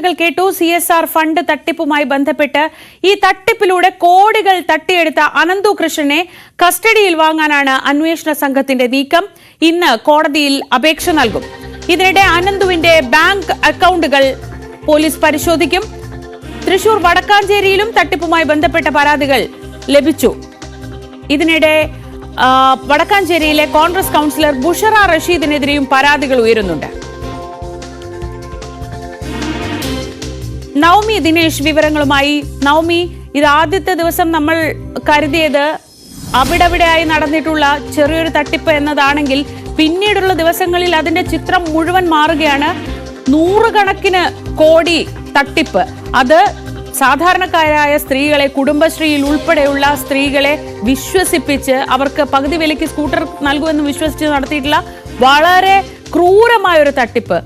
വാർത്തകൾ കേട്ടു. CSR fund തട്ടിപ്പുമായി ബന്ധപ്പെട്ട് ഈ തട്ടിപ്പിലൂടെ കോടികൾ തട്ടിയെടുത്ത അനന്തു കൃഷ്ണനെ കസ്റ്റഡിയിൽ വാങ്ങാനാണ് അന്വേഷണ സംഘത്തിന്റെ നീക്കം. ഇന്ന് കോടതിയിൽ അപേക്ഷ നൽകും. ഇതിനിടെ അനന്തുവിന്റെ ബാങ്ക് അക്കൗണ്ടുകൾ പോലീസ് പരിശോധിക്കും. തൃശൂർ വടക്കാഞ്ചേരിയിലും തട്ടിപ്പുമായി ബന്ധപ്പെട്ട പരാതികൾ ലഭിച്ചു. ഇതിനിടെ വടക്കാഞ്ചേരിയിലെ കോൺഗ്രസ് കൗൺസിലർ ബുഷറ റഷീദിനെതിരെയും പരാതികൾ ഉയരുന്നുണ്ട്. നവമി ദിനേശ് വിവരങ്ങളുമായി. നവമി, ഇത് ആദ്യത്തെ ദിവസം നമ്മൾ കരുതിയത് അവിടെവിടെയായി നടന്നിട്ടുള്ള ചെറിയൊരു തട്ടിപ്പ് എന്നതാണെങ്കിൽ പിന്നീടുള്ള ദിവസങ്ങളിൽ അതിന്റെ ചിത്രം മുഴുവൻ മാറുകയാണ്. നൂറുകണക്കിന് കോടി തട്ടിപ്പ്. അത് സാധാരണക്കാരായ സ്ത്രീകളെ, കുടുംബശ്രീയിൽ ഉൾപ്പെടെയുള്ള സ്ത്രീകളെ വിശ്വസിപ്പിച്ച് അവർക്ക് പകുതി വിലയ്ക്ക് സ്കൂട്ടർ നൽകുമെന്ന് വിശ്വസിച്ച് നടത്തിയിട്ടുള്ള വളരെ ക്രൂരമായ ഒരു തട്ടിപ്പ്.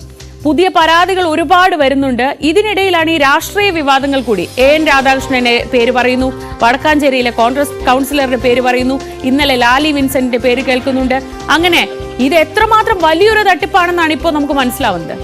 പുതിയ പരാതികൾ ഒരുപാട് വരുന്നുണ്ട്. ഇതിനിടയിലാണ് ഈ രാഷ്ട്രീയ വിവാദങ്ങൾ കൂടി. AN രാധാകൃഷ്ണന്റെ പേര് പറയുന്നു, വടക്കാഞ്ചേരിയിലെ കോൺഗ്രസ് കൗൺസിലറുടെ പേര് പറയുന്നു, ഇന്നലെ ലാലി വിൻസെന്റിന്റെ പേര് കേൾക്കുന്നുണ്ട്. അങ്ങനെ ഇത് എത്രമാത്രം വലിയൊരു തട്ടിപ്പാണെന്നാണ് ഇപ്പോൾ നമുക്ക് മനസ്സിലാവുന്നത്.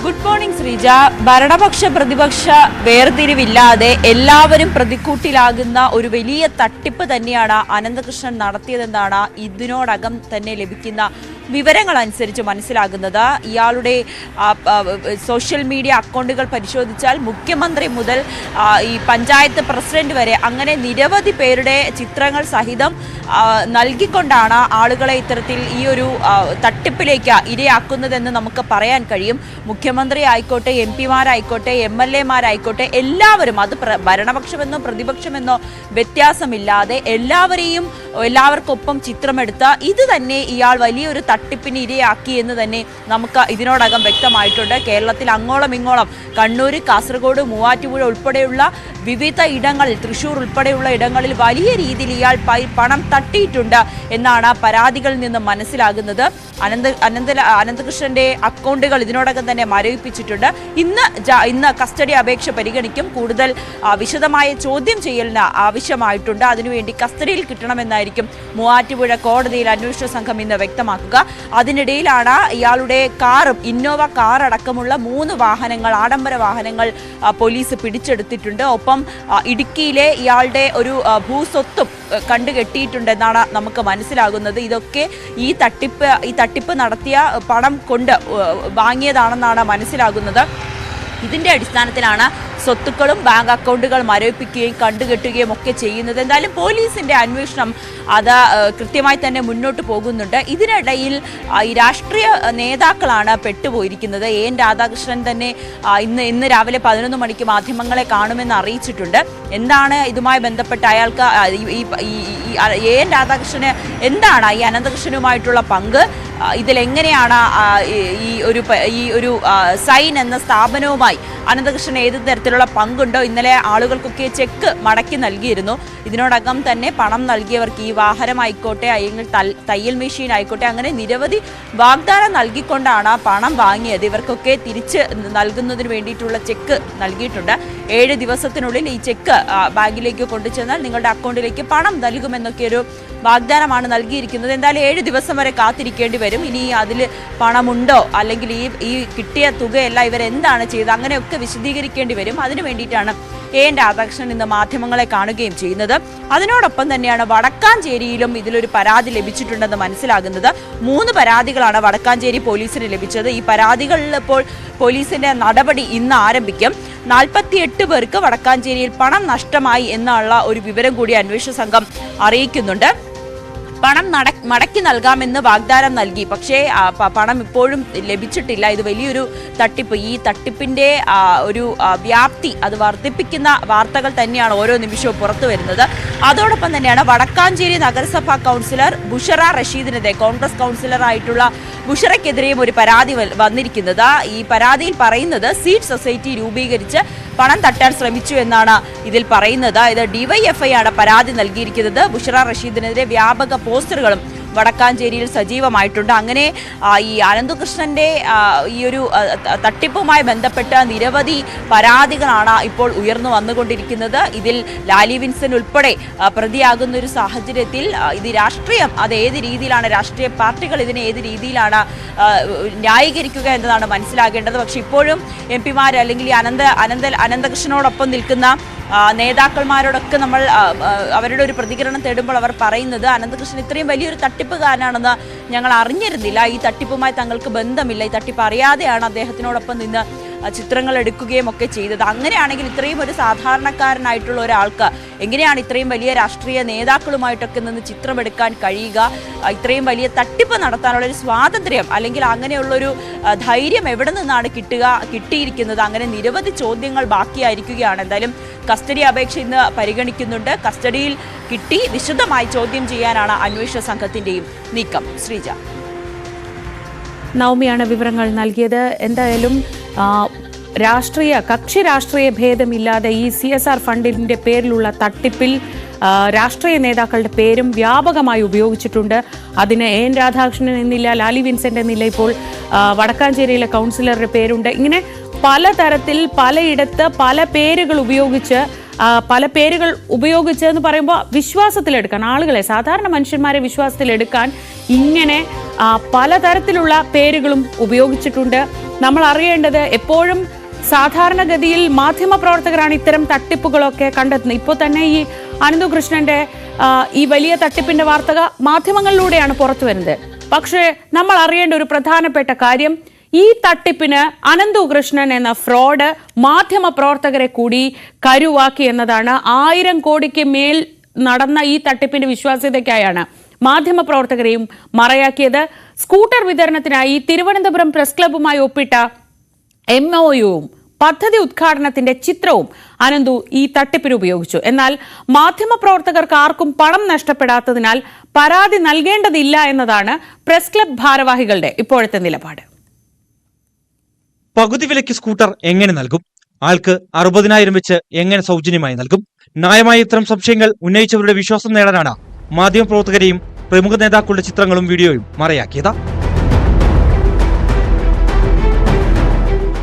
Good morning Sreeja. ഭരണപക്ഷ പ്രതിപക്ഷ വേർതിരിവില്ലാതെ എല്ലാവരും പ്രതിക്കൂട്ടിലാകുന്ന ഒരു വലിയ തട്ടിപ്പ് തന്നെയാണ് അനന്തകൃഷ്ണൻ നടത്തിയതെന്നാണ് ഇതിനോടകം തന്നെ ലഭിക്കുന്ന വിവരങ്ങൾ അനുസരിച്ച് മനസ്സിലാകുന്നത്. ഇയാളുടെ സോഷ്യൽ മീഡിയ അക്കൗണ്ടുകൾ പരിശോധിച്ചാൽ മുഖ്യമന്ത്രി മുതൽ ഈ പഞ്ചായത്ത് പ്രസിഡന്റ് വരെ അങ്ങനെ നിരവധി പേരുടെ ചിത്രങ്ങൾ സഹിതം നൽകിക്കൊണ്ടാണ് ആളുകളെ ഇത്തരത്തിൽ ഈ ഒരു തട്ടിപ്പിലേക്ക് ഇരയാക്കുന്നതെന്ന് നമുക്ക് പറയാൻ കഴിയും. മുഖ്യമന്ത്രി ആയിക്കോട്ടെ, MP-മാരായിക്കോട്ടെ, MLA-മാരായിക്കോട്ടെ, എല്ലാവരും, അത് ഭരണപക്ഷമെന്നോ പ്രതിപക്ഷമെന്നോ വ്യത്യാസമില്ലാതെ എല്ലാവർക്കൊപ്പം ചിത്രമെടുത്ത ഇത് തന്നെ ഇയാൾ വലിയൊരു തട്ടിപ്പിന് ഇരയാക്കി എന്ന് തന്നെ നമുക്ക് ഇതിനോടകം വ്യക്തമായിട്ടുണ്ട്. കേരളത്തിൽ അങ്ങോളം ഇങ്ങോളം കണ്ണൂർ, കാസർഗോഡ്, മൂവാറ്റുപുഴ ഉൾപ്പെടെയുള്ള വിവിധ ഇടങ്ങളിൽ, തൃശ്ശൂർ ഉൾപ്പെടെയുള്ള ഇടങ്ങളിൽ വലിയ രീതിയിൽ ഇയാൾ പണം തട്ടിയിട്ടുണ്ട് എന്നാണ് പരാതികളിൽ നിന്ന് മനസ്സിലാകുന്നത്. അനന്തകൃഷ്ണന്റെ അക്കൗണ്ടുകൾ ഇതിനോടകം തന്നെ മരവിപ്പിച്ചിട്ടുണ്ട്. ഇന്ന് കസ്റ്റഡി അപേക്ഷ പരിഗണിക്കും. കൂടുതൽ വിശദമായ ചോദ്യം ചെയ്യലിന് ആവശ്യമായിട്ടുണ്ട്. അതിനുവേണ്ടി കസ്റ്റഡിയിൽ കിട്ടണമെന്നായിരിക്കും മൂവാറ്റുപുഴ കോടതിയിൽ അന്വേഷണ സംഘം ഇന്ന് വ്യക്തമാക്കുക. അതിനിടയിലാണ് ഇയാളുടെ കാറും, ഇന്നോവ കാർ അടക്കമുള്ള 3 വാഹനങ്ങൾ, ആഡംബര വാഹനങ്ങൾ പോലീസ് പിടിച്ചെടുത്തിട്ടുണ്ട്. ഒപ്പം ഇടുക്കിയിലെ ഇയാളുടെ ഒരു ഭൂസ്വത്തും കണ്ടുകെട്ടിയിട്ടുണ്ടെന്നാണ് നമുക്ക് മനസ്സിലാകുന്നത്. ഇതൊക്കെ ഈ തട്ടിപ്പ് നടത്തിയ പണം കൊണ്ട് വാങ്ങിയതാണെന്നാണ് മനസ്സിലാകുന്നത്. ഇതിന്റെ അടിസ്ഥാനത്തിലാണ് സ്വത്തുക്കളും ബാങ്ക് അക്കൗണ്ടുകൾ മരവിപ്പിക്കുകയും കണ്ടുകെട്ടുകയും ഒക്കെ ചെയ്യുന്നത്. എന്തായാലും പോലീസിന്റെ അന്വേഷണം അത് കൃത്യമായി തന്നെ മുന്നോട്ട് പോകുന്നുണ്ട്. ഇതിനിടയിൽ ഈ രാഷ്ട്രീയ നേതാക്കളാണ് പെട്ടുപോയിരിക്കുന്നത്. AN രാധാകൃഷ്ണൻ തന്നെ ഇന്ന് രാവിലെ 11 മണിക്ക് മാധ്യമങ്ങളെ കാണുമെന്ന് അറിയിച്ചിട്ടുണ്ട്. എന്താണ് ഇതുമായി ബന്ധപ്പെട്ട് അയാൾക്ക് AN രാധാകൃഷ്ണന് എന്താണ് ഈ അനന്തകൃഷ്ണനുമായിട്ടുള്ള പങ്ക്, ഇതിലെങ്ങനെയാണ് ഈ ഒരു സൈൻ എന്ന സ്ഥാപനവുമായി അനന്തകൃഷ്ണൻ ഏത് തരത്തിലുള്ള പങ്കുണ്ടോ? ഇന്നലെ ആളുകൾക്കൊക്കെ ചെക്ക് മടക്കി നൽകിയിരുന്നു. ഇതിനോടകം തന്നെ പണം നൽകിയവർക്ക് ഈ വാഹനമായിക്കോട്ടെ, അല്ലെങ്കിൽ തയ്യൽ മെഷീൻ ആയിക്കോട്ടെ, അങ്ങനെ നിരവധി വാഗ്ദാനം നൽകിക്കൊണ്ടാണ് പണം വാങ്ങിയത്. ഇവർക്കൊക്കെ തിരിച്ച് നൽകുന്നതിന് വേണ്ടിയിട്ടുള്ള ചെക്ക് നൽകിയിട്ടുണ്ട്. 7 ദിവസത്തിനുള്ളിൽ ഈ ചെക്ക് ബാങ്കിലേക്ക് കൊണ്ടുചെന്നാൽ നിങ്ങളുടെ അക്കൗണ്ടിലേക്ക് പണം നൽകുമെന്നൊക്കെ ഒരു വാഗ്ദാനമാണ് നൽകിയിരിക്കുന്നത്. എന്തായാലും 7 ദിവസം വരെ കാത്തിരിക്കേണ്ടി വരും. ഇനി അതിൽ പണമുണ്ടോ, അല്ലെങ്കിൽ ഈ കിട്ടിയ തുകയല്ല ഇവരെന്താണ് ചെയ്തത്, അങ്ങനെയൊക്കെ വിശദീകരിക്കേണ്ടി വരും. അതിനു വേണ്ടിയിട്ടാണ് AN രാധാകൃഷ്ണൻ ഇന്ന് മാധ്യമങ്ങളെ കാണുകയും ചെയ്യുന്നത്. അതിനോടൊപ്പം തന്നെയാണ് വടക്കാഞ്ചേരിയിലും ഇതിലൊരു പരാതി ലഭിച്ചിട്ടുണ്ടെന്ന് മനസ്സിലാകുന്നത്. 3 പരാതികളാണ് വടക്കാഞ്ചേരി പോലീസിന് ലഭിച്ചത്. ഈ പരാതികളിൽ ഇപ്പോൾ പോലീസിന്റെ നടപടി ഇന്ന് ആരംഭിക്കും. 48 പേർക്ക് വടക്കാഞ്ചേരിയിൽ പണം നഷ്ടമായി എന്നുള്ള ഒരു വിവരം കൂടി അന്വേഷണ സംഘം അറിയിക്കുന്നുണ്ട്. പണം മടക്കി നൽകാമെന്ന് വാഗ്ദാനം നൽകി, പക്ഷേ പണം ഇപ്പോഴും ലഭിച്ചിട്ടില്ല. ഇത് വലിയൊരു തട്ടിപ്പ്. ഈ തട്ടിപ്പിന്റെ ഒരു വ്യാപ്തി അത് വർദ്ധിപ്പിക്കുന്ന വാർത്തകൾ തന്നെയാണ് ഓരോ നിമിഷവും പുറത്തു വരുന്നത്. അതോടൊപ്പം തന്നെയാണ് വടക്കാഞ്ചേരി നഗരസഭാ കൗൺസിലർ ബുഷറ റഷീദിനെതിരെ, കോൺഗ്രസ് കൗൺസിലറായിട്ടുള്ള ബുഷറയ്ക്കെതിരെയും ഒരു പരാതി വന്നിരിക്കുന്നത്. ഈ പരാതിയിൽ പറയുന്നത് സീഡ് സൊസൈറ്റി രൂപീകരിച്ച് പണം തട്ടാൻ ശ്രമിച്ചു എന്നാണ് ഇതിൽ പറയുന്നത്. ഇത് DYFI ആണ് പരാതി നൽകിയിരിക്കുന്നത്. ബുഷറ റഷീദിനെതിരെ വ്യാപക പോസ്റ്ററുകളും വടക്കാഞ്ചേരിയിൽ സജീവമായിട്ടുണ്ട്. അങ്ങനെ ഈ അനന്തകൃഷ്ണന്റെ ഈ ഒരു തട്ടിപ്പുമായി ബന്ധപ്പെട്ട നിരവധി പരാതികളാണ് ഇപ്പോൾ ഉയർന്നു വന്നുകൊണ്ടിരിക്കുന്നത്. ഇതിൽ ലാലി വിൻസൻ ഉൾപ്പെടെ പ്രതിയാകുന്ന ഒരു സാഹചര്യത്തിൽ ഇത് രാഷ്ട്രീയം അത് ഏത് രീതിയിലാണ്, രാഷ്ട്രീയ പാർട്ടികൾ ഇതിനെ ഏത് രീതിയിലാണ് ന്യായീകരിക്കുക എന്നതാണ് മനസ്സിലാകേണ്ടത്. പക്ഷെ ഇപ്പോഴും എം പിമാർ അല്ലെങ്കിൽ ഈ അനന്തകൃഷ്ണനോടൊപ്പം നിൽക്കുന്ന നേതാക്കന്മാരോടൊക്കെ നമ്മൾ അവരുടെ ഒരു പ്രതികരണം തേടുമ്പോൾ അവർ പറയുന്നത് അനന്തകൃഷ്ണൻ ഇത്രയും വലിയൊരു തട്ടിപ്പുകാരനാണെന്ന് ഞങ്ങൾ അറിഞ്ഞിരുന്നില്ല, ഈ തട്ടിപ്പുമായി തങ്ങൾക്ക് ബന്ധമില്ല, ഈ തട്ടിപ്പ് അറിയാതെയാണ് അദ്ദേഹത്തിനോടൊപ്പം നിന്ന് ചിത്രങ്ങൾ എടുക്കുകയും ഒക്കെ ചെയ്തത്. അങ്ങനെയാണെങ്കിൽ ഇത്രയും ഒരു സാധാരണക്കാരനായിട്ടുള്ള ഒരാൾക്ക് എങ്ങനെയാണ് ഇത്രയും വലിയ രാഷ്ട്രീയ നേതാക്കളുമായിട്ടൊക്കെ നിന്ന് ചിത്രമെടുക്കാൻ കഴിയുക? ഇത്രയും വലിയ തട്ടിപ്പ് നടത്താനുള്ള ഒരു സ്വാതന്ത്ര്യം അല്ലെങ്കിൽ അങ്ങനെയുള്ളൊരു ധൈര്യം എവിടെ നിന്നാണ് കിട്ടിയിരിക്കുന്നത്? അങ്ങനെ നിരവധി ചോദ്യങ്ങൾ ബാക്കിയായിരിക്കുകയാണ്. എന്തായാലും കസ്റ്റഡി അപേക്ഷ ഇന്ന് പരിഗണിക്കുന്നുണ്ട്. കസ്റ്റഡിയിൽ കിട്ടി വിശദമായി ചോദ്യം ചെയ്യാനാണ് അന്വേഷണ സംഘത്തിന്റെയും നീക്കം. ശ്രീജ, നവമിയാണ് വിവരങ്ങൾ നൽകിയത്. എന്തായാലും കക്ഷി രാഷ്ട്രീയ ഭേദമില്ലാതെ ഈ CSR ഫണ്ടിന്റെ പേരിലുള്ള തട്ടിപ്പിൽ രാഷ്ട്രീയ നേതാക്കളുടെ പേരും വ്യാപകമായി ഉപയോഗിച്ചിട്ടുണ്ട്. അതിന് AN രാധാകൃഷ്ണൻ എന്നില്ല, ലാലി വിൻസെന്റ് എന്നില്ല, ഇപ്പോൾ വടക്കാഞ്ചേരിയിലെ കൗൺസിലറുടെ പേരുണ്ട്. ഇങ്ങനെ പലതരത്തിൽ പലയിടത്ത് പല പേരുകൾ ഉപയോഗിച്ചെന്ന് പറയുമ്പോൾ വിശ്വാസത്തിലെടുക്കാൻ, ആളുകളെ സാധാരണ മനുഷ്യന്മാരെ വിശ്വാസത്തിലെടുക്കാൻ ഇങ്ങനെ പലതരത്തിലുള്ള പേരുകളും ഉപയോഗിച്ചിട്ടുണ്ട്. നമ്മൾ അറിയേണ്ടത് എപ്പോഴും സാധാരണഗതിയിൽ മാധ്യമപ്രവർത്തകരാണ് ഇത്തരം തട്ടിപ്പുകളൊക്കെ കണ്ടെത്തുന്നത്. ഇപ്പോൾ തന്നെ ഈ അനന്തകൃഷ്ണന്റെ ഈ വലിയ തട്ടിപ്പിന്റെ വാർത്ത മാധ്യമങ്ങളിലൂടെയാണ് പുറത്തു വരുന്നത്. പക്ഷേ നമ്മൾ അറിയേണ്ട ഒരു പ്രധാനപ്പെട്ട കാര്യം, ഈ തട്ടിപ്പിന് അനന്തകൃഷ്ണൻ എന്ന ഫ്രോഡ് മാധ്യമപ്രവർത്തകരെ കൂടി കരുവാക്കി എന്നതാണ്. 1000 കോടിക്ക് മേൽ നടന്ന ഈ തട്ടിപ്പിന്റെ വിശ്വാസ്യതയ്ക്കായാണ് മാധ്യമപ്രവർത്തകരെയും മറയാക്കിയത്. സ്കൂട്ടർ വിതരണത്തിനായി തിരുവനന്തപുരം പ്രസ് ക്ലബ്ബുമായി ഒപ്പിട്ട MOUവും പദ്ധതി ഉദ്ഘാടനത്തിന്റെ ചിത്രവും അനന്തു ഈ തട്ടിപ്പിന് ഉപയോഗിച്ചു. എന്നാൽ മാധ്യമപ്രവർത്തകർക്ക് ആർക്കും പണം നഷ്ടപ്പെടാത്തതിനാൽ പരാതി നൽകേണ്ടതില്ല എന്നതാണ് പ്രസ് ക്ലബ് ഭാരവാഹികളുടെ ഇപ്പോഴത്തെ നിലപാട്. പകുതി വിലയ്ക്ക് സ്കൂട്ടർ എങ്ങനെ നൽകും? ആൾക്ക് 60,000 വെച്ച് എങ്ങനെ സൗജന്യമായി നൽകും? ന്യായമായ ഇത്തരം സംശയങ്ങൾ ഉന്നയിച്ചവരുടെ വിശ്വാസം നേടാനാണ് മാധ്യമപ്രവർത്തകരെയും പ്രമുഖ നേതാക്കളുടെ ചിത്രങ്ങളും വീഡിയോയും മറയാക്കിയത്.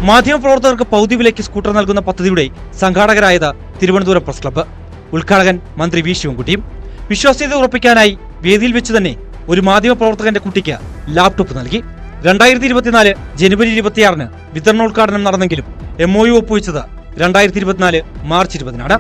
മാധ്യമപ്രവർത്തകർക്ക് പകുതി വിലയ്ക്ക് സ്കൂട്ടർ നൽകുന്ന പദ്ധതിയുടെ സംഘാടകരായത് തിരുവനന്തപുരം പ്രസ് ക്ലബ്ബ്. ഉദ്ഘാടകൻ മന്ത്രി വി ശിവൻകുട്ടിയും. വിശ്വാസ്യത ഉറപ്പിക്കാനായി വേദിയിൽ വെച്ച് തന്നെ ഒരു മാധ്യമപ്രവർത്തകന്റെ കുട്ടിക്ക് ലാപ്ടോപ്പ് നൽകി. 2024 ജനുവരി 26 വിതരണോദ്ഘാടനം നടന്നെങ്കിലും MOU ഒപ്പുവെച്ചത് 2024 മാർച്ച് 20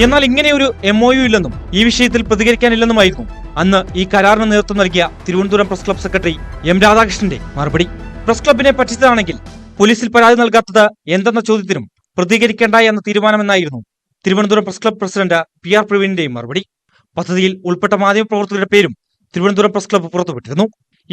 എന്നാൽ ഇങ്ങനെയൊരു MOU ഇല്ലെന്നും ഈ വിഷയത്തിൽ പ്രതികരിക്കാനില്ലെന്നുമായിരുന്നു അന്ന് ഈ കരാറിന് നേതൃത്വം നൽകിയ Thiruvananthapuram press club secretary M രാധാകൃഷ്ണന്റെ മറുപടി. പ്രസ് ക്ലബിനെ പറ്റിച്ചതാണെങ്കിൽ പോലീസിൽ പരാതി നൽകാത്തത് എന്തെന്ന ചോദ്യത്തിനും പ്രതികരിക്കേണ്ട എന്ന തീരുമാനമെന്നായിരുന്നു Thiruvananthapuram press club president PR പ്രവീണിന്റെയും മറുപടി. പദ്ധതിയിൽ ഉൾപ്പെട്ട മാധ്യമപ്രവർത്തകരുടെ പേരും തിരുവനന്തപുരം പ്രസ് ക്ലബ്ബ് പുറത്തുവിട്ടിരുന്നു.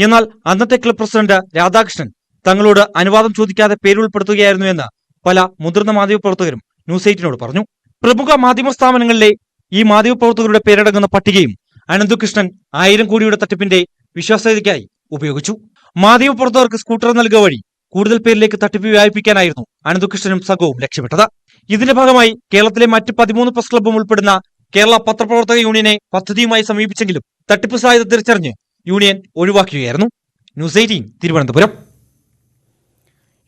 എന്നാൽ അന്നത്തെ ക്ലബ് പ്രസിഡന്റ് രാധാകൃഷ്ണൻ തങ്ങളോട് അനുവാദം ചോദിക്കാതെ പേരുൾപ്പെടുത്തുകയായിരുന്നു എന്ന് പല മുതിർന്ന മാധ്യമപ്രവർത്തകരും ന്യൂസ് 8നോട് പറഞ്ഞു. പ്രമുഖ മാധ്യമ സ്ഥാപനങ്ങളിലെ ഈ മാധ്യമപ്രവർത്തകരുടെ പേരടങ്ങുന്ന പട്ടികയും അനന്തകൃഷ്ണൻ 1000 കോടിയുടെ തട്ടിപ്പിന്റെ വിശ്വാസ്യതയ്ക്കായി ഉപയോഗിച്ചു. മാധ്യമപ്രവർത്തകർക്ക് സ്കൂട്ടർ നൽകുക വഴി കൂടുതൽ പേരിലേക്ക് തട്ടിപ്പ് വ്യാപിപ്പിക്കാനായിരുന്നു അനന്തകൃഷ്ണനും സംഘവും ലക്ഷ്യമിട്ടത്. ഇതിന്റെ ഭാഗമായി കേരളത്തിലെ മറ്റ് 13 പ്രസ് ക്ലബ്ബും ഉൾപ്പെടുന്ന കേരള പത്രപ്രവർത്തക യൂണിയനെ പദ്ധതിയുമായി സമീപിച്ചെങ്കിലും തട്ടിപ്പ് സാധ്യത തിരിച്ചറിഞ്ഞ് യൂണിയൻ ഒഴിവാക്കുകയായിരുന്നു. ന്യൂസ് 18 തിരുവനന്തപുരം.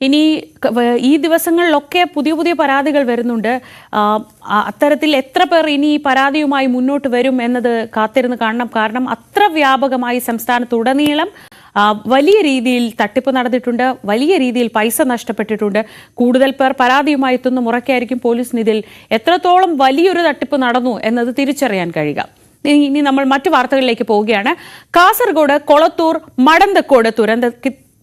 ഇനി ഈ ദിവസങ്ങളിലൊക്കെ പുതിയ പരാതികൾ വരുന്നുണ്ട്. അത്തരത്തിൽ എത്ര പേർ ഇനി ഈ പരാതിയുമായി മുന്നോട്ട് വരും എന്നത് കാത്തിരുന്ന് കാണണം. കാരണം അത്ര വ്യാപകമായി സംസ്ഥാനത്തുടനീളം വലിയ രീതിയിൽ തട്ടിപ്പ് നടന്നിട്ടുണ്ട്, വലിയ രീതിയിൽ പൈസ നഷ്ടപ്പെട്ടിട്ടുണ്ട്. കൂടുതൽ പേർ പരാതിയുമായി എത്തുന്ന മുറയ്ക്കായിരിക്കും പോലീസിന് ഇതിൽ എത്രത്തോളം വലിയൊരു തട്ടിപ്പ് നടന്നു എന്നത് തിരിച്ചറിയാൻ കഴിയുക. ഇനി നമ്മൾ മറ്റു വാർത്തകളിലേക്ക് പോവുകയാണ്. കാസർഗോഡ് കൊളത്തൂർ മടന്തക്കോട്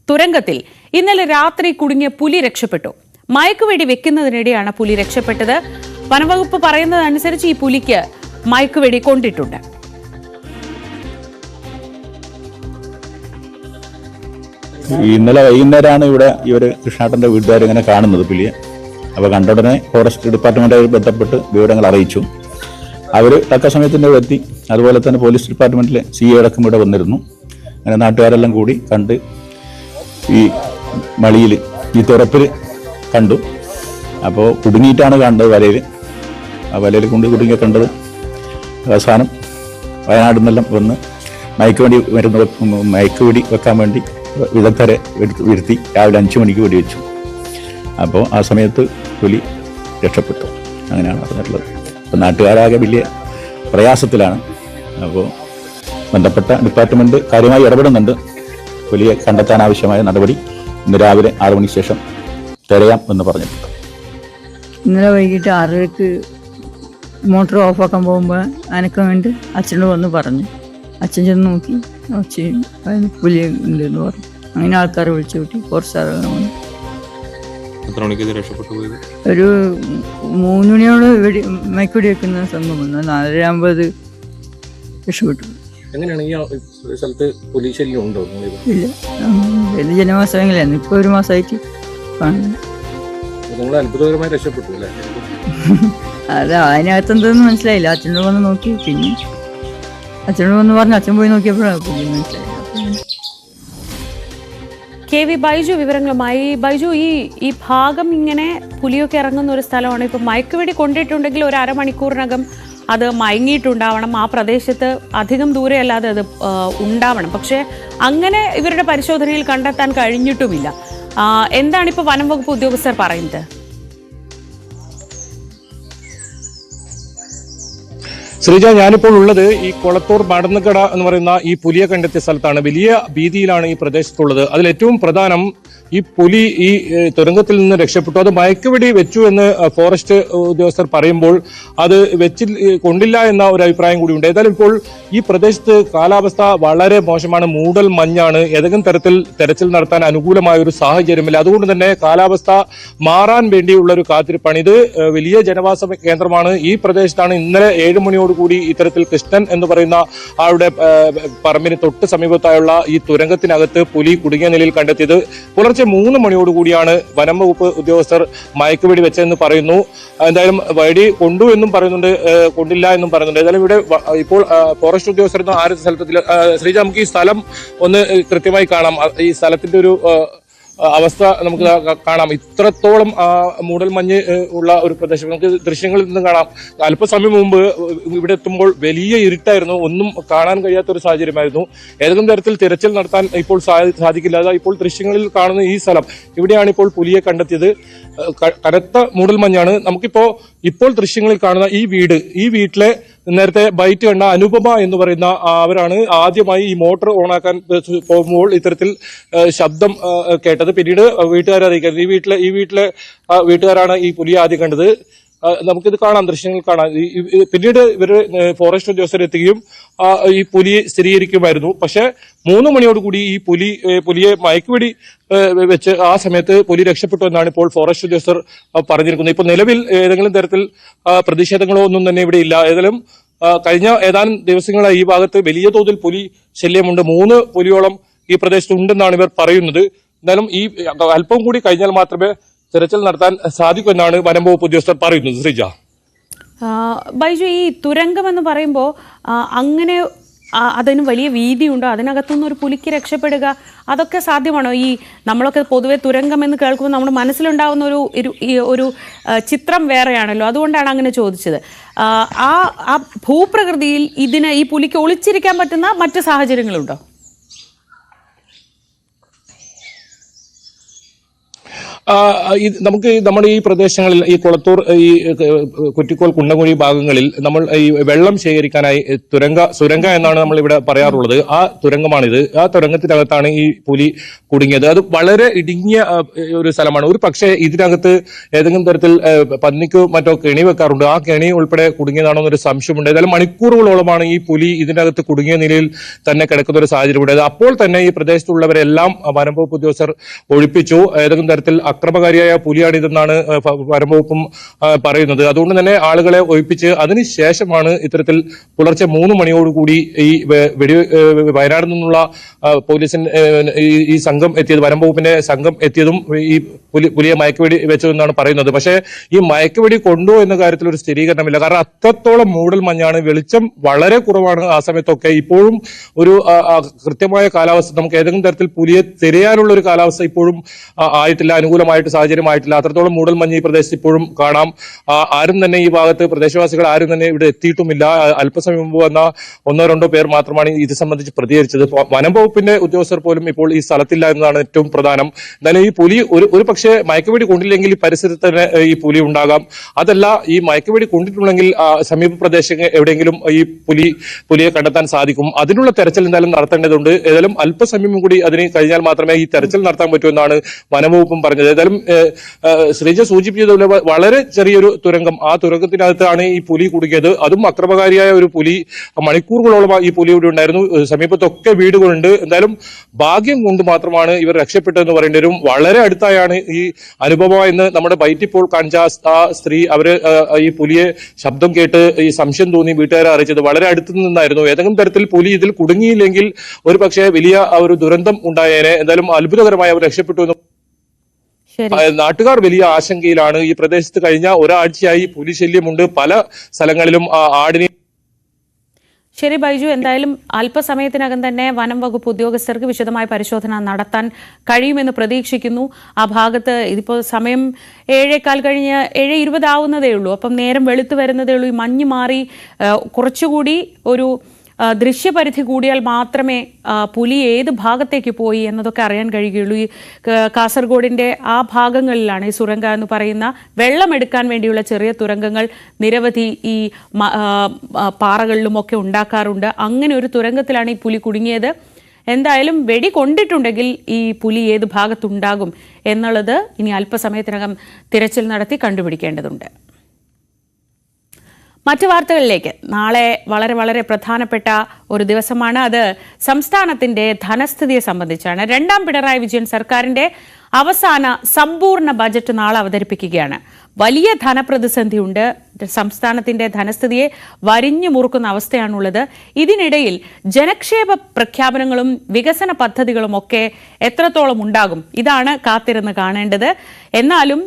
തുരങ്കത്തിൽ ഇന്നലെ രാത്രി കുടുങ്ങിയ പുലി രക്ഷപ്പെട്ടു. മയക്കുവെടി വെക്കുന്നതിനിടെയാണ് പുലി രക്ഷപ്പെട്ടത്. വനംവകുപ്പ് പറയുന്നതനുസരിച്ച് ഈ പുലിക്ക് മയക്കുവെടി കൊണ്ടിട്ടുണ്ട്. ഇന്നലെ വൈകുന്നേരമാണ് ഇവര് കൃഷ്ണാട്ടന്റെ വീട്ടുകാർ ഇങ്ങനെ കാണുന്നത് പുലിയെ. അപ്പൊ കണ്ട ഉടനെ ഫോറസ്റ്റ് ഡിപ്പാർട്ട്മെന്റുമായി ബന്ധപ്പെട്ട് വിവരങ്ങൾ അറിയിച്ചു. അവർ തക്ക സമയത്തിന്റെ എത്തി. അതുപോലെ തന്നെ പോലീസ് ഡിപ്പാർട്ട്മെന്റിലെ CA അടക്കം ഇവിടെ വന്നിരുന്നു. അങ്ങനെ നാട്ടുകാരെല്ലാം കൂടി കണ്ട് ഈ മളിയിൽ ഈ തുറപ്പിൽ കണ്ടു. അപ്പോൾ കുടുങ്ങിയിട്ടാണ് കണ്ടത് വലയിൽ. ആ വലയിൽ കൊണ്ട് കുടുങ്ങിയ കണ്ടത്. അവസാനം വയനാട് നിന്നെല്ലാം വന്ന് മയക്കുവെടി വെക്കാൻ വേണ്ടി വിദഗ്ധരെ വരുത്തി രാവിലെ 5 മണിക്ക് വെടിവെച്ചു. അപ്പോൾ ആ സമയത്ത് പുലി രക്ഷപ്പെട്ടു. അങ്ങനെയാണ് പറഞ്ഞിട്ടുള്ളത്. അപ്പോൾ നാട്ടുകാരാകെ വലിയ പ്രയാസത്തിലാണ്. അപ്പോൾ ബന്ധപ്പെട്ട ഡിപ്പാർട്ട്മെന്റ് കാര്യമായി ഇടപെടുന്നുണ്ട്. പുലിയെ കണ്ടെത്താൻ ആവശ്യമായ നടപടി ഇന്ന് രാവിലെ 6 മണിക്ക് ശേഷം തിരയാം എന്ന് പറഞ്ഞിട്ടുണ്ട്. ഇന്നലെ വൈകിട്ട് 6:30 മോട്ടോർ ഓഫാക്കാൻ പോകുമ്പോൾ അനക്കം വേണ്ടി അച്ഛനോട് വന്ന് പറഞ്ഞു. അച്ഛൻ ചെന്ന് നോക്കി പുലി ഉണ്ടെന്ന് പറഞ്ഞു. അങ്ങനെ ആൾക്കാരെ വിളിച്ചു കൂട്ടി കുറച്ചാളുകൾ വന്നു. ഒരു 3 മണിയോട് മയക്കുവെടി വെക്കുന്ന സംഭവം വന്നു. 4:50 രക്ഷപ്പെട്ടു. എങ്ങനെയാണ് ഈ സ്ഥലത്ത് പുലി ശല്യം ഉണ്ടോ? ഇല്ല, വലിയ ജനവാസമെങ്കിലായിരുന്നു. ഇപ്പോൾ 1 മാസമായിട്ട് കാണുന്നു. നിങ്ങൾ അത്ഭുതകരമായി രക്ഷപ്പെട്ടു അല്ലേ? അത് അതിനകത്ത് എന്തെന്ന് മനസ്സിലായില്ല. അച്ഛനോട് വന്ന് നോക്കി, പിന്നെ അച്ഛനോട് വന്ന് പറഞ്ഞു. അച്ഛൻ പോയി നോക്കിയപ്പോഴാണ് പുലി മനസ്സിലായില്ല. KV ബൈജു വിവരങ്ങളുമായി. ബൈജു, ഈ ഭാഗം ഇങ്ങനെ പുലിയൊക്കെ ഇറങ്ങുന്ന ഒരു സ്ഥലമാണ്. ഇപ്പം മയക്കുവെടി കൊണ്ടിട്ടുണ്ടെങ്കിൽ ഒരു അരമണിക്കൂറിനകം അത് മയങ്ങിയിട്ടുണ്ടാവണം. ആ പ്രദേശത്ത് അധികം ദൂരെ അല്ലാതെ അത് ഉണ്ടാവണം. പക്ഷേ അങ്ങനെ ഇവരുടെ പരിശോധനയിൽ കണ്ടെത്താൻ കഴിഞ്ഞിട്ടുമില്ല. എന്താണ് ഇപ്പോൾ വനം വകുപ്പ് ഉദ്യോഗസ്ഥർ പറയുന്നത്? ശ്രീജ, ഞാനിപ്പോൾ ഉള്ളത് ഈ കൊളത്തൂർ മടന്നുകട എന്ന് പറയുന്ന ഈ പുലിയെ കണ്ടെത്തിയ സ്ഥലത്താണ്. വലിയ ഭീതിയിലാണ് ഈ പ്രദേശത്തുള്ളത്. അതിൽ ഏറ്റവും പ്രധാനം ഈ പുലി ഈ തുരങ്കത്തിൽ നിന്ന് രക്ഷപ്പെട്ടു. അത് മയക്കുവെടി വെച്ചു എന്ന് ഫോറസ്റ്റ് ഉദ്യോഗസ്ഥർ പറയുമ്പോൾ അത് കൊണ്ടില്ല എന്ന ഒരു അഭിപ്രായം കൂടിയുണ്ട്. ഏതായാലും ഇപ്പോൾ ഈ പ്രദേശത്ത് കാലാവസ്ഥ വളരെ മോശമാണ്. മൂടൽ മഞ്ഞാണ്. ഏതെങ്കിലും തരത്തിൽ തെരച്ചിൽ നടത്താൻ അനുകൂലമായ ഒരു സാഹചര്യമില്ല. അതുകൊണ്ട് തന്നെ കാലാവസ്ഥ മാറാൻ വേണ്ടിയുള്ള ഒരു കാത്തിരിപ്പാണ്. ഇത് വലിയ ജനവാസ കേന്ദ്രമാണ്. ഈ പ്രദേശത്താണ് ഇന്നലെ 7 മണിയോടുകൂടി ഇത്തരത്തിൽ കൃഷ്ണൻ എന്ന് പറയുന്ന ആളുടെ പറമ്പിന് തൊട്ട് സമീപത്തായുള്ള ഈ തുരങ്കത്തിനകത്ത് പുലി കുടുങ്ങിയ നിലയിൽ കണ്ടെത്തിയത്. പുലർച്ചെ 3 മണിയോടുകൂടിയാണ് വനം വകുപ്പ് ഉദ്യോഗസ്ഥർ മയക്കുവെടി വെച്ചതെന്ന് പറയുന്നു. എന്തായാലും വെടി കൊണ്ടു എന്നും പറയുന്നുണ്ട്, കൊണ്ടില്ല എന്നും പറയുന്നുണ്ട്. ഏതായാലും ഇവിടെ ഇപ്പോൾ ഫോറസ്റ്റ് ഉദ്യോഗസ്ഥർ ആരും സ്ഥലത്തിൽ ശ്രീജ, നമുക്ക് ഈ സ്ഥലം ഒന്ന് കൃത്യമായി കാണാം. ഈ സ്ഥലത്തിന്റെ ഒരു അവസ്ഥ നമുക്ക് കാണാം. ഇത്രത്തോളം മൂടൽമഞ്ഞ് ഉള്ള ഒരു പ്രദേശം നമുക്ക് ദൃശ്യങ്ങളിൽ നിന്ന് കാണാം. അല്പസമയം മുമ്പ് ഇവിടെ എത്തുമ്പോൾ വലിയ ഇരുട്ടായിരുന്നു. ഒന്നും കാണാൻ കഴിയാത്ത ഒരു സാഹചര്യമായിരുന്നു. ഏതെങ്കിലും തരത്തിൽ തിരച്ചിൽ നടത്താൻ ഇപ്പോൾ സാധിക്കില്ല. ഇപ്പോൾ ദൃശ്യങ്ങളിൽ കാണുന്ന ഈ സ്ഥലം, ഇവിടെയാണ് ഇപ്പോൾ പുലിയെ കണ്ടെത്തിയത്. കനത്ത മൂടൽമഞ്ഞാണ്. ഇപ്പോൾ ദൃശ്യങ്ങളിൽ കാണുന്ന ഈ വീട്ടിലെ നേരത്തെ ബൈറ്റ് കണ്ട അനുപമ എന്ന് പറയുന്ന അവരാണ് ആദ്യമായി ഈ മോട്ടോർ ഓണാക്കാൻ പോകുമ്പോൾ ഇത്തരത്തിൽ ശബ്ദം കേട്ടത്. പിന്നീട് വീട്ടുകാരെ അറിയിക്കുന്നത്. ഈ വീട്ടിലെ വീട്ടുകാരാണ് ഈ പുലിയെ ആദ്യം കണ്ടത്. നമുക്കിത് കാണാം, ദൃശ്യങ്ങൾ കാണാം. പിന്നീട് ഇവര് ഫോറസ്റ്റ് ഉദ്യോഗസ്ഥരെത്തുകയും ഈ പുലിയെ സ്ഥിരീകരിക്കുമായിരുന്നു. പക്ഷെ 3 മണിയോടുകൂടി ഈ പുലിയെ മയക്കുവെടി വെച്ച് ആ സമയത്ത് പുലി രക്ഷപ്പെട്ടു എന്നാണ് ഇപ്പോൾ ഫോറസ്റ്റ് ഉദ്യോഗസ്ഥർ പറഞ്ഞിരിക്കുന്നത്. ഇപ്പോൾ നിലവിൽ ഏതെങ്കിലും തരത്തിൽ പ്രതിഷേധങ്ങളോ ഒന്നും തന്നെ ഇവിടെ ഇല്ല. ഏതായാലും കഴിഞ്ഞ ഏതാനും ദിവസങ്ങളായി ഈ ഭാഗത്ത് വലിയ തോതിൽ പുലി ശല്യമുണ്ട്. 3 പുലിയോളം ഈ പ്രദേശത്ത് ഉണ്ടെന്നാണ് ഇവർ പറയുന്നത്. എന്തായാലും ഈ അല്പം കൂടി കഴിഞ്ഞാൽ മാത്രമേ തിരച്ചിൽ നടത്താൻ സാധിക്കുമെന്നാണ് വനം വകുപ്പ് ഉദ്യോഗസ്ഥർ പറയുന്നത്. ശ്രീജ, ബൈജു, ഈ തുരങ്കം എന്ന് പറയുമ്പോൾ അങ്ങനെ അതിന് വലിയ വീതിയുണ്ടോ? അതിനകത്തുനിന്ന് ഒരു പുലിക്ക് രക്ഷപ്പെടുക, അതൊക്കെ സാധ്യമാണോ? നമ്മളൊക്കെ പൊതുവെ തുരങ്കം എന്ന് കേൾക്കുമ്പോൾ നമ്മുടെ മനസ്സിലുണ്ടാകുന്ന ഒരു ചിത്രം വേറെയാണല്ലോ. അതുകൊണ്ടാണ് അങ്ങനെ ചോദിച്ചത്. ആ ഭൂപ്രകൃതിയിൽ ഈ പുലിക്ക് ഒളിച്ചിരിക്കാൻ പറ്റുന്ന മറ്റ് സാഹചര്യങ്ങളുണ്ടോ? നമുക്ക് നമ്മുടെ ഈ പ്രദേശങ്ങളിൽ ഈ കൊളത്തൂർ, ഈ കുറ്റിക്കോൽ, കുണ്ടംകുഴി ഭാഗങ്ങളിൽ നമ്മൾ ഈ വെള്ളം ശേഖരിക്കാനായി സുരംഗ എന്നാണ് നമ്മൾ ഇവിടെ പറയാറുള്ളത്. ആ തുരങ്കമാണിത്. ആ തുരങ്കത്തിനകത്താണ് ഈ പുലി കുടുങ്ങിയത്. അത് വളരെ ഇടുങ്ങിയ ഒരു സ്ഥലമാണ്. ഒരു പക്ഷേ ഇതിനകത്ത് ഏതെങ്കിലും തരത്തിൽ പന്നിക്കോ മറ്റോ കെണി വെക്കാറുണ്ട്. ആ കെണി ഉൾപ്പെടെ കുടുങ്ങിയതാണോ എന്നൊരു സംശയമുണ്ട്. ഏതായാലും മണിക്കൂറുകളോളമാണ് ഈ പുലി ഇതിനകത്ത് കുടുങ്ങിയ നിലയിൽ തന്നെ കിടക്കുന്ന ഒരു സാഹചര്യമുണ്ടായത്. അപ്പോൾ തന്നെ ഈ പ്രദേശത്തുള്ളവരെല്ലാം വനം വകുപ്പ് ഉദ്യോഗസ്ഥർ ഒഴിപ്പിച്ചു. ഏതെങ്കിലും തരത്തിൽ അക്രമകാരിയായ പുലിയാണിതെന്നാണ് വനംവകുപ്പും പറയുന്നത്. അതുകൊണ്ട് തന്നെ ആളുകളെ ഒഴിപ്പിച്ച് അതിനുശേഷമാണ് ഇത്തരത്തിൽ പുലർച്ചെ 3 മണിയോടുകൂടി ഈ വയനാട് നിന്നുള്ള പോലീസിന്റെ ഈ സംഘം എത്തിയത്, വനംവകുപ്പിന്റെ സംഘം എത്തിയതും ഈ പുലിയെ മയക്കുവെടി വെച്ചതെന്നാണ് പറയുന്നത്. പക്ഷേ ഈ മയക്കുവെടി കൊണ്ടു എന്ന കാര്യത്തിൽ ഒരു സ്ഥിരീകരണമില്ല. കാരണം അത്രത്തോളം മൂടൽ മഞ്ഞാണ്. വെളിച്ചം വളരെ കുറവാണ് ആ സമയത്തൊക്കെ. ഇപ്പോഴും ഒരു കൃത്യമായ കാലാവസ്ഥ, നമുക്ക് ഏതെങ്കിലും തരത്തിൽ പുലിയെ തിരയാനുള്ള ഒരു കാലാവസ്ഥ ഇപ്പോഴും ആയിട്ടില്ല, അനുകൂലമായി പൂർണ്ണമായിട്ട് സാഹചര്യമായിട്ടില്ല. അത്രത്തോളം മൂടൽമഞ്ഞ് ഈ പ്രദേശത്ത് ഇപ്പോഴും കാണാം. ആരും തന്നെ ഈ ഭാഗത്ത് പ്രദേശവാസികൾ ആരും തന്നെ ഇവിടെ എത്തിയിട്ടുമില്ല. അല്പസമയം മുമ്പ് വന്ന 1-2 പേർ മാത്രമാണ് ഇത് സംബന്ധിച്ച് പ്രതികരിച്ചത്. വനം വകുപ്പിന്റെ ഉദ്യോഗസ്ഥർ പോലും ഇപ്പോൾ ഈ സ്ഥലത്തില്ല എന്നതാണ് ഏറ്റവും പ്രധാനം. എന്തായാലും ഈ പുലി ഒരു പക്ഷേ മയക്കുവെടി കൊണ്ടില്ലെങ്കിൽ ഈ പരിസരത്ത് തന്നെ ഈ പുലി ഉണ്ടാകാം. അതല്ല, ഈ മയക്കുവെടി കൊണ്ടിട്ടുണ്ടെങ്കിൽ സമീപ പ്രദേശങ്ങൾ എവിടെയെങ്കിലും ഈ പുലിയെ കണ്ടെത്താൻ സാധിക്കും. അതിനുള്ള തെരച്ചിൽ എന്തായാലും നടത്തേണ്ടതുണ്ട്. ഏതായാലും അല്പസമയം കൂടി അതിന് കഴിഞ്ഞാൽ മാത്രമേ ഈ തെരച്ചിൽ നടത്താൻ പറ്റൂ എന്നാണ് വനംവകുപ്പും പറഞ്ഞത്. ഏതായാലും ശ്രീജ സൂചിപ്പിച്ചതുപോലെ വളരെ ചെറിയൊരു തുരങ്കം, ആ തുരങ്കത്തിനകത്താണ് ഈ പുലി കുടുങ്ങിയത്. അതും അക്രമകാരിയായ ഒരു പുലി. മണിക്കൂറുകളോളം ഈ പുലി ഇവിടെ ഉണ്ടായിരുന്നു. സമീപത്തൊക്കെ വീടുകളുണ്ട്. എന്തായാലും ഭാഗ്യം കൊണ്ട് മാത്രമാണ് ഇവർ രക്ഷപ്പെട്ടതെന്ന് പറയേണ്ടി വരും. വളരെ അടുത്തായാണ് ഈ അനുപമ എന്ന് നമ്മുടെ ബൈറ്റിപ്പോൾ കാണിച്ച ആ സ്ത്രീ, അവര് ഈ പുലിയെ ശബ്ദം കേട്ട് ഈ സംശയം തോന്നി വീട്ടുകാരെ അറിയിച്ചത് വളരെ അടുത്തു നിന്നായിരുന്നു. ഏതെങ്കിലും തരത്തിൽ പുലി ഇതിൽ കുടുങ്ങിയില്ലെങ്കിൽ ഒരു പക്ഷേ വലിയ ഒരു ദുരന്തം ഉണ്ടായേനെ. എന്തായാലും അത്ഭുതകരമായി അവർ രക്ഷപ്പെട്ടു എന്ന് നാട്ടുകാർ വലിയ ആശങ്കയിലാണ്. ഈ പ്രദേശത്ത് കഴിഞ്ഞ ഒരാഴ്ചയായി പുലി ശല്യമുണ്ട്. പല സ്ഥലങ്ങളിലും ആടിനെ. ശരി ബൈജു, എന്തായാലും അല്പസമയത്തിനകം തന്നെ വനം വകുപ്പ് ഉദ്യോഗസ്ഥർക്ക് വിശദമായ പരിശോധന നടത്താൻ കഴിയുമെന്ന് പ്രതീക്ഷിക്കുന്നു. ആ ഭാഗത്ത് ഇതിപ്പോൾ സമയം 7:15 കഴിഞ്ഞ് 7:20 ആവുന്നതേ ഉള്ളൂ. അപ്പം നേരം വെളുത്തു വരുന്നതേ ഉള്ളൂ. ഈ മഞ്ഞ് മാറി കുറച്ചുകൂടി ഒരു ദൃശ്യപരിധി കൂടിയാൽ മാത്രമേ പുലി ഏത് ഭാഗത്തേക്ക് പോയി എന്നതൊക്കെ അറിയാൻ കഴിയുകയുള്ളൂ. ഈ കാസർഗോഡിൻ്റെ ആ ഭാഗങ്ങളിലാണ് ഈ സുരംഗ എന്ന് പറയുന്ന വെള്ളമെടുക്കാൻ വേണ്ടിയുള്ള ചെറിയ തുരങ്കങ്ങൾ നിരവധി ഈ പാറകളിലുമൊക്കെ ഉണ്ടാക്കാറുണ്ട്. അങ്ങനെ ഒരു തുരങ്കത്തിലാണ് ഈ പുലി കുടുങ്ങിയത്. എന്തായാലും വെടി കൊണ്ടിട്ടുണ്ടെങ്കിൽ ഈ പുലി ഏത് ഭാഗത്തുണ്ടാകും എന്നുള്ളത് ഇനി അല്പസമയത്തിനകം തിരച്ചിൽ നടത്തി കണ്ടുപിടിക്കേണ്ടതുണ്ട്. മറ്റു വാർത്തകളിലേക്ക്. നാളെ വളരെ വളരെ പ്രധാനപ്പെട്ട ഒരു ദിവസമാണ്. അത് സംസ്ഥാനത്തിന്റെ ധനസ്ഥിതിയെ സംബന്ധിച്ചാണ്. 2ാം പിണറായി വിജയൻ സർക്കാരിന്റെ അവസാന സമ്പൂർണ്ണ ബജറ്റ് നാളെ അവതരിപ്പിക്കുകയാണ്. വലിയ ധനപ്രതിസന്ധിയുണ്ട്. സംസ്ഥാനത്തിന്റെ ധനസ്ഥിതിയെ വരിഞ്ഞു മുറുക്കുന്ന അവസ്ഥയാണുള്ളത്. ഇതിനിടയിൽ ജനക്ഷേമ പ്രഖ്യാപനങ്ങളും വികസന പദ്ധതികളും ഒക്കെ എത്രത്തോളം ഉണ്ടാകും, ഇതാണ് കാത്തിരുന്ന് കാണേണ്ടത്. എന്നാലും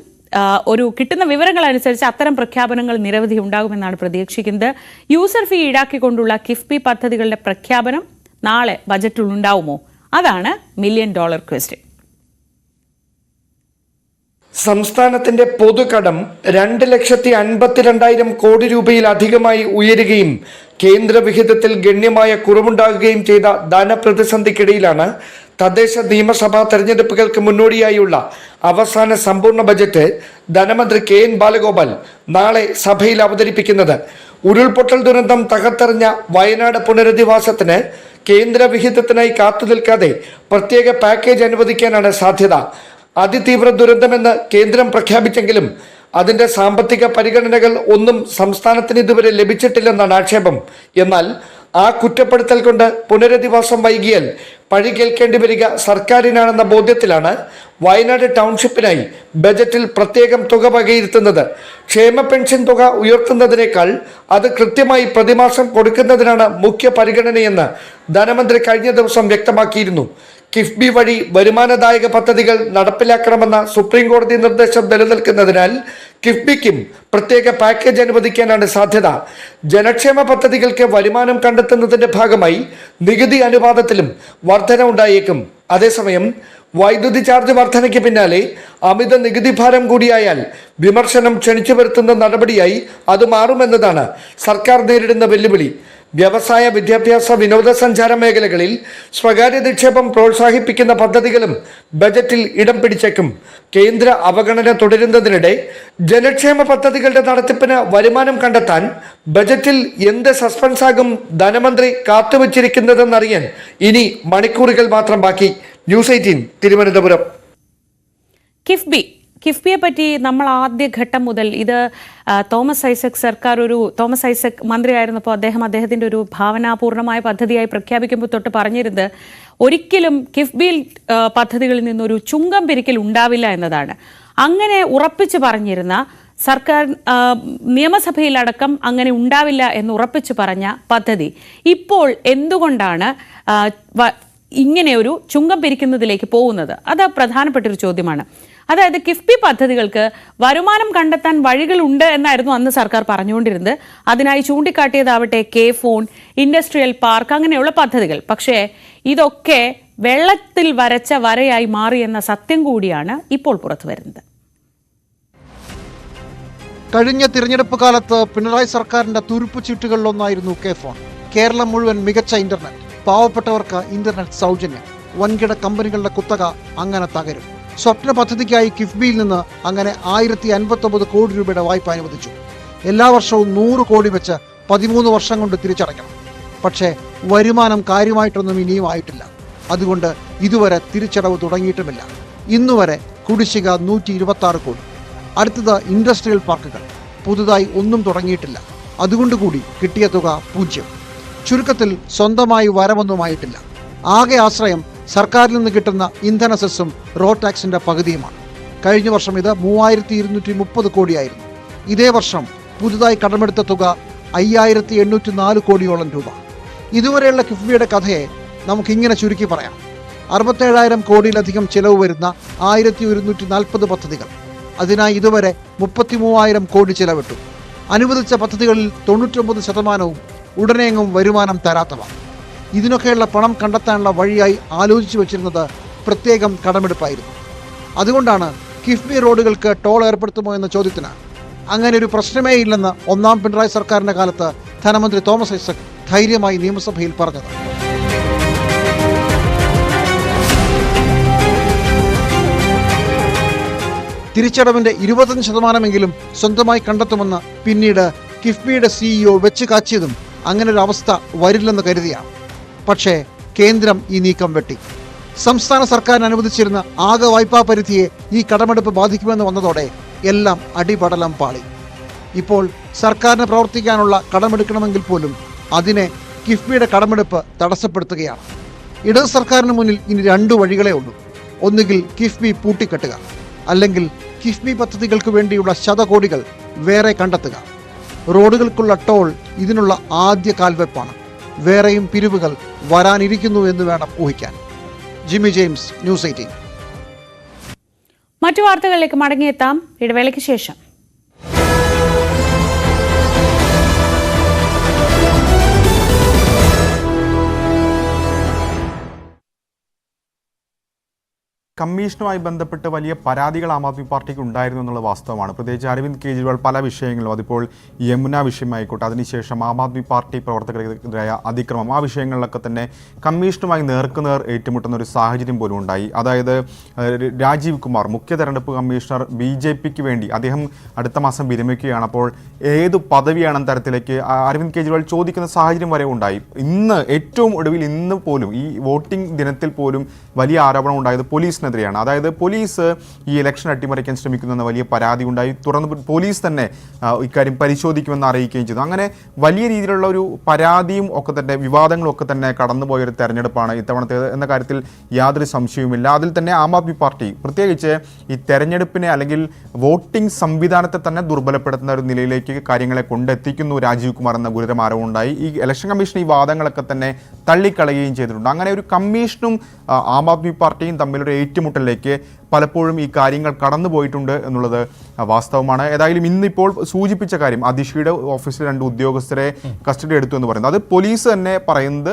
ഒരു കിട്ടുന്ന വിവരങ്ങൾ അനുസരിച്ച് അത്തരം പ്രഖ്യാപനങ്ങൾ നിരവധി ഉണ്ടാകുമെന്നാണ് പ്രതീക്ഷിക്കുന്നത്. യൂസർ ഫീ ഈടാക്കിക്കൊണ്ടുള്ള കിഫ്ബി പദ്ധതികളുടെ പ്രഖ്യാപനം നാളെ ബജറ്റിൽ ഉണ്ടാവുമോ? അതാണ് $1 മില്യൺ ക്വസ്റ്റ്യൻ. സംസ്ഥാനത്തിന്റെ പൊതുകടം 2,52,000 കോടി രൂപയിലധികമായി ഉയരുകയും കേന്ദ്ര വിഹിതത്തിൽ ഗണ്യമായ കുറവുണ്ടാകുകയും ചെയ്ത ധനപ്രതിസന്ധിക്കിടയിലാണ് തദ്ദേശ നിയമസഭാ തെരഞ്ഞെടുപ്പുകൾക്ക് മുന്നോടിയായുള്ള അവസാന സമ്പൂർണ്ണ ബജറ്റ് ധനമന്ത്രി KN ബാലഗോപാൽ നാളെ സഭയിൽ അവതരിപ്പിക്കുന്നത്. ഉരുൾപൊട്ടൽ ദുരന്തം തകർത്തെറിഞ്ഞ വയനാട് പുനരധിവാസത്തിന് കേന്ദ്ര വിഹിതത്തിനായി കാത്തുനിൽക്കാതെ പ്രത്യേക പാക്കേജ് അനുവദിക്കാനാണ് സാധ്യത. അതിതീവ്ര ദുരന്തമെന്ന് കേന്ദ്രം പ്രഖ്യാപിച്ചെങ്കിലും അതിന്റെ സാമ്പത്തിക പരിഗണനകൾ ഒന്നും സംസ്ഥാനത്തിന് ഇതുവരെ ലഭിച്ചിട്ടില്ലെന്നാണ് ആക്ഷേപം. എന്നാൽ ആ കുറ്റപ്പെടുത്തൽ കൊണ്ട് പുനരധിവാസം വൈകിയാൽ പഴി കേൾക്കേണ്ടി വരിക സർക്കാരിനാണെന്ന ബോധ്യത്തിലാണ് വയനാട് ടൗൺഷിപ്പിനായി ബജറ്റിൽ പ്രത്യേകം തുക വകയിരുത്തുന്നത്. ക്ഷേമ പെൻഷൻ തുക ഉയർത്തുന്നതിനേക്കാൾ അത് കൃത്യമായി പ്രതിമാസം കൊടുക്കുന്നതിനാണ് മുഖ്യ പരിഗണനയെന്ന് ധനമന്ത്രി കഴിഞ്ഞ ദിവസം വ്യക്തമാക്കിയിരുന്നു. കിഫ്ബി വഴി വരുമാനദായക പദ്ധതികൾ നടപ്പിലാക്കണമെന്ന സുപ്രീം കോടതി നിർദ്ദേശം നിലനിൽക്കുന്നതിനാൽ കിഫ്ബിക്കും പ്രത്യേക പാക്കേജ് അനുവദിക്കാനാണ് സാധ്യത. ജനക്ഷേമ പദ്ധതികൾക്ക് വരുമാനം കണ്ടെത്തുന്നതിന്റെ ഭാഗമായി നികുതി അനുപാതത്തിലും വർധന ഉണ്ടായേക്കും. അതേസമയം വൈദ്യുതി ചാർജ് വർധനയ്ക്ക് പിന്നാലെ അമിത നികുതി ഭാരം കൂടിയായാൽ വിമർശനം ക്ഷണിച്ചു വരുത്തുന്ന നടപടിയായി അത് മാറുമെന്നതാണ് സർക്കാർ നേരിടുന്ന വെല്ലുവിളി. വ്യവസായ, വിദ്യാഭ്യാസ, വിനോദസഞ്ചാര മേഖലകളിൽ സ്വകാര്യ നിക്ഷേപം പ്രോത്സാഹിപ്പിക്കുന്ന പദ്ധതികളും ബജറ്റിൽ ഇടം പിടിച്ചേക്കും. കേന്ദ്ര അവഗണന തുടരുന്നതിനിടെ ജനക്ഷേമ പദ്ധതികളുടെ നടത്തിപ്പിന് വരുമാനം കണ്ടെത്താൻ ബജറ്റിൽ എന്ത് സസ്പെൻസാകും ധനമന്ത്രി കാത്തുവച്ചിരിക്കുന്നതെന്നറിയാൻ ഇനി മണിക്കൂറുകൾ മാത്രം ബാക്കി. ന്യൂസ് 18 തിരുവനന്തപുരം. കിഫ്ബിയെ പറ്റി നമ്മൾ ആദ്യഘട്ടം മുതൽ ഇത് തോമസ് ഐസക് മന്ത്രിയായിരുന്നപ്പോൾ അദ്ദേഹത്തിന്റെ ഒരു ഭാവനാപൂർണമായ പദ്ധതിയായി പ്രഖ്യാപിക്കുമ്പോൾ തൊട്ട് പറഞ്ഞിരുന്നത് ഒരിക്കലും കിഫ്ബിയിൽ പദ്ധതികളിൽ നിന്നൊരു ചുങ്കം പിരിക്കൽ ഉണ്ടാവില്ല എന്നതാണ്. അങ്ങനെ ഉറപ്പിച്ചു പറഞ്ഞിരുന്ന സർക്കാർ നിയമസഭയിലടക്കം അങ്ങനെ ഉണ്ടാവില്ല എന്ന് ഉറപ്പിച്ചു പറഞ്ഞ പദ്ധതി ഇപ്പോൾ എന്തുകൊണ്ടാണ് ഇങ്ങനെ ഒരു ചുങ്കം പിരിക്കുന്നതിലേക്ക് പോകുന്നത്? അത് പ്രധാനപ്പെട്ടൊരു ചോദ്യമാണ്. അതായത് കിഫ്ബി പദ്ധതികൾക്ക് വരുമാനം കണ്ടെത്താൻ വഴികളുണ്ട് എന്നായിരുന്നു അന്ന് സർക്കാർ പറഞ്ഞുകൊണ്ടിരുന്നത്. അതിനായി ചൂണ്ടിക്കാട്ടിയതാവട്ടെ കെ ഫോൺ, ഇൻഡസ്ട്രിയൽ പാർക്ക്, അങ്ങനെയുള്ള പദ്ധതികൾ. പക്ഷേ ഇതൊക്കെ വെള്ളത്തിൽ വരച്ച വരയായി മാറിയെന്ന സത്യം കൂടിയാണ് ഇപ്പോൾ പുറത്തു വരുന്നത്. കഴിഞ്ഞ തിരഞ്ഞെടുപ്പ് കാലത്ത് പിണറായി സർക്കാരിന്റെ തുരുപ്പു ചീട്ടുകളിലൊന്നായിരുന്നു കെ ഫോൺ. കേരളം മുഴുവൻ മികച്ച ഇന്റർനെറ്റ്, പാവപ്പെട്ടവർക്ക് ഇന്റർനെറ്റ് സൗജന്യം, വൻകിട കമ്പനികളുടെ കുത്തക അങ്ങനെ തകരും. സ്വപ്ന പദ്ധതിക്കായി കിഫ്ബിയിൽ നിന്ന് അങ്ങനെ 1059 കോടി രൂപയുടെ വായ്പ അനുവദിച്ചു. എല്ലാ വർഷവും 100 കോടി വെച്ച് 13 വർഷം കൊണ്ട് തിരിച്ചടയ്ക്കണം. പക്ഷേ വരുമാനം കാര്യമായിട്ടൊന്നും ഇനിയും ആയിട്ടില്ല. അതുകൊണ്ട് ഇതുവരെ തിരിച്ചടവ് തുടങ്ങിയിട്ടുമില്ല. ഇന്നുവരെ കുടിശ്ശിക 126 കോടി. അടുത്തത് ഇൻഡസ്ട്രിയൽ പാർക്കുകൾ. പുതുതായി ഒന്നും തുടങ്ങിയിട്ടില്ല. അതുകൊണ്ടുകൂടി കിട്ടിയ തുക 0. ചുരുക്കത്തിൽ സ്വന്തമായി വരവൊന്നുമായിട്ടില്ല. ആകെ ആശ്രയം സർക്കാരിൽ നിന്ന് കിട്ടുന്ന ഇന്ധന സെസ്സും റോഡ് ടാക്സിന്റെ പകുതിയുമാണ്. കഴിഞ്ഞ വർഷം ഇത് 3230 കോടിയായിരുന്നു. ഇതേ വർഷം പുതുതായി കടമെടുത്ത തുക 5804 കോടിയോളം രൂപ. ഇതുവരെയുള്ള കിഫ്ബിയുടെ കഥയെ നമുക്കിങ്ങനെ ചുരുക്കി പറയാം. 67,000 കോടിയിലധികം ചിലവ് വരുന്ന 1140 പദ്ധതികൾ. അതിനായി ഇതുവരെ 33,000 കോടി ചിലവിട്ടു. അനുവദിച്ച പദ്ധതികളിൽ 99% ഉടനെയെങ്ങും വരുമാനം തരാത്തവ. ഇതിനൊക്കെയുള്ള പണം കണ്ടെത്താനുള്ള വഴിയായി ആലോചിച്ചു വെച്ചിരുന്നത് പ്രത്യേകം കടമെടുപ്പായിരുന്നു. അതുകൊണ്ടാണ് കിഫ്ബി റോഡുകൾക്ക് ടോൾ ഏർപ്പെടുത്തുമോ എന്ന ചോദ്യത്തിന് അങ്ങനെ ഒരു പ്രശ്നമേ ഇല്ലെന്ന് ഒന്നാം പിണറായി സർക്കാരിന്റെ കാലത്ത് ധനമന്ത്രി തോമസ് ഐസക് ധൈര്യമായി നിയമസഭയിൽ പറഞ്ഞത്. തിരിച്ചടവിന്റെ 25% സ്വന്തമായി കണ്ടെത്തുമെന്ന് പിന്നീട് കിഫ്ബിയുടെ CEO വെച്ച് കാച്ചിയതും അങ്ങനെ ഒരു അവസ്ഥ വരില്ലെന്ന് കരുതിയാണ്. പക്ഷേ കേന്ദ്രം ഈ നീക്കം വെട്ടി. സംസ്ഥാന സർക്കാരിന് അനുവദിച്ചിരുന്ന ആകെ വായ്പാ പരിധിയെ ഈ കടമെടുപ്പ് ബാധിക്കുമെന്ന് വന്നതോടെ എല്ലാം അടിപടലം പാളി. ഇപ്പോൾ സർക്കാരിന് പ്രവർത്തിക്കാനുള്ള കടമെടുക്കണമെങ്കിൽ പോലും അതിനെ കിഫ്ബിയുടെ കടമെടുപ്പ് തടസ്സപ്പെടുത്തുകയാണ്. ഇടത് സർക്കാരിന് മുന്നിൽ ഇനി 2 വഴികളേ ഉള്ളൂ. ഒന്നുകിൽ കിഫ്ബി പൂട്ടിക്കെട്ടുക, അല്ലെങ്കിൽ കിഫ്ബി പദ്ധതികൾക്ക് വേണ്ടിയുള്ള ശതകോടികൾ വേറെ കണ്ടെത്തുക. റോഡുകൾക്കുള്ള ടോൾ ഇതിനുള്ള ആദ്യ കാൽവെപ്പാണ്. വേറെയും പിരിവുകൾ വരാനിരിക്കുന്നു എന്ന് വേണം ഊഹിക്കാൻ. Jimmy James, news 18. മറ്റു വാർത്തകളിലേക്ക് മടങ്ങിയെത്താം ഇടവേളയ്ക്ക് ശേഷം. കമ്മീഷനുമായി ബന്ധപ്പെട്ട് വലിയ പരാതികൾ ആം ആദ്മി പാർട്ടിക്ക് ഉണ്ടായിരുന്നു എന്നുള്ളത് വാസ്തവമാണ്. പ്രത്യേകിച്ച് അരവിന്ദ് കെജ്രിവാൾ പല വിഷയങ്ങളും, അതിപ്പോൾ യമുന വിഷയമായിക്കോട്ടെ, അതിനുശേഷം ആം ആദ്മി പാർട്ടി പ്രവർത്തകർക്കെതിരായ അതിക്രമം, ആ വിഷയങ്ങളിലൊക്കെ തന്നെ കമ്മീഷനുമായി നേർക്കുനേർ ഏറ്റുമുട്ടുന്ന ഒരു സാഹചര്യം പോലും ഉണ്ടായി. അതായത് രാജീവ് കുമാർ, മുഖ്യ തെരഞ്ഞെടുപ്പ് കമ്മീഷണർ, BJPക്ക് വേണ്ടി അദ്ദേഹം അടുത്ത മാസം വിരമിക്കുകയാണ്. അപ്പോൾ ഏത് പദവിയാണെന്ന തരത്തിലേക്ക് അരവിന്ദ് കെജ്രിവാൾ ചോദിക്കുന്ന സാഹചര്യം വരെ ഉണ്ടായി. ഇന്ന് ഏറ്റവും ഒടുവിൽ ഇന്ന് പോലും ഈ വോട്ടിംഗ് ദിനത്തിൽ പോലും വലിയ ആരോപണം ഉണ്ടായത് പോലീസിനെതിരെയാണ്. അതായത് പോലീസ് ഈ ഇലക്ഷൻ അട്ടിമറിക്കാൻ ശ്രമിക്കുന്നെന്ന വലിയ പരാതി ഉണ്ടായി. തുറന്ന് പോലീസ് തന്നെ ഇക്കാര്യം പരിശോധിക്കുമെന്ന് അറിയിക്കുകയും ചെയ്തു. അങ്ങനെ വലിയ രീതിയിലുള്ള ഒരു പരാതിയും ഒക്കെ തന്നെ വിവാദങ്ങളും ഒക്കെ തന്നെ കടന്നുപോയൊരു തെരഞ്ഞെടുപ്പാണ് ഇത്തവണത്തേത് എന്ന കാര്യത്തിൽ യാതൊരു സംശയവുമില്ല. അതിൽ തന്നെ ആം ആദ്മി പാർട്ടി പ്രത്യേകിച്ച് ഈ തെരഞ്ഞെടുപ്പിനെ അല്ലെങ്കിൽ വോട്ടിംഗ് സംവിധാനത്തെ തന്നെ ദുർബലപ്പെടുത്തുന്ന ഒരു നിലയിലേക്ക് കാര്യങ്ങളെ കൊണ്ടെത്തിക്കുന്നു രാജീവ് കുമാർ എന്ന ഗുരുതര ആരോപണം ഉണ്ടായി. ഈ ഇലക്ഷൻ കമ്മീഷൻ ഈ വാദങ്ങളൊക്കെ തന്നെ തള്ളിക്കളയുകയും ചെയ്തിട്ടുണ്ട്. അങ്ങനെ ഒരു കമ്മീഷനും ആം ആദ്മി പാർട്ടിയും തമ്മിലൊരു ഏറ്റുമുട്ടലിലേക്ക് പലപ്പോഴും ഈ കാര്യങ്ങൾ കടന്നുപോയിട്ടുണ്ട് എന്നുള്ളത് വാസ്തവമാണ്. ഏതായാലും ഇന്നിപ്പോൾ സൂചിപ്പിച്ച കാര്യം, അതിഷിയുടെ ഓഫീസിലെ 2 ഉദ്യോഗസ്ഥരെ കസ്റ്റഡി എടുത്തു എന്ന് പറയുന്നത്, അത് പോലീസ് തന്നെ പറയുന്നത്,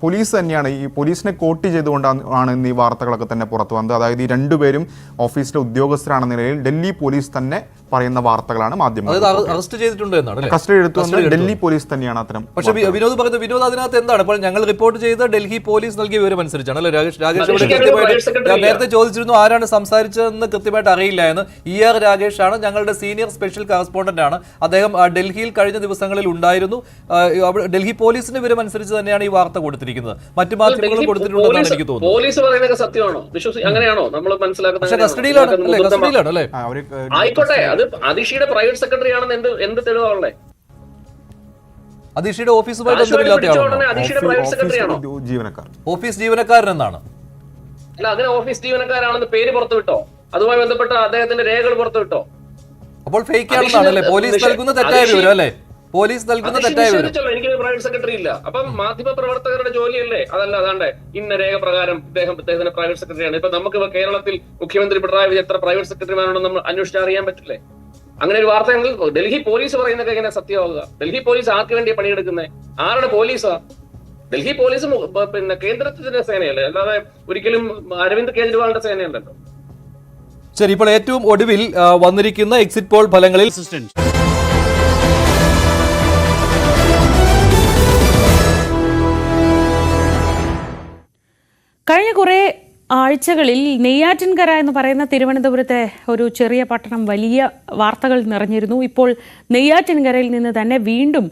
പോലീസ് തന്നെയാണ് ഈ പോലീസിനെ കോട്ട് ചെയ്തുകൊണ്ടാണ് ഇന്ന് ഈ വാർത്തകളൊക്കെ തന്നെ പുറത്തു വന്നത്. അതായത് ഈ 2 പേരും ഓഫീസിലെ ഉദ്യോഗസ്ഥരാണെന്ന നിലയിൽ ഡൽഹി പോലീസ് തന്നെ പറയുന്ന വാർത്തകളാണ് മാധ്യമങ്ങൾ കസ്റ്റഡി എടുത്തു. ഡൽഹി പോലീസ് തന്നെയാണ് അത്തരം. പക്ഷേ വിനോദ് പറയുന്നത്, വിനോദ് അതിനകത്ത് എന്താണ് ഇപ്പോൾ ഞങ്ങൾ റിപ്പോർട്ട് ചെയ്ത ഡൽഹി പോലീസ് നൽകിയ വിവരം അനുസരിച്ചാണ് അല്ലെ രാജേഷ്? നേരത്തെ ചോദിച്ചിരുന്നു ആരാണ് സംസാരിച്ചതെന്ന് കൃത്യമായിട്ട് അറിയില്ല എന്ന്. ER രാജേഷ് ആണ്, ഞങ്ങളുടെ സീനിയർ സ്പെഷ്യൽ കറസ്പോണ്ടന്റ് ആണ്. അദ്ദേഹം ഡൽഹിയിൽ കഴിഞ്ഞ ദിവസങ്ങളിൽ ഉണ്ടായിരുന്നു. ഡൽഹി പോലീസിന്റെ വിവരം അനുസരിച്ച് തന്നെയാണ് ഈ വാർത്ത കൊടുത്തിരിക്കുന്നത്. മറ്റു മാധ്യമങ്ങളും കൊടുത്തിട്ടുണ്ടെന്നാണ് എനിക്ക് തോന്നുന്നത്. പോലീസ് പറയുന്നത് സത്യമാണോ, അങ്ങനെയാണോ നമ്മൾ മനസ്സിലാക്കുന്നത്? കസ്റ്റഡിയിലാണ് അല്ലേ? ആയിക്കോട്ടെ, അത് അതിഷിയുടെ പ്രൈവറ്റ് സെക്രട്ടറി ആണെന്ന് എന്ത് തെളിവാണല്ലേ? അതിഷിയുടെ ഓഫീസുമായി ബന്ധമില്ലാത്ത ഓഫീസ് ജീവനക്കാരൻ എന്നാണ്. അല്ല, അതിന് ഓഫീസ് ജീവനക്കാരാണെന്ന് പേര് പുറത്തുവിട്ടോ? അതുമായി ബന്ധപ്പെട്ട അദ്ദേഹത്തിന്റെ രേഖകൾ പുറത്തുവിട്ടോ? അപ്പോൾ ഫേക്ക് ആണെന്നാണല്ലേ പോലീസ് നൽകുന്ന തെറ്റായ വിവരം അല്ലേ? പോലീസ് നൽകുന്ന തെറ്റായ വിവരം. എനിക്കൊരു പ്രൈവറ്റ് സെക്രട്ടറി ഇല്ല. അപ്പം മാധ്യമ പ്രവർത്തകരുടെ ജോലിയല്ലേ അതല്ല അതാണ്ട് ഇന്ന രേഖ പ്രകാരം അദ്ദേഹത്തിന് പ്രൈവറ്റ് സെക്രട്ടറിയാണ്. ഇപ്പൊ നമുക്ക് കേരളത്തിൽ മുഖ്യമന്ത്രി പിണറായി വിജയൻ എത്ര പ്രൈവറ്റ് സെക്രട്ടറിമാരുണ്ടെന്ന് നമ്മൾ അന്വേഷിച്ചറിയാൻ പറ്റില്ലേ? അങ്ങനെ ഒരു വാർത്ത ഡൽഹി പോലീസ് പറയുന്നതൊക്കെ എങ്ങനെ സത്യമാവുക? ഡൽഹി പോലീസ് ആർക്ക് വേണ്ടിയാണ് പണിയെടുക്കുന്നത്? ആരുടെ പോലീസാ? ഡൽഹി പോലീസ് പിന്നെ കേന്ദ്രത്തിന്റെ സേനയല്ലേ, അല്ലാതെ ഒരിക്കലും അരവിന്ദ് കെജ്രിവാളിന്റെ സേനയല്ലല്ലോ. ശരി, ഇപ്പോൾ ഏറ്റവും ഒടുവിൽ വന്നിരിക്കുന്ന എക്സിറ്റ് പോൾ ഫലങ്ങളിൽ കഴിഞ്ഞ കുറേ ആഴ്ചകളിൽ നെയ്യാറ്റിൻകര എന്ന് പറയുന്ന തിരുവനന്തപുരത്തെ ഒരു ചെറിയ പട്ടണം വലിയ വാർത്തകൾ നിറഞ്ഞിരുന്നു. ഇപ്പോൾ നെയ്യാറ്റിൻകരയിൽ നിന്ന് തന്നെ വീണ്ടും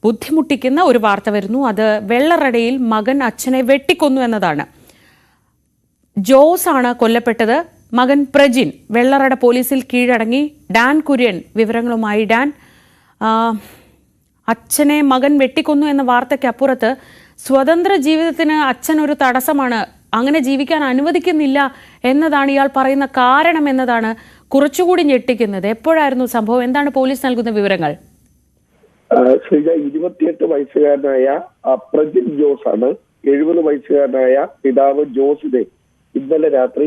ബുദ്ധിമുട്ടിക്കുന്ന ഒരു വാർത്ത വരുന്നു. അത് വെള്ളറടയിൽ മകൻ അച്ഛനെ വെട്ടിക്കൊന്നു എന്നതാണ്. ജോസ് ആണ് കൊല്ലപ്പെട്ടത്. മകൻ പ്രജിൻ വെള്ളറട പോലീസിൽ കീഴടങ്ങി. ഡാൻ കുര്യൻ വിവരങ്ങളുമായി. ഡാൻ, അച്ഛനെ മകൻ വെട്ടിക്കൊന്നു എന്ന വാർത്തയ്ക്ക് അപ്പുറത്ത് സ്വതന്ത്ര ജീവിതത്തിന് അച്ഛൻ ഒരു തടസ്സമാണ്, അങ്ങനെ ജീവിക്കാൻ അനുവദിക്കുന്നില്ല എന്നതാണ് ഇയാൾ പറയുന്ന കാരണം എന്നതാണ് കുറച്ചുകൂടി ഞെട്ടിക്കുന്നത്. എപ്പോഴായിരുന്നു സംഭവം? എന്താണ് പോലീസ് നൽകുന്ന വിവരങ്ങൾ? ശ്രീജ, 28 വയസ്സുകാരനായ പ്രജിൻ ജോസ് ആണ് 70 വയസ്സുകാരനായ പിതാവ് ജോസിനെ ഇന്നലെ രാത്രി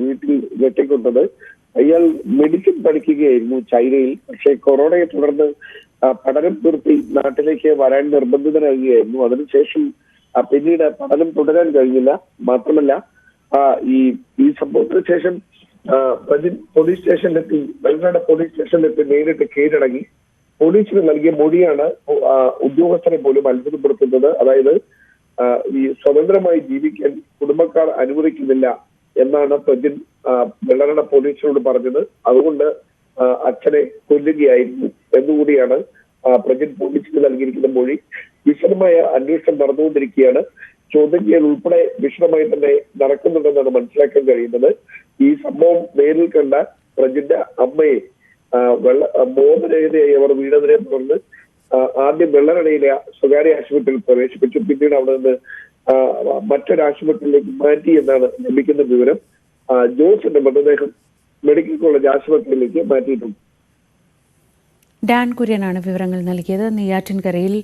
വീട്ടിൽ വെട്ടിക്കൊണ്ടത്. അയാൾ മെഡിസിൻ പഠിക്കുകയായിരുന്നു ചൈനയിൽ. പക്ഷേ കൊറോണയെ തുടർന്ന് പഠനം നിർത്തി നാട്ടിലേക്ക് വരാൻ നിർബന്ധിതനാകുകയായിരുന്നു. അതിനുശേഷം പിന്നീട് പഠനം തുടരാൻ കഴിഞ്ഞില്ല. മാത്രമല്ല ഈ സംഭവത്തിന് ശേഷം പ്രജിൻ പോലീസ് സ്റ്റേഷനിലെത്തി, വെള്ളനാട് പോലീസ് സ്റ്റേഷനിലെത്തി നേരിട്ട് കീഴടങ്ങി. പോലീസിന് നൽകിയ മൊഴിയാണ് ഉദ്യോഗസ്ഥരെ പോലും അത്ഭുതപ്പെടുത്തുന്നത്. അതായത് ഈ സ്വതന്ത്രമായി ജീവിക്കാൻ കുടുംബക്കാർ അനുവദിക്കുന്നില്ല എന്നാണ് പ്രജിൻ വെള്ളനാട് പോലീസിനോട് പറഞ്ഞത്. അതുകൊണ്ട് അച്ഛനെ കൊല്ലുകയായിരുന്നു എന്നുകൂടിയാണ് പ്രജിൻ പോലീസിന് നൽകിയിരിക്കുന്ന മൊഴി. വിശദമായ അന്വേഷണം നടന്നുകൊണ്ടിരിക്കുകയാണ്. ചോദ്യം ചെയ്യൽ ഉൾപ്പെടെ വിശദമായി തന്നെ നടക്കുന്നുണ്ടെന്നാണ് മനസ്സിലാക്കാൻ കഴിയുന്നത്. ഈ സംഭവം നേരിൽ കണ്ട പ്രജിന്റെ അമ്മയെ ബോധരഹിതയായി അവർ വീണതിനെ തുടർന്ന് ആദ്യം വെള്ളറടയിലെ സ്വകാര്യ ആശുപത്രിയിൽ പ്രവേശിപ്പിച്ചു. പിന്നീട് അവിടെ നിന്ന് മറ്റൊരു ആശുപത്രിയിലേക്ക് മാറ്റി എന്നാണ് ലഭിക്കുന്ന വിവരം. ജോസിന്റെ മൃതദേഹം മെഡിക്കൽ കോളേജ് ആശുപത്രിയിലേക്ക് മാറ്റിയിട്ടുണ്ട്. ഡാൻ കുര്യനാണ് വിവരങ്ങൾ നൽകിയത്. നെയ്യാറ്റിൻകരയിൽ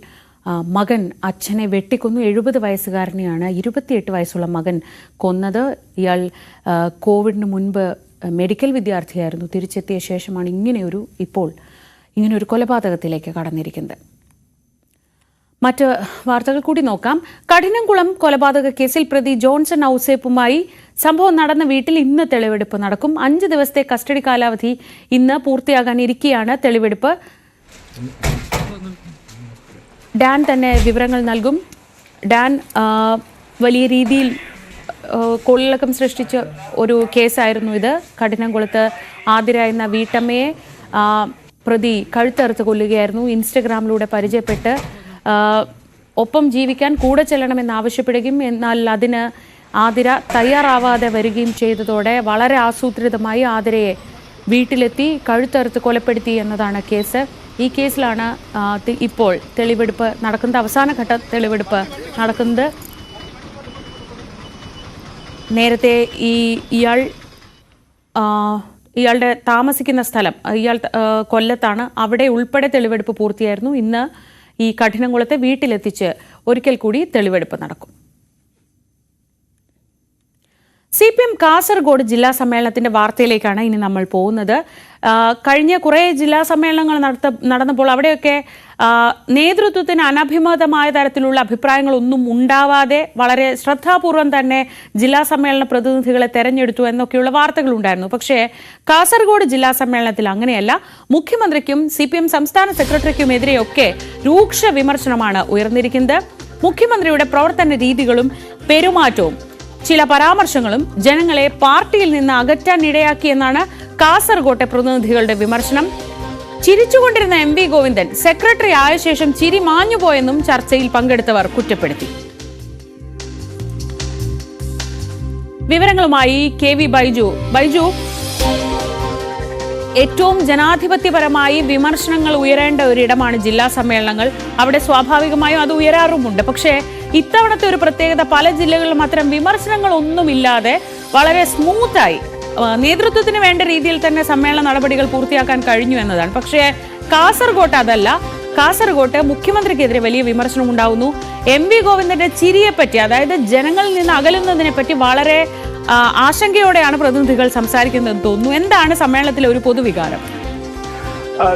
മകൻ അച്ഛനെ വെട്ടിക്കൊന്നു. 70 വയസ്സുകാരനെയാണ് 28 വയസ്സുള്ള മകൻ കൊന്നത്. ഇയാൾ കോവിഡിന് മുൻപ് മെഡിക്കൽ വിദ്യാർത്ഥിയായിരുന്നു. തിരിച്ചെത്തിയ ശേഷമാണ് ഇങ്ങനെയൊരു കൊലപാതകത്തിലേക്ക് കടന്നിരിക്കുന്നത്. മറ്റ് വാർത്തകൾ കൂടി നോക്കാം. കഠിനംകുളം കൊലപാതക കേസിൽ പ്രതി ജോൺസൺ ഔസേപ്പുമായി സംഭവം നടന്ന വീട്ടിൽ ഇന്ന് തെളിവെടുപ്പ് നടക്കും. 5 ദിവസത്തെ കസ്റ്റഡി കാലാവധി ഇന്ന് പൂർത്തിയാകാനിരിക്കെയാണ് തെളിവെടുപ്പ്. ഡാൻ തന്നെ വിവരങ്ങൾ നൽകും. ഡാൻ, വലിയ രീതിയിൽ കൊള്ളിളക്കം സൃഷ്ടിച്ച ഒരു കേസായിരുന്നു ഇത്. കഠിനംകുളത്ത് ആതിര എന്ന വീട്ടമ്മയെ പ്രതി കഴുത്തറുത്ത് കൊല്ലുകയായിരുന്നു. ഇൻസ്റ്റഗ്രാമിലൂടെ പരിചയപ്പെട്ട് ഒപ്പം ജീവിക്കാൻ കൂടെ ചെല്ലണമെന്നാവശ്യപ്പെടുകയും എന്നാൽ അതിന് ആതിര തയ്യാറാവാതെ വരികയും ചെയ്തതോടെ വളരെ ആസൂത്രിതമായി ആതിരയെ വീട്ടിലെത്തി കഴുത്തറുത്ത് കൊലപ്പെടുത്തി എന്നതാണ് കേസ്. ഈ കേസിലാണ് ഇപ്പോൾ തെളിവെടുപ്പ് നടക്കുന്നത്. അവസാനഘട്ട തെളിവെടുപ്പ് നടക്കുന്നത്. നേരത്തെ ഇയാളുടെ താമസിക്കുന്ന സ്ഥലം ഇയാൾ കൊല്ലത്താണ്. അവിടെ ഉൾപ്പെടെ തെളിവെടുപ്പ് പൂർത്തിയായിരുന്നു. ഇന്ന് ഈ കഠിനംകുളത്തെ വീട്ടിലെത്തിച്ച് ഒരിക്കൽ കൂടി തെളിവെടുപ്പ് നടക്കും. CPM കാസർഗോഡ് ജില്ലാ സമ്മേളനത്തിന്റെ വാർത്തയിലേക്കാണ് ഇനി നമ്മൾ പോകുന്നത്. കഴിഞ്ഞ കുറേ ജില്ലാ സമ്മേളനങ്ങൾ നടന്നപ്പോൾ അവിടെയൊക്കെ നേതൃത്വത്തിന് അനഭിമതമായ തരത്തിലുള്ള അഭിപ്രായങ്ങളൊന്നും ഉണ്ടാവാതെ വളരെ ശ്രദ്ധാപൂർവം തന്നെ ജില്ലാ സമ്മേളന പ്രതിനിധികളെ തെരഞ്ഞെടുത്തു എന്നൊക്കെയുള്ള വാർത്തകളുണ്ടായിരുന്നു. പക്ഷേ കാസർഗോഡ് ജില്ലാ സമ്മേളനത്തിൽ അങ്ങനെയല്ല. മുഖ്യമന്ത്രിക്കും CPM സംസ്ഥാന സെക്രട്ടറിക്കുമെതിരെയൊക്കെ രൂക്ഷ വിമർശനമാണ് ഉയർന്നിരിക്കുന്നത്. മുഖ്യമന്ത്രിയുടെ പ്രവർത്തന രീതികളും പെരുമാറ്റവും ചില പരാമർശങ്ങളും ജനങ്ങളെ പാർട്ടിയിൽ നിന്ന് അകറ്റാൻ ഇടയാക്കിയെന്നാണ് കാസർകോട്ടെ പ്രതിനിധികളുടെ വിമർശനം. ചിരിച്ചുകൊണ്ടിരുന്ന MV ഗോവിന്ദൻ സെക്രട്ടറി ആയ ശേഷം ചിരി മാഞ്ഞുപോയെന്നും ചർച്ചയിൽ പങ്കെടുത്തവർ കുറ്റപ്പെടുത്തി. വിവരങ്ങളുമായി KV ബൈജു, ഏറ്റവും ജനാധിപത്യപരമായി വിമർശനങ്ങൾ ഉയരേണ്ട ഒരിടമാണ് ജില്ലാ സമ്മേളനങ്ങൾ. അവിടെ സ്വാഭാവികമായും അത് ഉയരാറുമുണ്ട്. പക്ഷേ ഇത്തവണത്തെ ഒരു പ്രത്യേകത, പല ജില്ലകളിലും അത്തരം വിമർശനങ്ങളൊന്നുമില്ലാതെ വളരെ സ്മൂത്തായി നേതൃത്വത്തിന് വേണ്ട രീതിയിൽ തന്നെ സമ്മേളന നടപടികൾ പൂർത്തിയാക്കാൻ കഴിഞ്ഞു എന്നതാണ്. പക്ഷേ കാസർഗോട്ട് അതല്ല. കാസർഗോട്ട് മുഖ്യമന്ത്രിക്കെതിരെ വലിയ വിമർശനം ഉണ്ടാവുന്നു. MV ഗോവിന്ദന്റെ ചിരിയെപ്പറ്റി, അതായത് ജനങ്ങളിൽ നിന്ന് അകലുന്നതിനെ പറ്റി വളരെ ആശങ്കയോടെയാണ് പ്രതിനിധികൾ സംസാരിക്കുന്നതെന്ന് തോന്നുന്നു. എന്താണ് സമ്മേളനത്തിലെ ഒരു പൊതുവികാരം?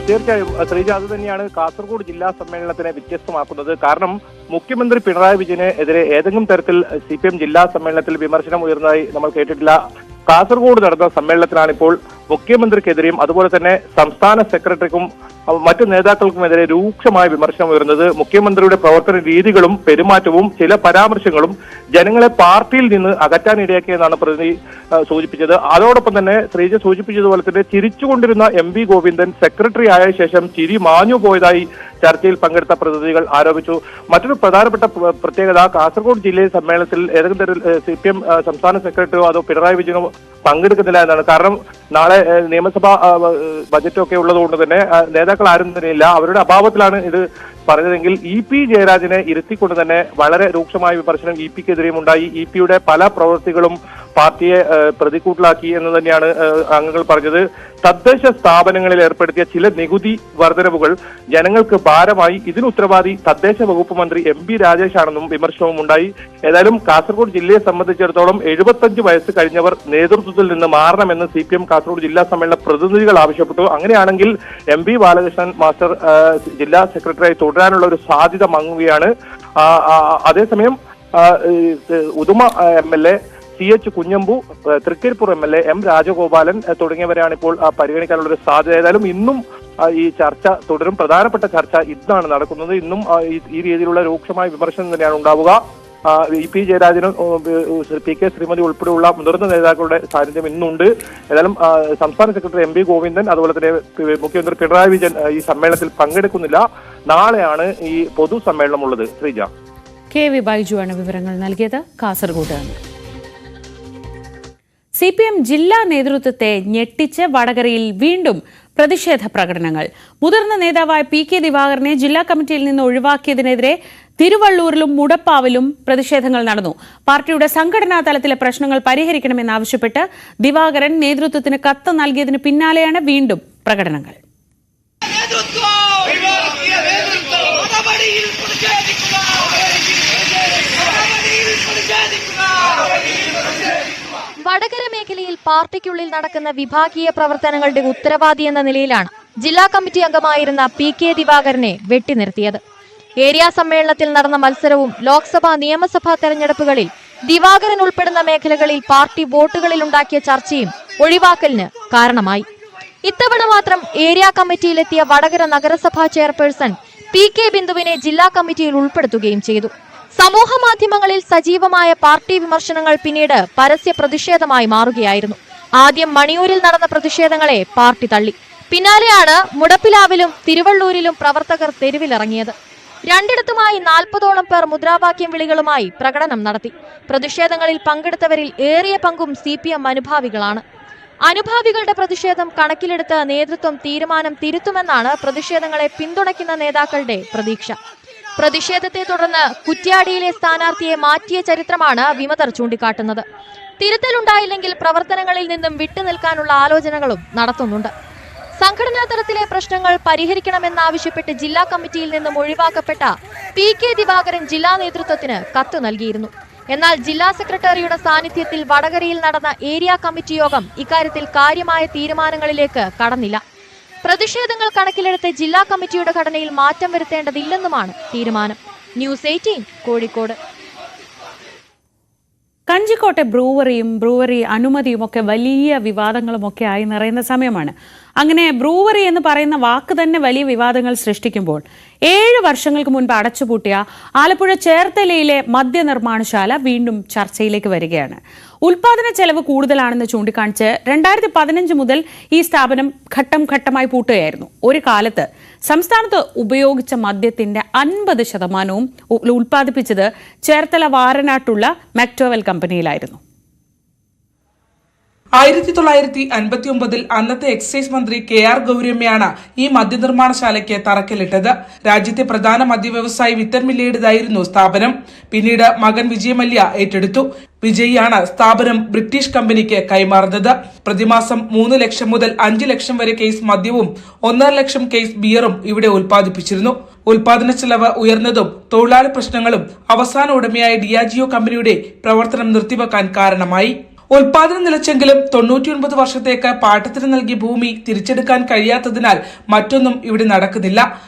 തീർച്ചയായും ശ്രീജ, അത് തന്നെയാണ് കാസർഗോഡ് ജില്ലാ സമ്മേളനത്തിനെ വ്യത്യസ്തമാക്കുന്നത്. കാരണം മുഖ്യമന്ത്രി പിണറായി വിജയന് എതിരെ ഏതെങ്കിലും തരത്തിൽ CPM ജില്ലാ സമ്മേളനത്തിൽ വിമർശനം ഉയർന്നതായി നമ്മൾ കേട്ടിട്ടില്ല. കാസർഗോഡ് നടന്ന സമ്മേളനത്തിലാണ് ഇപ്പോൾ മുഖ്യമന്ത്രിക്കെതിരെയും അതുപോലെ തന്നെ സംസ്ഥാന സെക്രട്ടറിക്കും മറ്റു നേതാക്കൾക്കുമെതിരെ രൂക്ഷമായ വിമർശനം ഉയർന്നത്. മുഖ്യമന്ത്രിയുടെ പ്രവർത്തന രീതികളും പെരുമാറ്റവും ചില പരാമർശങ്ങളും ജനങ്ങളെ പാർട്ടിയിൽ നിന്ന് അകറ്റാനിടയാക്കിയെന്നാണ് പ്രതിനിധി സൂചിപ്പിച്ചത്. അതോടൊപ്പം തന്നെ ശ്രീജ സൂചിപ്പിച്ചതുപോലെ തന്നെ ചിരിച്ചുകൊണ്ടിരുന്ന MV ഗോവിന്ദൻ സെക്രട്ടറി ആയ ശേഷം ചിരി മാഞ്ഞു പോയതായി ചർച്ചയിൽ പങ്കെടുത്ത പ്രതിനിധികൾ ആരോപിച്ചു. മറ്റൊരു പ്രധാനപ്പെട്ട പ്രത്യേകത, കാസർഗോഡ് ജില്ലയിൽ സമ്മേളനത്തിൽ ഏതെങ്കിലും തരത്തിൽ CPM സംസ്ഥാന സെക്രട്ടറിയോ അതോ പിണറായി വിജയനോ പങ്കെടുക്കുന്നില്ല എന്നാണ്. കാരണം നാളെ നിയമസഭാ ബജറ്റൊക്കെ ഉള്ളതുകൊണ്ട് തന്നെ നേതാക്കൾ ആരും തന്നെ ഇല്ല. അവരുടെ അഭാവത്തിലാണ് ഇത് പറഞ്ഞതെങ്കിൽ EP ജയരാജനെ ഇരുത്തിക്കൊണ്ട് തന്നെ വളരെ രൂക്ഷമായ വിമർശനം EP-ക്കെതിരെയും ഉണ്ടായി. EP-യുടെ പല പ്രവൃത്തികളും പാർട്ടിയെ പ്രതിക്കൂട്ടിലാക്കി എന്ന് തന്നെയാണ് അംഗങ്ങൾ പറഞ്ഞത്. തദ്ദേശ സ്ഥാപനങ്ങളിൽ ഏർപ്പെടുത്തിയ ചില നികുതി വർധനവുകൾ ജനങ്ങൾക്ക് ഭാരമായി. ഇതിന് ഉത്തരവാദി തദ്ദേശ വകുപ്പ് മന്ത്രി MB രാജേഷ് ആണെന്നും വിമർശനവും ഉണ്ടായി. ഏതായാലും കാസർഗോഡ് ജില്ലയെ സംബന്ധിച്ചിടത്തോളം 75 വയസ്സ് കഴിഞ്ഞവർ നേതൃത്വത്തിൽ നിന്ന് മാറണമെന്ന് CPM കാസർഗോഡ് ജില്ലാ സമ്മേളന പ്രതിനിധികൾ ആവശ്യപ്പെട്ടു. അങ്ങനെയാണെങ്കിൽ MB ബാലകൃഷ്ണൻ മാസ്റ്റർ ജില്ലാ സെക്രട്ടറിയായി തുടരാനുള്ള ഒരു സാധ്യത മങ്ങുകയാണ്. അതേസമയം Uduma MLA CH Kunhambu, Trikaripur MLA M Rajagopalan തുടങ്ങിയവരാണ് ഇപ്പോൾ പരിഗണിക്കാനുള്ള ഒരു സാധ്യത. ഏതായാലും ഇന്നും ഈ ചർച്ച തുടരും. പ്രധാനപ്പെട്ട ചർച്ച ഇന്നാണ് നടക്കുന്നത്. ഇന്നും ഈ രീതിയിലുള്ള രൂക്ഷമായ വിമർശനം തന്നെയാണ് ഉണ്ടാവുക. EP ജയരാജനും PK ശ്രീമതി ഉൾപ്പെടെയുള്ള മുതിർന്ന നേതാക്കളുടെ സാന്നിധ്യം ഇന്നുണ്ട്. ഏതായാലും സംസ്ഥാന സെക്രട്ടറി MV ഗോവിന്ദൻ അതുപോലെ തന്നെ മുഖ്യമന്ത്രി പിണറായി വിജയൻ ഈ സമ്മേളനത്തിൽ പങ്കെടുക്കുന്നില്ല. നാളെയാണ് ഈ പൊതുസമ്മേളനം ഉള്ളത്. ശ്രീജ, KV ബൈജുവാണ് വിവരങ്ങൾ നൽകിയത് കാസർഗോഡ്. CPM ജില്ലാ നേതൃത്വത്തെ ഞെട്ടിച്ച് വടകരയിൽ വീണ്ടും പ്രതിഷേധ പ്രകടനങ്ങൾ. മുതിർന്ന നേതാവായ PK ദിവാകരനെ ജില്ലാ കമ്മിറ്റിയിൽ നിന്ന് ഒഴിവാക്കിയതിനെതിരെ തിരുവള്ളൂരിലും മുടപ്പാവിലും പ്രതിഷേധങ്ങൾ നടന്നു. പാർട്ടിയുടെ സംഘടനാ തലത്തിലെ പ്രശ്നങ്ങൾ പരിഹരിക്കണമെന്നാവശ്യപ്പെട്ട് ദിവാകരൻ നേതൃത്വത്തിന് കത്ത് നൽകിയതിന് പിന്നാലെയാണ് വീണ്ടും പ്രകടനങ്ങൾ. വടകര മേഖലയിൽ പാർട്ടിക്കുള്ളിൽ നടക്കുന്ന വിഭാഗീയ പ്രവർത്തനങ്ങളുടെ ഉത്തരവാദി എന്ന നിലയിലാണ് ജില്ലാ കമ്മിറ്റി അംഗമായിരുന്ന PK ദിവാകരനെ വെട്ടിനിർത്തിയത്. ഏരിയ സമ്മേളനത്തിൽ നടന്ന മത്സരവും ലോക്സഭാ നിയമസഭാ തെരഞ്ഞെടുപ്പുകളിൽ ദിവാകരൻ ഉൾപ്പെടുന്ന മേഖലകളിൽ പാർട്ടി വോട്ടുകളിൽ ഉണ്ടാക്കിയ ചർച്ചയും ഒഴിവാക്കലിന് കാരണമായി. ഇത്തവണ മാത്രം ഏരിയ കമ്മിറ്റിയിലെത്തിയ വടകര നഗരസഭാ ചെയർപേഴ്സൺ PK ബിന്ദുവിനെ ജില്ലാ കമ്മിറ്റിയിൽ ഉൾപ്പെടുത്തുകയും ചെയ്തു. സമൂഹ മാധ്യമങ്ങളിൽ സജീവമായ പാർട്ടി വിമർശനങ്ങൾ പിന്നീട് പരസ്യ പ്രതിഷേധമായി മാറുകയായിരുന്നു. ആദ്യം മണിയൂരിൽ നടന്ന പ്രതിഷേധങ്ങളെ പാർട്ടി തള്ളി. പിന്നാലെയാണ് മുടപ്പിലാവിലും തിരുവള്ളൂരിലും പ്രവർത്തകർ തെരുവിലിറങ്ങിയത്. രണ്ടിടത്തുമായി 40ഓളം പേർ മുദ്രാവാക്യം വിളികളുമായി പ്രകടനം നടത്തി. പ്രതിഷേധങ്ങളിൽ പങ്കെടുത്തവരിൽ ഏറിയ പങ്കും CPM അനുഭാവികളാണ്. അനുഭാവികളുടെ പ്രതിഷേധം കണക്കിലെടുത്ത് നേതൃത്വം തീരുമാനം തിരുത്തുമെന്നാണ് പ്രതിഷേധങ്ങളെ പിന്തുണയ്ക്കുന്ന നേതാക്കളുടെ പ്രതീക്ഷ. പ്രതിഷേധത്തെ തുടർന്ന് കുറ്റ്യാടിയിലെ സ്ഥാനാർത്ഥിയെ മാറ്റിയ ചരിത്രമാണ് വിമതർ ചൂണ്ടിക്കാട്ടുന്നത്. തിരുത്തലുണ്ടായില്ലെങ്കിൽ പ്രവർത്തനങ്ങളിൽ നിന്നും വിട്ടുനിൽക്കാനുള്ള ആലോചനകളും നടത്തുന്നുണ്ട്. സംഘടനാ തലത്തിലെ പ്രശ്നങ്ങൾ പരിഹരിക്കണമെന്നാവശ്യപ്പെട്ട് ജില്ലാ കമ്മിറ്റിയിൽ നിന്നും ഒഴിവാക്കപ്പെട്ട PK ദിവാകരൻ ജില്ലാ നേതൃത്വത്തിന് കത്ത് നൽകിയിരുന്നു. എന്നാൽ ജില്ലാ സെക്രട്ടറിയുടെ സാന്നിധ്യത്തിൽ വടകരയിൽ നടന്ന ഏരിയ കമ്മിറ്റി യോഗം ഇക്കാര്യത്തിൽ കാര്യമായ തീരുമാനങ്ങളിലേക്ക് കടന്നില്ല. പ്രതിഷേധങ്ങൾ കണക്കിലെടുത്ത് ജില്ലാ കമ്മിറ്റിയുടെ ഘടനയിൽ മാറ്റം വരുത്തേണ്ടതില്ലെന്നുമാണ് തീരുമാനം. ന്യൂസ് 18 കോഴിക്കോട്. കഞ്ചിക്കോട്ടെ ബ്രൂവറി അനുമതിയുമൊക്കെ വലിയ വിവാദങ്ങളുമൊക്കെ ആയി നിറയുന്ന സമയമാണ്. അങ്ങനെ ബ്രൂവറി എന്ന് പറയുന്ന വാക്ക് തന്നെ വലിയ വിവാദങ്ങൾ സൃഷ്ടിക്കുമ്പോൾ 7 വർഷങ്ങൾക്ക് മുൻപ് അടച്ചുപൂട്ടിയ ആലപ്പുഴ ചേർത്തലയിലെ മദ്യനിർമ്മാണശാല വീണ്ടും ചർച്ചയിലേക്ക് വരികയാണ്. ഉൽപാദന ചെലവ് കൂടുതലാണെന്ന് ചൂണ്ടിക്കാണിച്ച് 2015 മുതൽ ഈ സ്ഥാപനം ഘട്ടം ഘട്ടമായി പൂട്ടുകയായിരുന്നു. ഒരു കാലത്ത് സംസ്ഥാനത്ത് ഉപയോഗിച്ച മദ്യത്തിന്റെ 50% ഉൽപ്പാദിപ്പിച്ചത് ചേർത്തല വാരനാട്ടുള്ള മെക്ടോവൽ കമ്പനിയിലായിരുന്നു. 1959 അന്നത്തെ എക്സൈസ് മന്ത്രി KR ഗൗരിയമ്മയാണ് ഈ മദ്യനിർമ്മാണശാലയ്ക്ക് തറക്കല്ലിട്ടത്. രാജ്യത്തെ പ്രധാന മദ്യവ്യവസായി വിത്തൻ മില്ലയുടേതായിരുന്നു സ്ഥാപനം. പിന്നീട് മകൻ വിജയമല്യ ഏറ്റെടുത്തു. വിജയിയാണ് സ്ഥാപനം ബ്രിട്ടീഷ് കമ്പനിക്ക് കൈമാറുന്നത്. പ്രതിമാസം 3 ലക്ഷം മുതൽ 5 ലക്ഷം വരെ കേസ് മദ്യവും 1.5 ലക്ഷം കേസ് ബിയറും ഇവിടെ ഉൽപ്പാദിപ്പിച്ചിരുന്നു. ഉൽപാദന ചെലവ് ഉയർന്നതും തൊഴിലാളി പ്രശ്നങ്ങളും അവസാന ഉടമയായ ഡിയാജിയോ കമ്പനിയുടെ പ്രവർത്തനം നിർത്തിവെക്കാൻ കാരണമായി. ഉൽപാദനം നിലച്ചെങ്കിലും 99 വർഷത്തേക്ക് പാട്ടത്തിന് നൽകിയ ഭൂമി തിരിച്ചെടുക്കാൻ കഴിയാത്തതിനാൽ മറ്റൊന്നും ഇവിടെ നടക്കുന്നില്ല.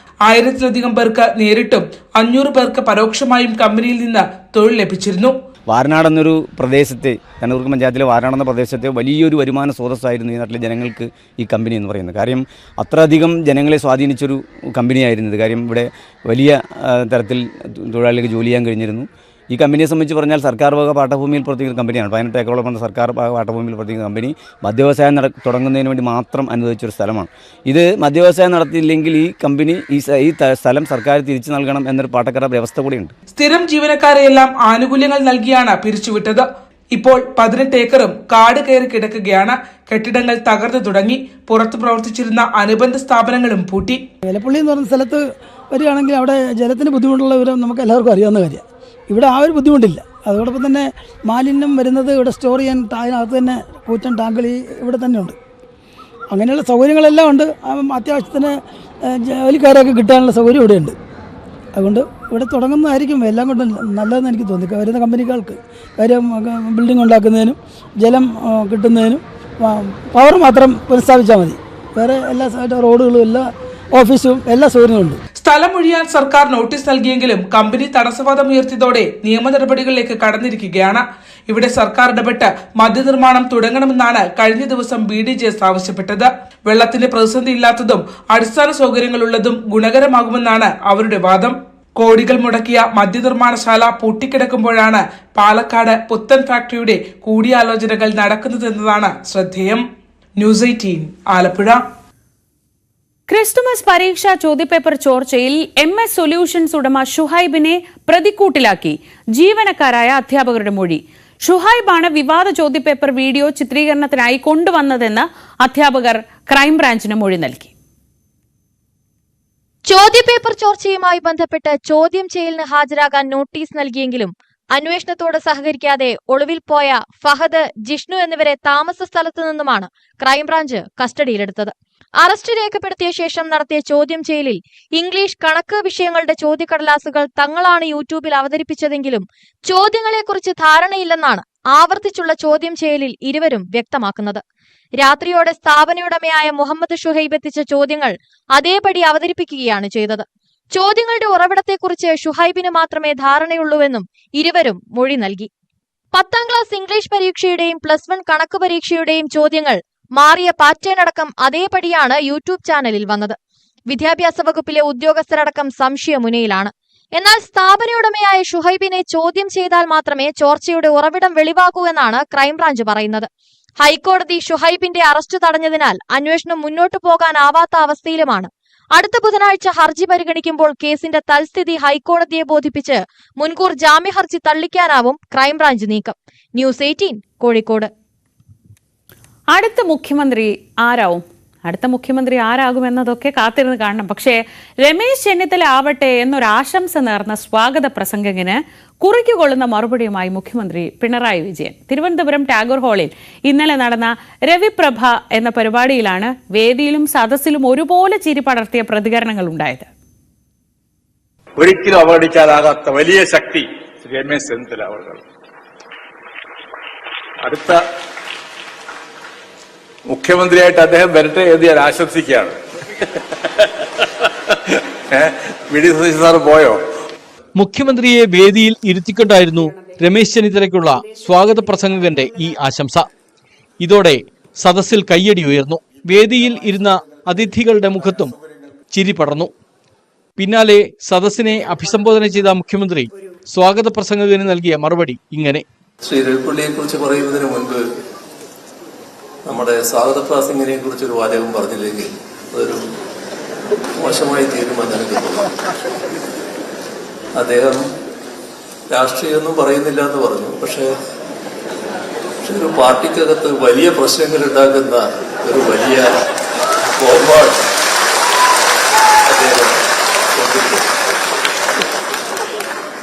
1000-ലധികം പേർക്ക് നേരിട്ടും 500 പേർക്ക് പരോക്ഷമായും കമ്പനിയിൽ നിന്ന് തൊഴിൽ ലഭിച്ചിരുന്നു. വാരനാട് എന്നൊരു പ്രദേശത്തെ, കണ്ണൂർ പഞ്ചായത്തിലെ വാരനാട് എന്ന പ്രദേശത്തെ വലിയൊരു വരുമാന സ്രോതസ്സായിരുന്നു ഈ നാട്ടിലെ ജനങ്ങൾക്ക് ഈ കമ്പനി എന്ന് പറയുന്നത്. കാര്യം അത്രയധികം ജനങ്ങളെ സ്വാധീനിച്ചൊരു കമ്പനിയായിരുന്നത്. കാര്യം ഇവിടെ വലിയ തരത്തിൽ തൊഴിലാളികൾക്ക് ജോലി ചെയ്യാൻ കഴിഞ്ഞിരുന്നു. ഈ കമ്പനിയെ സംബന്ധിച്ച് പറഞ്ഞാൽ സർക്കാർ വക പാട്ടഭൂമിയിൽ പ്രവർത്തിക്കുന്ന കമ്പനിയാണ്. 18 ഏക്കറോളം വന്ന സർക്കാർ പാട്ടഭൂമിയിൽ പ്രവർത്തിക്കുന്ന കമ്പനി മദ്യവ്യവസായം തുടങ്ങുന്നതിന് വേണ്ടി മാത്രം അനുവദിച്ചൊരു സ്ഥലമാണ്. ഇത് മദ്യവ്യവസായം നടത്തിയില്ലെങ്കിൽ ഈ കമ്പനി ഈ സ്ഥലം സർക്കാർ തിരിച്ചു നൽകണം എന്നൊരു പാട്ടക്കറ വ്യവസ്ഥ കൂടിയുണ്ട്. സ്ഥിരം ജീവനക്കാരെയെല്ലാം ആനുകൂല്യങ്ങൾ നൽകിയാണ് പിരിച്ചുവിട്ടത്. ഇപ്പോൾ 18 ഏക്കറും കാട് കയറി കിടക്കുകയാണ്. കെട്ടിടങ്ങൾ തകർന്നു തുടങ്ങി. പുറത്ത് പ്രവർത്തിച്ചിരുന്ന അനുബന്ധ സ്ഥാപനങ്ങളും പൂട്ടി. വേലപ്പള്ളി എന്ന് പറയുന്ന സ്ഥലത്ത് വരികയാണെങ്കിൽ അവിടെ ജലത്തിന് ബുദ്ധിമുട്ടുള്ള വിവരം നമുക്ക് എല്ലാവർക്കും അറിയാവുന്ന കാര്യമാണ്. ഇവിടെ ആ ഒരു ബുദ്ധിമുട്ടില്ല. അതോടൊപ്പം തന്നെ മാലിന്യം വരുന്നത് ഇവിടെ സ്റ്റോർ ചെയ്യാൻ അതിനകത്ത് തന്നെ കൂറ്റൻ ടാങ്കുകൾ ഇവിടെ തന്നെ ഉണ്ട്. അങ്ങനെയുള്ള സൗകര്യങ്ങളെല്ലാം ഉണ്ട്. അത്യാവശ്യത്തിന് ജോലിക്കാരൊക്കെ കിട്ടാനുള്ള സൗകര്യം ഇവിടെയുണ്ട്. അതുകൊണ്ട് ഇവിടെ തുടങ്ങുന്നതായിരിക്കും എല്ലാം കൊണ്ടും നല്ലതെന്ന് എനിക്ക് തോന്നി. വരുന്ന കമ്പനികൾക്ക് കാര്യം ബിൽഡിംഗ് ഉണ്ടാക്കുന്നതിനും ജലം കിട്ടുന്നതിനും പവർ മാത്രം പുനഃസ്ഥാപിച്ചാൽ മതി. വേറെ എല്ലാ റോഡുകളും എല്ലാ ഓഫീസും എല്ലാ സൗകര്യങ്ങളുണ്ട്. സ്ഥലം ഒഴിയാൻ സർക്കാർ നോട്ടീസ് നൽകിയെങ്കിലും കമ്പനി തടസ്സവാദം ഉയർത്തിയതോടെ നിയമ നടപടികളിലേക്ക് കടന്നിരിക്കുകയാണ്. ഇവിടെ സർക്കാർ ഇടപെട്ട് മദ്യനിർമ്മാണം തുടങ്ങണമെന്നാണ് കഴിഞ്ഞ ദിവസം BDJS ആവശ്യപ്പെട്ടത്. വെള്ളത്തിന്റെ പ്രതിസന്ധി ഇല്ലാത്തതും അടിസ്ഥാന സൗകര്യങ്ങളുള്ളതും ഗുണകരമാകുമെന്നാണ് അവരുടെ വാദം. കോടികൾ മുടക്കിയ മദ്യനിർമ്മാണശാല പൂട്ടിക്കിടക്കുമ്പോഴാണ് പാലക്കാട് പുത്തൻ ഫാക്ടറിയുടെ കൂടിയാലോചനകൾ നടക്കുന്നതെന്നതാണ് ശ്രദ്ധേയം. ന്യൂസ് 18 ആലപ്പുഴ. ക്രിസ്തുമസ് പരീക്ഷാ ചോദ്യപേപ്പർ ചോർച്ചയിൽ MS സൊല്യൂഷൻസ് ഉടമ ഷുഹൈബിനെ പ്രതിക്കൂട്ടിലാക്കി ജീവനക്കാരായ അധ്യാപകരുടെ മൊഴി. ഷുഹൈബാണ് വിവാദ ചോദ്യപേപ്പർ വീഡിയോ ചിത്രീകരണത്തിനായി കൊണ്ടുവന്നതെന്ന് അധ്യാപകർ ക്രൈംബ്രാഞ്ചിന് മൊഴി നൽകി. ചോദ്യപേപ്പർ ചോർച്ചയുമായി ബന്ധപ്പെട്ട് ചോദ്യം ചെയ്യലിന് ഹാജരാകാൻ നോട്ടീസ് നൽകിയെങ്കിലും അന്വേഷണത്തോട് സഹകരിക്കാതെ ഒളിവിൽ പോയ ഫഹദ്, ജിഷ്ണു എന്നിവരെ താമസ സ്ഥലത്തു നിന്നുമാണ് ക്രൈംബ്രാഞ്ച് കസ്റ്റഡിയിലെടുത്തത്. അറസ്റ്റ് രേഖപ്പെടുത്തിയ ശേഷം നടത്തിയ ചോദ്യം ചെയ്യലിൽ ഇംഗ്ലീഷ്, കണക്ക് വിഷയങ്ങളുടെ ചോദ്യക്കടലാസുകൾ തങ്ങളാണ് യൂട്യൂബിൽ അവതരിപ്പിച്ചതെങ്കിലും ചോദ്യങ്ങളെക്കുറിച്ച് ധാരണയില്ലെന്നാണ് ആവർത്തിച്ചുള്ള ചോദ്യം ചെയ്യലിൽ ഇരുവരും വ്യക്തമാക്കുന്നത്. രാത്രിയോടെ സ്ഥാപനയുടമയായ മുഹമ്മദ് ഷുഹൈബ് എത്തിച്ച ചോദ്യങ്ങൾ അതേപടി അവതരിപ്പിക്കുകയാണ് ചെയ്തത്. ചോദ്യങ്ങളുടെ ഉറവിടത്തെക്കുറിച്ച് ഷുഹൈബിന് മാത്രമേ ധാരണയുള്ളൂവെന്നും ഇരുവരും മൊഴി നൽകി. 10ാം ക്ലാസ് ഇംഗ്ലീഷ് പരീക്ഷയുടെയും +1 കണക്ക് പരീക്ഷയുടെയും ചോദ്യങ്ങൾ മാറിയ പാറ്റേൺ അടക്കം അതേപടിയാണ് യൂട്യൂബ് ചാനലിൽ വന്നത്. വിദ്യാഭ്യാസ വകുപ്പിലെ ഉദ്യോഗസ്ഥരടക്കം സംശയമുനയിലാണ്. എന്നാൽ സ്ഥാപനയുടമയായ ഷുഹൈബിനെ ചോദ്യം ചെയ്താൽ മാത്രമേ ചോർച്ചയുടെ ഉറവിടം വെളിവാകൂ എന്നാണ് ക്രൈംബ്രാഞ്ച് പറയുന്നത്. ഹൈക്കോടതി ഷുഹൈബിന്റെ അറസ്റ്റ് തടഞ്ഞതിനാൽ അന്വേഷണം മുന്നോട്ടു പോകാനാവാത്ത അവസ്ഥയിലുമാണ്. അടുത്ത ബുധനാഴ്ച ഹർജി പരിഗണിക്കുമ്പോൾ കേസിന്റെ തൽസ്ഥിതി ഹൈക്കോടതിയെ ബോധിപ്പിച്ച് മുൻകൂർ ജാമ്യ ഹർജി തള്ളിക്കാനാവും ക്രൈംബ്രാഞ്ച് നീക്കം. ന്യൂസ് 18 കോഴിക്കോട്. അടുത്ത മുഖ്യമന്ത്രി ആരാകുമെന്നതൊക്കെ കാത്തിരുന്ന് കാണണം. പക്ഷേ രമേശ് ചെന്നിത്തല ആവട്ടെ എന്നൊരാശംസ നേർന്ന സ്വാഗത പ്രസംഗകന് കുറിക്കുകൊള്ളുന്ന മറുപടിയുമായി മുഖ്യമന്ത്രി പിണറായി വിജയൻ. തിരുവനന്തപുരം ടാഗോർ ഹാളിൽ ഇന്നലെ നടന്ന രവിപ്രഭ എന്ന പരിപാടിയിലാണ് വേദിയിലും സദസ്സിലും ഒരുപോലെ ചിരി പടർത്തിയ പ്രതികരണങ്ങൾ ഉണ്ടായത്. ഒരിക്കലും അവഗണിക്കാനാകാത്ത വലിയ ശക്തി രമേശ് ചെന്നിത്തല അവർ. അടുത്ത മുഖ്യമന്ത്രിയായിട്ട് അദ്ദേഹം വരട്ടെ എന്ന് ഞാൻ ആശംസിക്കുകയാണ്. വി.ഡി. സതീശൻ സാർ പോയോ? മുഖ്യമന്ത്രിയെ വേദിയിൽ ഇരുത്തിക്കൊണ്ടായിരുന്നു രമേശ് ചെന്നിത്തലയ്ക്കുള്ള സ്വാഗത പ്രസംഗകന്റെ ഈ ആശംസ. ഇതോടെ സദസ്സിൽ കയ്യടി ഉയർന്നു. വേദിയിൽ ഇരുന്ന അതിഥികളുടെ മുഖത്തും ചിരി പടർന്നു. പിന്നാലെ സദസ്സിനെ അഭിസംബോധന ചെയ്ത മുഖ്യമന്ത്രി സ്വാഗത പ്രസംഗകന് നൽകിയ മറുപടി ഇങ്ങനെ. ശ്രീ രവിപിള്ളിയെ കുറിച്ച് പറയുന്നതിന് മുൻപ് നമ്മുടെ സ്വാഗത പ്രാസംഗിനെ കുറിച്ചൊരു വാചകം പറഞ്ഞില്ലെങ്കിൽ അതൊരു മോശമായി തീരുമാനം എനിക്ക് തോന്നുന്നു. അദ്ദേഹം രാഷ്ട്രീയമൊന്നും പറയുന്നില്ല എന്ന് പറഞ്ഞു. പക്ഷെ ഒരു പാർട്ടിക്കകത്ത് വലിയ പ്രശ്നങ്ങൾ ഉണ്ടാക്കുന്ന ഒരു വലിയ ഫോർവേഡ് അദ്ദേഹം.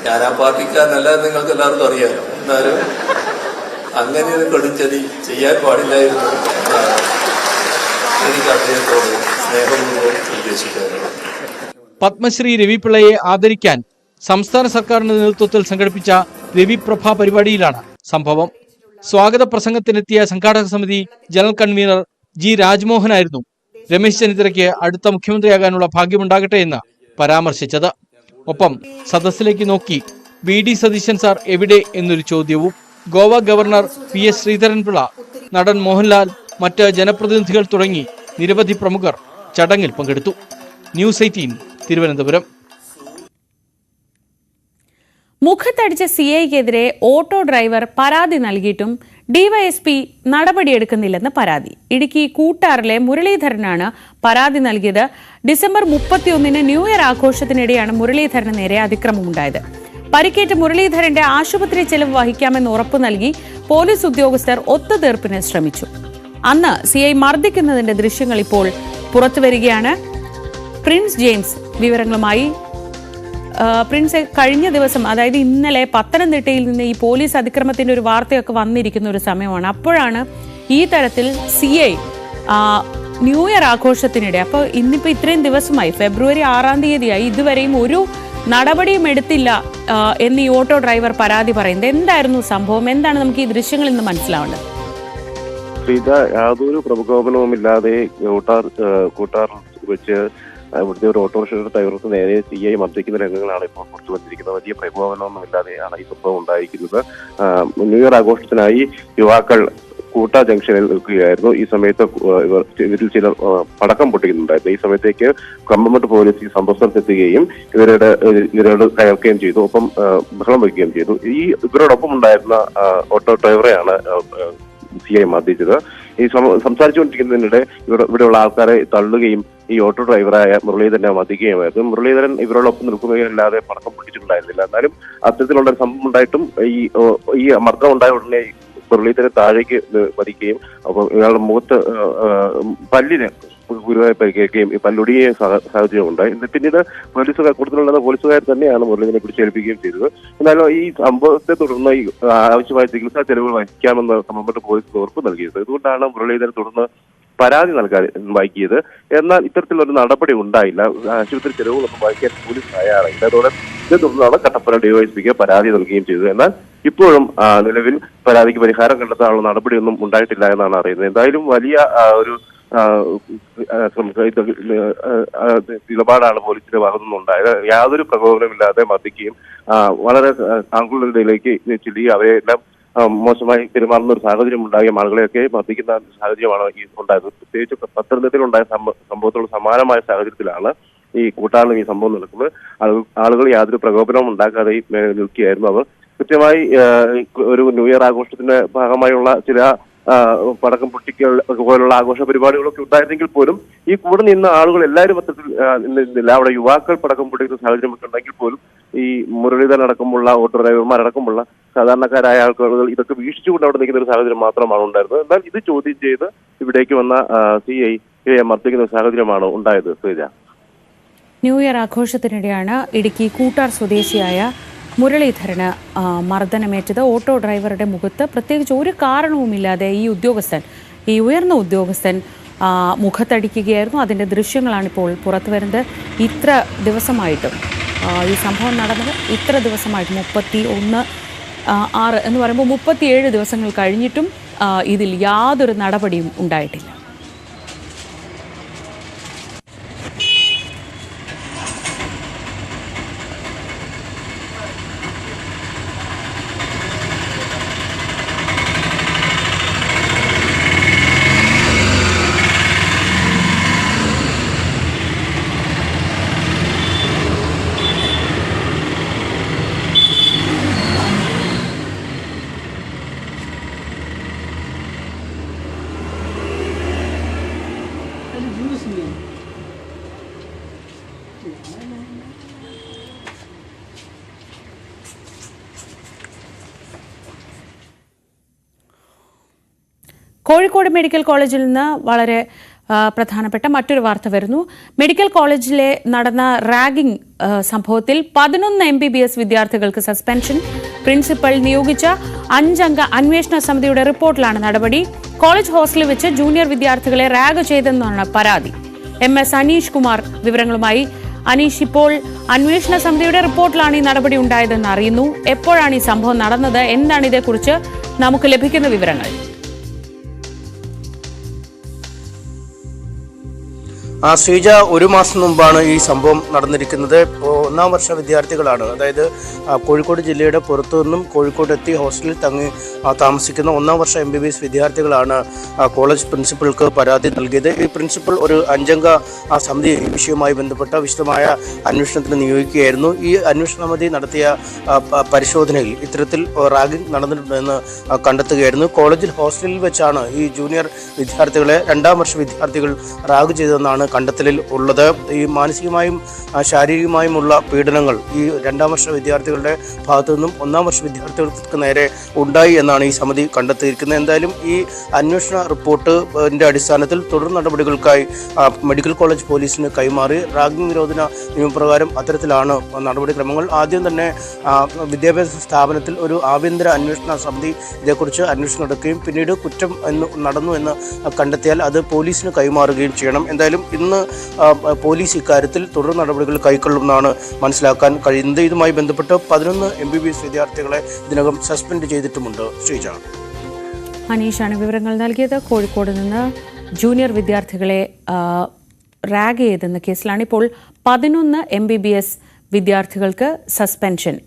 ഞാൻ ആ പാർട്ടിക്കാരനല്ല എന്ന് നിങ്ങൾക്ക് എല്ലാവർക്കും അറിയാമല്ലോ. എന്നാലും അങ്ങനെ ഒരു കൊടുംചതി ചെയ്യാൻ പാടില്ലായിരുന്നു എനിക്ക് അദ്ദേഹത്തോട് സ്നേഹപൂർവ്വം നിർദ്ദേശിക്കാറുള്ളത്. പത്മശ്രീ രവിപിള്ളയെ ആദരിക്കാൻ സംസ്ഥാന സർക്കാരിന്റെ നേതൃത്വത്തിൽ സംഘടിപ്പിച്ച രവിപ്രഭ പരിപാടിയിലാണ് സംഭവം. സ്വാഗത പ്രസംഗത്തിനെത്തിയ സംഘാടക സമിതി ജനറൽ കൺവീനർ ജി രാജ്മോഹനായിരുന്നു രമേശ് ചെന്നിത്തലയ്ക്ക് അടുത്ത മുഖ്യമന്ത്രിയാകാനുള്ള ഭാഗ്യമുണ്ടാകട്ടെ എന്ന് പരാമർശിച്ചത്. ഒപ്പം സദസ്സിലേക്ക് നോക്കി VD സതീശൻ സാർ എവിടെ എന്നൊരു ചോദ്യവും. ഗോവ ഗവർണർ PS ശ്രീധരൻപിള്ള, നടൻ മോഹൻലാൽ, മറ്റ് ജനപ്രതിനിധികൾ തുടങ്ങി നിരവധി പ്രമുഖർ ചടങ്ങിൽ പങ്കെടുത്തു. ന്യൂസ് 18 തിരുവനന്തപുരം. മുഖത്തടിച്ച CIക്കെതിരെ ഓട്ടോ ഡ്രൈവർ പരാതി നൽകിയിട്ടും DYSP നടപടിയെടുക്കുന്നില്ലെന്ന് പരാതി. ഇടുക്കി കൂട്ടാറിലെ മുരളീധരനാണ് പരാതി നൽകിയത്. ഡിസംബർ 31 ന്യൂ ഇയർ ആഘോഷത്തിനിടെയാണ് മുരളീധരന് നേരെ അതിക്രമമുണ്ടായത്. പരിക്കേറ്റ മുരളീധരന്റെ ആശുപത്രി ചെലവ് വഹിക്കാമെന്ന് ഉറപ്പു നൽകി പോലീസ് ഉദ്യോഗസ്ഥർ ഒത്തുതീർപ്പിന് ശ്രമിച്ചു. അന്ന് CI മർദ്ദിക്കുന്നതിന്റെ ദൃശ്യങ്ങൾ ഇപ്പോൾ പുറത്തുവരികയാണ്. പ്രിൻസ് ജെയിംസ് വിവരങ്ങളുമായി. പ്രിൻസ്, കഴിഞ്ഞ ദിവസം, അതായത് ഇന്നലെ പത്തനംതിട്ടയിൽ നിന്ന് ഈ പോലീസ് അതിക്രമത്തിന്റെ ഒരു വാർത്തയൊക്കെ വന്നിരിക്കുന്ന ഒരു സമയമാണ്. അപ്പോഴാണ് ഈ തരത്തിൽ CI ന്യൂ ഇയർ ആഘോഷത്തിനിടെ, അപ്പോൾ ഇന്നിപ്പോൾ ഇത്രയും ദിവസമായി, ഫെബ്രുവരി 6-ാം തീയതിയായി, ഇതുവരെയും ഒരു നടപടിയും എടുത്തില്ല എന്ന് ഈ ഓട്ടോ ഡ്രൈവർ പരാതി പറയുന്നത്. എന്തായിരുന്നു സംഭവം? എന്താണ് നമുക്ക് ഈ ദൃശ്യങ്ങളിൽ നിന്ന് മനസ്സിലാവേണ്ടത്? യാതൊരു പ്രകോപനവുമില്ലാതെ കൂട്ടാർ വെച്ച് ഇവിടുത്തെ ഒരു ഓട്ടോറിക്ഷ ഡ്രൈവർക്ക് നേരെ CI മർദ്ദിക്കുന്ന രംഗങ്ങളാണ് ഇപ്പോൾ പുറത്തു വന്നിരിക്കുന്നത്. വലിയ പ്രകോപനമൊന്നുമില്ലാതെയാണ് ഈ സംഭവം ഉണ്ടായിരിക്കുന്നത്. ന്യൂ ഇയർ ആഘോഷത്തിനായി യുവാക്കൾ കൂട്ട ജംഗ്ഷനിൽ നിൽക്കുകയായിരുന്നു. ഈ സമയത്ത് ഇവരിൽ ചിലർ പടക്കം പൊട്ടിക്കുന്നുണ്ടായിരുന്നു. ഈ സമയത്തേക്ക് കമ്പമട്ട് പോലീസ് ഈ സംഭവസ്ഥലത്തെത്തുകയും ഇവരോട് കയർക്കുകയും ചെയ്തു. ഒപ്പം ബഹളം വയ്ക്കുകയും ചെയ്തു. ഇവരോടൊപ്പം ഉണ്ടായിരുന്ന ഓട്ടോ ഡ്രൈവറെയാണ് CI മർദ്ദിച്ചത്. ഈ സംസാരിച്ചുകൊണ്ടിരിക്കുന്നതിനിടെ ഇവിടെയുള്ള ആൾക്കാരെ തള്ളുകയും ഈ ഓട്ടോ ഡ്രൈവറായ മുരളീധരനെ മർദ്ദിക്കുകയുമായിരുന്നു. മുരളീധരൻ ഇവരോടൊപ്പം നിൽക്കുകയല്ലാതെ പടക്കം പൊട്ടിച്ചിട്ടുണ്ടായിരുന്നില്ല. എന്നാലും അത്തരത്തിലുള്ള ഒരു സംഭവം ഉണ്ടായിട്ടും ഈ മർദ്ദം ഉണ്ടായ ഉടനെ മുരളീധരൻ താഴേക്ക് പതിക്കുകയും അപ്പോൾ ഇയാളുടെ മുഖത്ത് പല്ലിന് ഗുരുവായി പരിക്കേൽക്കുകയും പല്ലൊടിയ സാഹചര്യം ഉണ്ടായി. പിന്നീട് കൂടുതലുള്ള പോലീസുകാർ തന്നെയാണ് മുരളീധരനെ പിടിച്ചേൽപ്പിക്കുകയും ചെയ്തത്. എന്നാലും ഈ സംഭവത്തെ തുടർന്ന് ഈ ആവശ്യമായ ചികിത്സാ ചെലവുകൾ വഹിക്കാമെന്ന് സംബന്ധപ്പെട്ട പോലീസ് ഉറപ്പ് നൽകിയത്. ഇതുകൊണ്ടാണ് മുരളീധരൻ തുടർന്ന് പരാതി നൽകാൻ വൈകിയത്. എന്നാൽ ഇത്തരത്തിലൊരു നടപടി ഉണ്ടായില്ല. ആശുപത്രി ചെലവുകളൊന്നും വഹിക്കാൻ പോലീസ് തയ്യാറായില്ല. ഇതേ തുടർന്നാണ് കട്ടപ്പന DYSPക്ക് പരാതി നൽകുകയും ചെയ്തത്. എന്നാൽ ഇപ്പോഴും നിലവിൽ പരാതിക്ക് പരിഹാരം കണ്ടെത്താനുള്ള നടപടിയൊന്നും ഉണ്ടായിട്ടില്ല എന്നാണ് അറിയുന്നത്. എന്തായാലും വലിയ ഒരു നിലപാടാണ് പോലീസിന്റെ ഭാഗത്തു നിന്നുണ്ടായത്. യാതൊരു പ്രകോപനമില്ലാതെ മർദ്ദിക്കുകയും വളരെ ആംഗുലതയിലേക്ക് ചെല്ലുകയും അവരെല്ലാം മോശമായി പെരുമാറുന്ന ഒരു സാഹചര്യം ഉണ്ടാകുകയും ആളുകളെയൊക്കെ മർദ്ദിക്കുന്ന സാഹചര്യമാണ് ഈ ഉണ്ടായത്. പ്രത്യേകിച്ച് പത്തനംതിട്ടയിലുണ്ടായ സംഭവത്തോട് സമാനമായ സാഹചര്യത്തിലാണ് ഈ കൂട്ടാറിലും ഈ സംഭവം നടക്കുന്നത്. ആളുകൾ യാതൊരു പ്രകോപനവും ഉണ്ടാക്കാതെ നിൽക്കുകയായിരുന്നു. അവർ കൃത്യമായി ഒരു ന്യൂ ഇയർ ആഘോഷത്തിന്റെ ഭാഗമായുള്ള ചില പടക്കം പൊട്ടിക്കൽ പോലുള്ള ആഘോഷ പരിപാടികളൊക്കെ ഉണ്ടായിരുന്നെങ്കിൽ പോലും ഈ കൂടെ നിന്ന ആളുകൾ എല്ലാവരും മൊത്തത്തിൽ നിന്നില്ല. അവിടെ യുവാക്കൾ പടക്കം പൊട്ടിക്കുന്ന സാഹചര്യമൊക്കെ ഉണ്ടെങ്കിൽ പോലും ഈ മുരളീധരൻ അടക്കമുള്ള ഓട്ടോ ഡ്രൈവർമാരടക്കമുള്ള സാധാരണക്കാരായ ആൾക്കാർ ഇതൊക്കെ വീക്ഷിച്ചുകൊണ്ട് അവിടെ നിൽക്കുന്ന ഒരു സാഹചര്യം മാത്രമാണ് ഉണ്ടായിരുന്നത്. എന്നാൽ ഇത് ചോദ്യം ചെയ്ത് ഇവിടേക്ക് വന്ന CI മർദ്ദിക്കുന്ന സാഹചര്യമാണ് ഉണ്ടായത്. ശ്രീജ, ന്യൂ ഇയർ ആഘോഷത്തിനിടെയാണ് ഇടുക്കി കൂട്ടാർ സ്വദേശിയായ മുരളീധരന് മർദ്ദനമേറ്റത്. ഓട്ടോ ഡ്രൈവറുടെ മുഖത്ത് പ്രത്യേകിച്ച് ഒരു കാരണവുമില്ലാതെ ഈ ഉയർന്ന ഉദ്യോഗസ്ഥൻ മുഖത്തടിക്കുകയായിരുന്നു. അതിൻ്റെ ദൃശ്യങ്ങളാണിപ്പോൾ പുറത്തു വരുന്നത്. ഇത്ര ദിവസമായിട്ടും ഈ സംഭവം നടന്നത് ഇത്ര ദിവസമായിട്ടും 31/6 എന്ന് പറയുമ്പോൾ 37 ദിവസങ്ങൾ കഴിഞ്ഞിട്ടും ഇതിൽ യാതൊരു നടപടിയും ഉണ്ടായിട്ടില്ല. കോഴിക്കോട് മെഡിക്കൽ കോളേജിൽ നിന്ന് വളരെ പ്രധാനപ്പെട്ട മറ്റൊരു വാർത്ത വരുന്നു. മെഡിക്കൽ കോളേജിലെ നടന്ന റാഗിംഗ് സംഭവത്തിൽ 11 MBBS വിദ്യാർത്ഥികൾക്ക് സസ്പെൻഷൻ. പ്രിൻസിപ്പൽ നിയോഗിച്ച 5 അംഗ അന്വേഷണ സമിതിയുടെ റിപ്പോർട്ടിലാണ് നടപടി. കോളേജ് ഹോസ്റ്റലിൽ വെച്ച് ജൂനിയർ വിദ്യാർത്ഥികളെ റാഗ് ചെയ്തെന്നാണ് പരാതി. MS അനീഷ് കുമാർ വിവരങ്ങളുമായി. അനീഷ്, ഇപ്പോൾ അന്വേഷണ സമിതിയുടെ റിപ്പോർട്ടിലാണ് ഈ നടപടി ഉണ്ടായതെന്ന് അറിയുന്നു. എപ്പോഴാണ് ഈ സംഭവം നടന്നത്? എന്താണ് ഇതേക്കുറിച്ച് നമുക്ക് ലഭിക്കുന്ന വിവരങ്ങൾ? ശ്രീജ, ഒരു മാസം മുമ്പാണ് ഈ സംഭവം നടന്നിരിക്കുന്നത്. ഒന്നാം വർഷ വിദ്യാർത്ഥികളാണ്, അതായത് കോഴിക്കോട് ജില്ലയുടെ പുറത്തു നിന്നും കോഴിക്കോട് എത്തി ഹോസ്റ്റലിൽ താമസിക്കുന്ന ഒന്നാം വർഷ MBBS വിദ്യാർത്ഥികളാണ് കോളേജ് പ്രിൻസിപ്പൾക്ക് പരാതി നൽകിയത്. ഈ പ്രിൻസിപ്പൽ ഒരു 5 അംഗ സമിതി ഈ വിഷയവുമായി ബന്ധപ്പെട്ട വിശദമായ അന്വേഷണത്തിന് നിയോഗിക്കുകയായിരുന്നു. ഈ അന്വേഷണ സമിതി നടത്തിയ പരിശോധനയിൽ ഇത്തരത്തിൽ റാഗിംഗ് നടന്നിട്ടുണ്ടെന്ന് കണ്ടെത്തുകയായിരുന്നു. കോളേജിൽ ഹോസ്റ്റലിൽ വെച്ചാണ് ഈ ജൂനിയർ വിദ്യാർത്ഥികളെ 2ാം വർഷ വിദ്യാർത്ഥികൾ റാഗ് ചെയ്തതെന്നാണ് കണ്ടെത്തലിൽ ഉള്ളത്. ഈ മാനസികമായും ശാരീരികമായുമുള്ള പീഡനങ്ങൾ ഈ 2ാം വർഷ വിദ്യാർത്ഥികളുടെ ഭാഗത്തു നിന്നും 1ാം വർഷ വിദ്യാർത്ഥികൾക്ക് നേരെ ഉണ്ടായി എന്നാണ് ഈ സമിതി കണ്ടെത്തിയിരിക്കുന്നത്. എന്തായാലും ഈ അന്വേഷണ റിപ്പോർട്ടിന്റെ അടിസ്ഥാനത്തിൽ തുടർ നടപടികൾക്കായി മെഡിക്കൽ കോളേജ് പോലീസിന് കൈമാറി. റാഗിംഗ് നിരോധന നിയമപ്രകാരം അത്തരത്തിലാണ് നടപടിക്രമങ്ങൾ. ആദ്യം തന്നെ വിദ്യാഭ്യാസ സ്ഥാപനത്തിൽ ഒരു ആഭ്യന്തര അന്വേഷണ സമിതി ഇതേക്കുറിച്ച് അന്വേഷണം നടക്കുകയും പിന്നീട് കുറ്റം നടന്നു എന്ന് കണ്ടെത്തിയാൽ അത് പോലീസിന് കൈമാറുകയും ചെയ്യണം. എന്തായാലും ഇന്ന് പോലീസ് ഇക്കാര്യത്തിൽ തുടർ നടപടികൾ കൈക്കൊള്ളുമെന്നാണ് മനസ്സിലാക്കാൻ കഴിയുന്നത്. ഇതുമായി ബന്ധപ്പെട്ട് 11 MBBS വിദ്യാർത്ഥികളെ ഇതിനകം സസ്പെൻഡ് ചെയ്തിട്ടുമുണ്ട്. ശ്രീജ, അനീഷാണ് വിവരങ്ങൾ നൽകിയത്. കോഴിക്കോട് നിന്ന് ജൂനിയർ വിദ്യാർത്ഥികളെ റാഗ് ചെയ്തെന്ന കേസിലാണ് ഇപ്പോൾ 11 MBBS വിദ്യാർത്ഥികൾക്ക് സസ്പെൻഷൻ,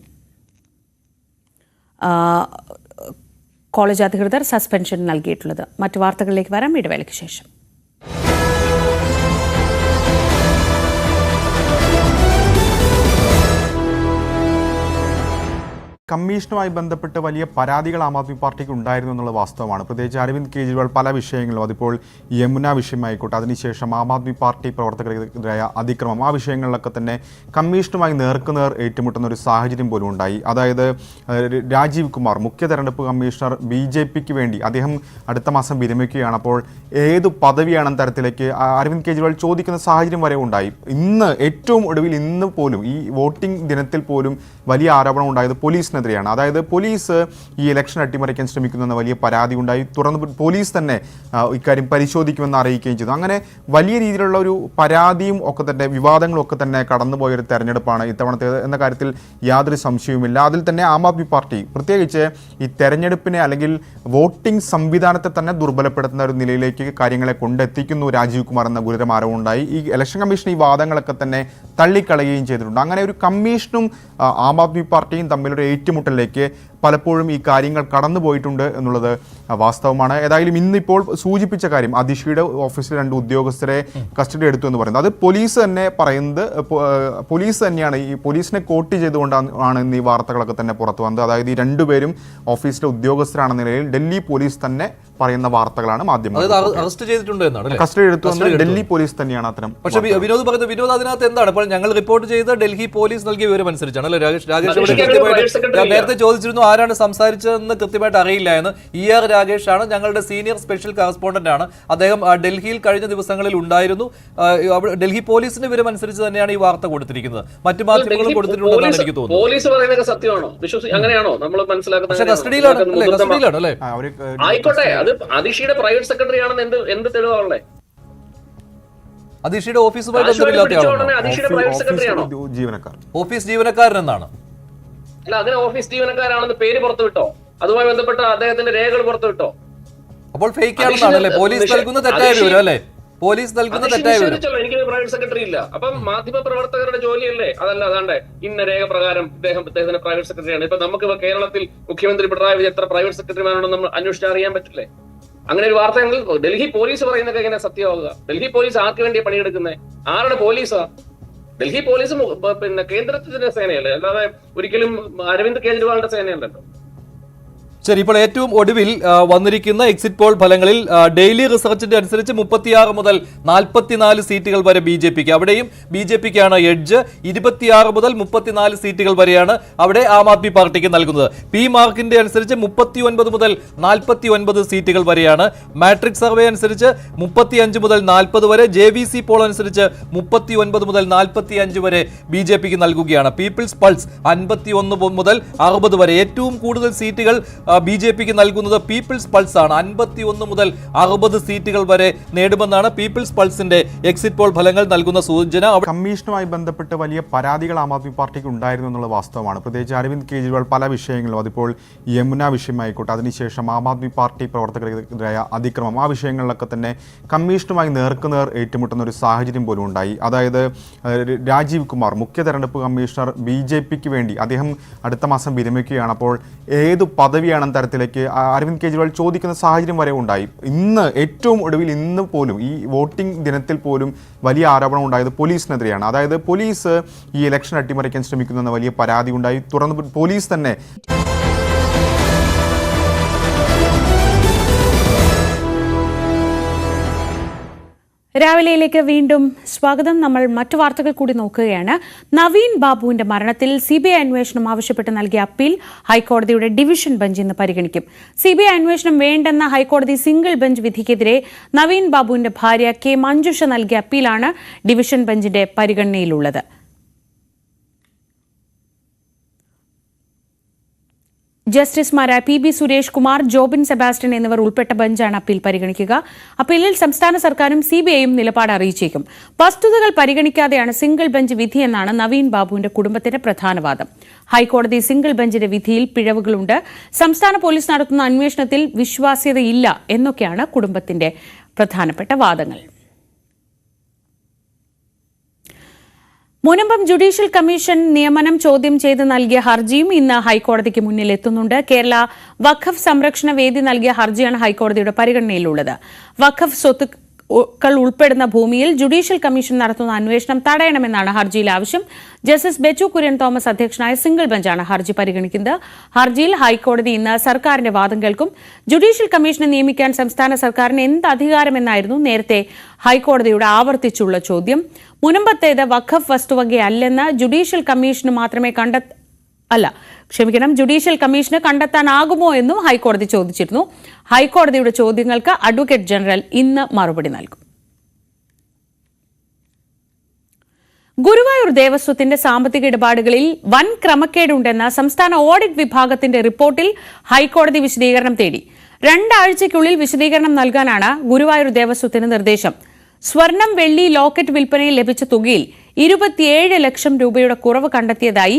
കോളേജ് അധികൃതർ സസ്പെൻഷൻ നൽകിയിട്ടുള്ളത്. മറ്റു വാർത്തകളിലേക്ക് വരാം ഇടവേളയ്ക്ക് ശേഷം. കമ്മീഷനുമായി ബന്ധപ്പെട്ട് വലിയ പരാതികൾ ആം ആദ്മി പാർട്ടിക്ക് ഉണ്ടായിരുന്നു എന്നുള്ളത് വാസ്തവമാണ്. പ്രത്യേകിച്ച് അരവിന്ദ് കെജ്രിവാൾ പല വിഷയങ്ങളും, അതിപ്പോൾ യമുന വിഷയമായിക്കോട്ടെ, അതിനുശേഷം ആം ആദ്മി പാർട്ടി പ്രവർത്തകർക്കെതിരായ അതിക്രമം, ആ വിഷയങ്ങളിലൊക്കെ തന്നെ കമ്മീഷനുമായി നേർക്കുനേർ ഏറ്റുമുട്ടുന്ന ഒരു സാഹചര്യം പോലും ഉണ്ടായി. അതായത് രാജീവ് കുമാർ, മുഖ്യ തെരഞ്ഞെടുപ്പ് കമ്മീഷണർ, BJPക്ക് വേണ്ടി അദ്ദേഹം അടുത്ത മാസം വിരമിക്കുകയാണ്. അപ്പോൾ ഏത് പദവിയാണെന്ന തരത്തിലേക്ക് അരവിന്ദ് കെജ്രിവാൾ ചോദിക്കുന്ന സാഹചര്യം വരെ ഉണ്ടായി. ഇന്ന് ഏറ്റവും ഒടുവിൽ ഇന്ന് പോലും ഈ വോട്ടിംഗ് ദിനത്തിൽ പോലും വലിയ ആരോപണം ഉണ്ടായത് പോലീസിനെതിരെയാണ്. അതായത് പോലീസ് ഈ ഇലക്ഷൻ അട്ടിമറിക്കാൻ ശ്രമിക്കുന്നെന്ന വലിയ പരാതി ഉണ്ടായി. തുറന്ന് പോലീസ് തന്നെ ഇക്കാര്യം പരിശോധിക്കുമെന്ന് അറിയിക്കുകയും ചെയ്തു. അങ്ങനെ വലിയ രീതിയിലുള്ള ഒരു പരാതിയും ഒക്കെ തന്നെ വിവാദങ്ങളും ഒക്കെ തന്നെ കടന്നുപോയൊരു തെരഞ്ഞെടുപ്പാണ് ഇത്തവണത്തേത് എന്ന കാര്യത്തിൽ യാതൊരു സംശയവുമില്ല. അതിൽ തന്നെ ആം ആദ്മി പാർട്ടി പ്രത്യേകിച്ച് ഈ തെരഞ്ഞെടുപ്പിനെ അല്ലെങ്കിൽ വോട്ടിംഗ് സംവിധാനത്തെ തന്നെ ദുർബലപ്പെടുത്തുന്ന ഒരു നിലയിലേക്ക് കാര്യങ്ങളെ കൊണ്ടെത്തിക്കുന്നു രാജീവ് കുമാർ എന്ന ഗുരുതര ആരോപണം ഉണ്ടായി. ഈ ഇലക്ഷൻ കമ്മീഷൻ ഈ വാദങ്ങളൊക്കെ തന്നെ തള്ളിക്കളയുകയും ചെയ്തിട്ടുണ്ട്. അങ്ങനെ ഒരു കമ്മീഷനും ആം ആദ്മി പാർട്ടിയും തമ്മിലൊരു ഏറ്റുമുട്ടലിലേക്ക് പലപ്പോഴും ഈ കാര്യങ്ങൾ കടന്നുപോയിട്ടുണ്ട് എന്നുള്ളത് വാസ്തവമാണ്. ഏതായാലും ഇന്നിപ്പോൾ സൂചിപ്പിച്ച കാര്യം, അതിഷിയുടെ ഓഫീസിലെ 2 ഉദ്യോഗസ്ഥരെ കസ്റ്റഡി എടുത്തു എന്ന് പറയുന്നത്, അത് പോലീസ് തന്നെ പറയുന്നത്, പോലീസ് തന്നെയാണ് ഈ പോലീസിനെ കോട്ട് ചെയ്തുകൊണ്ടാണ് ഇന്ന് ഈ വാർത്തകളൊക്കെ തന്നെ പുറത്തു വന്നത്. അതായത് ഈ 2 പേരും ഓഫീസിലെ ഉദ്യോഗസ്ഥരാണെന്ന നിലയിൽ ഡൽഹി പോലീസ് തന്നെ പറയുന്ന വാർത്തകളാണ് മാധ്യമങ്ങൾ കസ്റ്റഡി എടുത്തു. ഡൽഹി പോലീസ് തന്നെയാണ് അത്തരം. പക്ഷേ വിനോദ് പറയുന്നത്, വിനോദ് അതിനകത്ത് എന്താണ് ഇപ്പോൾ ഞങ്ങൾ റിപ്പോർട്ട് ചെയ്ത് ഡൽഹി പോലീസ് നൽകിയ വിവരം അനുസരിച്ചാണ് അല്ലെ രാജേഷ്? നേരത്തെ ചോദിച്ചിരുന്നു ആരാണ് സംസാരിച്ചതെന്ന് കൃത്യമായിട്ട് അറിയില്ല എന്ന്. ER രാഗേഷ് ആണ്, ഞങ്ങളുടെ സീനിയർ സ്പെഷ്യൽ കറസ്പോണ്ടന്റ് ആണ്. അദ്ദേഹം ഡൽഹിയിൽ കഴിഞ്ഞ ദിവസങ്ങളിൽ ഉണ്ടായിരുന്നു. ഡൽഹി പോലീസിന്റെ വിവരം അനുസരിച്ച് തന്നെയാണ് ഈ വാർത്ത കൊടുത്തിരിക്കുന്നത്. മറ്റു മാധ്യമങ്ങളും കൊടുത്തിട്ടുണ്ടെന്നാണ് എനിക്ക് തോന്നുന്നത്. പോലീസ് പറയുന്നത് സത്യമാണോ? അങ്ങനെയാണോ നമ്മൾ മനസ്സിലാക്കുന്നത്? കസ്റ്റഡിയിലാണ് അല്ലേ? ആയിക്കോട്ടെ, അത് അതിഷിയുടെ പ്രൈവറ്റ് സെക്രട്ടറി ആണെന്ന് എന്ത് തെളിവാണല്ലേ? അതിഷിയുടെ ഓഫീസുമായി ഓഫീസ് ജീവനക്കാരൻ എന്നാണ്. അല്ല, അതിന് ഓഫീസ് ജീവനക്കാരാണെന്ന് പേര് പുറത്തുവിട്ടോ? അതുമായി ബന്ധപ്പെട്ട അദ്ദേഹത്തിന്റെ രേഖകൾ പുറത്തുവിട്ടോ? അപ്പോൾ ഫേക്ക് ആണെന്നാണല്ലേ പോലീസ് നൽകുന്ന തെറ്റായ വിവരം അല്ലേ? പോലീസ് നൽകുന്ന തെറ്റായ വിവരം. എനിക്ക് പ്രൈവറ്റ് സെക്രട്ടറി ഇല്ല. അപ്പം മാധ്യമ പ്രവർത്തകരുടെ ജോലിയല്ലേ അതല്ല? അതാണ്ട് ഇന്ന രേഖ പ്രകാരം അദ്ദേഹത്തിന്റെ പ്രൈവറ്റ് സെക്രട്ടറിയാണ്. ഇപ്പൊ നമുക്ക് കേരളത്തിൽ മുഖ്യമന്ത്രി പിണറായി വിജയൻ എത്ര പ്രൈവറ്റ് സെക്രട്ടറിമാരുണ്ടെന്ന് നമ്മൾ അന്വേഷിച്ച് അറിയാൻ പറ്റില്ലേ? അങ്ങനെ ഒരു വാർത്ത ഡൽഹി പോലീസ് പറയുന്നതൊക്കെ എങ്ങനെ സത്യമാവുക? ഡൽഹി പോലീസ് ആർക്ക് വേണ്ടിയാണ് പണിയെടുക്കുന്നത്? ആരുടെ പോലീസാ? ഡൽഹി പോലീസ് പിന്നെ കേന്ദ്രത്തിന്റെ സേനയല്ലേ, അല്ലാതെ ഒരിക്കലും അരവിന്ദ് കെജ്രിവാളിന്റെ സേനയല്ലല്ലോ. ശരി, ഇപ്പോൾ ഏറ്റവും ഒടുവിൽ വന്നിരിക്കുന്ന എക്സിറ്റ് പോൾ ഫലങ്ങളിൽ ഡെയിലി റിസർച്ചിന്റെ അനുസരിച്ച് 36 മുതൽ 44 സീറ്റുകൾ വരെ BJPക്ക്, അവിടെയും BJPക്കാണ് എഡ്ജ്. 26 മുതൽ 34 സീറ്റുകൾ വരെയാണ് അവിടെ ആം ആദ്മി പാർട്ടിക്ക് നൽകുന്നത്. P മാർക്കിന്റെ അനുസരിച്ച് 39 മുതൽ 49 സീറ്റുകൾ വരെയാണ്. മാട്രിക്സ് സർവേ അനുസരിച്ച് 35 മുതൽ 40 വരെ, JVC പോൾ അനുസരിച്ച് 39 മുതൽ 45 വരെ BJPക്ക് നൽകുകയാണ്. പീപ്പിൾസ് പൾസ് 51 മുതൽ 60 വരെ. ഏറ്റവും കൂടുതൽ സീറ്റുകൾ BJPക്ക് നൽകുന്നത് പീപ്പിൾസ് പൾസ് ആണ്. 51 മുതൽ 60 സീറ്റുകൾ വരെ നേടുമെന്നാണ് പീപ്പിൾസ് പൾസിന്റെ എക്സിറ്റ് പോൾ ഫലങ്ങൾ നൽകുന്ന സൂചന. കമ്മീഷനുമായി ബന്ധപ്പെട്ട് വലിയ പരാതികൾ ആം ആദ്മി പാർട്ടിക്ക് ഉണ്ടായിരുന്നു എന്നുള്ള വാസ്തവമാണ്. പ്രത്യേകിച്ച് അരവിന്ദ് കെജ്രിവാൾ പല വിഷയങ്ങളും, അതിപ്പോൾ യമുന വിഷയമായിക്കോട്ടെ, അതിനുശേഷം ആം ആദ്മി പാർട്ടി പ്രവർത്തകർക്കെതിരായ അതിക്രമം, ആ വിഷയങ്ങളിലൊക്കെ തന്നെ കമ്മീഷനുമായി നേർക്കുനേർ ഏറ്റുമുട്ടുന്ന ഒരു സാഹചര്യം പോലും ഉണ്ടായി. അതായത് രാജീവ് കുമാർ, മുഖ്യ തെരഞ്ഞെടുപ്പ് കമ്മീഷണർ, BJPക്ക് വേണ്ടി അദ്ദേഹം അടുത്ത മാസം വിരമിക്കുകയാണ്. അപ്പോൾ ഏതു പദവിയാണെന്ന തരത്തിലേക്ക് അരവിന്ദ് കെജ്രിവാൾ ചോദിക്കുന്ന സാഹചര്യം വരെ ഉണ്ടായി. ഇന്ന് ഏറ്റവും ഒടുവിൽ ഇന്ന് പോലും ഈ വോട്ടിംഗ് ദിനത്തിൽ പോലും വലിയ ആരോപണം ഉണ്ടായത് പോലീസിനെതിരെയാണ്. അതായത് പോലീസ് ഈ ഇലക്ഷൻ അട്ടിമറിക്കാൻ ശ്രമിക്കുന്ന വലിയ പരാതി ഉണ്ടായി. തുടർന്ന് പോലീസ് തന്നെ രാവിലെയിലേക്ക് വീണ്ടും സ്വാഗതം. നമ്മൾ മറ്റു വാർത്തകൾ കൂടി നോക്കുകയാണ്. നവീൻ ബാബുവിന്റെ മരണത്തിൽ CBI അന്വേഷണം ആവശ്യപ്പെട്ട് നൽകിയ അപ്പീൽ ഹൈക്കോടതിയുടെ ഡിവിഷൻ ബെഞ്ച് ഇന്ന് പരിഗണിക്കും. CBI അന്വേഷണം വേണ്ടെന്ന ഹൈക്കോടതി സിംഗിൾ ബെഞ്ച് വിധിക്കെതിരെ നവീൻ ബാബുവിന്റെ ഭാര്യ K. മഞ്ജുഷ നൽകിയ അപ്പീലാണ് ഡിവിഷൻ ബെഞ്ചിന്റെ പരിഗണനയിലുള്ളത്. ജസ്റ്റിസുമാരായ PB സുരേഷ് കുമാർ, ജോബിൻ സെബാസ്റ്റ്യൻ എന്നിവർ ഉൾപ്പെട്ട ബെഞ്ചാണ് അപ്പീൽ പരിഗണിക്കുക. അപ്പീലിൽ സംസ്ഥാന സർക്കാരും CBIയും നിലപാട് അറിയിച്ചേക്കും. വസ്തുതകൾ പരിഗണിക്കാതെയാണ് സിംഗിൾ ബെഞ്ച് വിധിയെന്നാണ് നവീൻ ബാബുവിന്റെ കുടുംബത്തിന്റെ പ്രധാന വാദം. ഹൈക്കോടതി സിംഗിൾ ബെഞ്ചിന്റെ വിധിയിൽ പിഴവുകളുണ്ട്, സംസ്ഥാന പോലീസ് നടത്തുന്ന അന്വേഷണത്തിൽ വിശ്വാസ്യതയില്ല എന്നൊക്കെയാണ് കുടുംബത്തിന്റെ പ്രധാനപ്പെട്ട വാദങ്ങൾ. മുനമ്പം ജുഡീഷ്യൽ കമ്മീഷൻ നിയമനം ചോദ്യം ചെയ്ത് നൽകിയ ഹർജിയും ഇന്ന് ഹൈക്കോടതിക്ക് മുന്നിൽ എത്തുന്നുണ്ട്. കേരള വഖഫ് സംരക്ഷണ വേദി നൽകിയ ഹർജിയാണ് ഹൈക്കോടതിയുടെ പരിഗണനയിലുള്ളത്. വഖഫ് സ്വത്തുക്കൾ ഉൾപ്പെടുന്ന ഭൂമിയിൽ ജുഡീഷ്യൽ കമ്മീഷൻ നടത്തുന്ന അന്വേഷണം തടയണമെന്നാണ് ഹർജിയിൽ ആവശ്യം. ജസ്റ്റിസ് ബെച്ചു കുര്യൻ തോമസ് അധ്യക്ഷനായ സിംഗിൾ ബെഞ്ചാണ് ഹർജി പരിഗണിക്കുന്നത്. ഹർജിയിൽ ഹൈക്കോടതി ഇന്ന് സർക്കാരിന്റെ വാദം കേൾക്കും. ജുഡീഷ്യൽ കമ്മീഷനെ നിയമിക്കാൻ സംസ്ഥാന സർക്കാരിന് എന്ത് അധികാരമെന്നായിരുന്നു നേരത്തെ ഹൈക്കോടതിയുടെ ആവർത്തിച്ചുള്ള ചോദ്യം. മുനമ്പത്തേത് വഖഫ് വസ്തുവകയല്ലെന്ന് ജുഡീഷ്യൽ കമ്മീഷന് മാത്രമേ ജുഡീഷ്യൽ കമ്മീഷന് കണ്ടെത്താനാകുമോ എന്നും ഹൈക്കോടതി ചോദിച്ചിരുന്നു. ഹൈക്കോടതിയുടെ ചോദ്യങ്ങൾക്ക് അഡ്വക്കേറ്റ് ജനറൽ ഇന്ന് മറുപടി നൽകും. ഗുരുവായൂർ ദേവസ്വത്തിന്റെ സാമ്പത്തിക ഇടപാടുകളിൽ വൻ ക്രമക്കേടുണ്ടെന്ന സംസ്ഥാന ഓഡിറ്റ് വിഭാഗത്തിന്റെ റിപ്പോർട്ടിൽ ഹൈക്കോടതി വിശദീകരണം തേടി. 2 ആഴ്ചയ്ക്കുള്ളിൽ വിശദീകരണം നൽകാനാണ് ഗുരുവായൂർ ദേവസ്വത്തിന് നിർദ്ദേശം. സ്വർണം, വെള്ളി, ലോക്കറ്റ് വിൽപ്പനയിൽ ലഭിച്ച തുകയിൽ 27 ലക്ഷം രൂപയുടെ കുറവ് കണ്ടെത്തിയതായി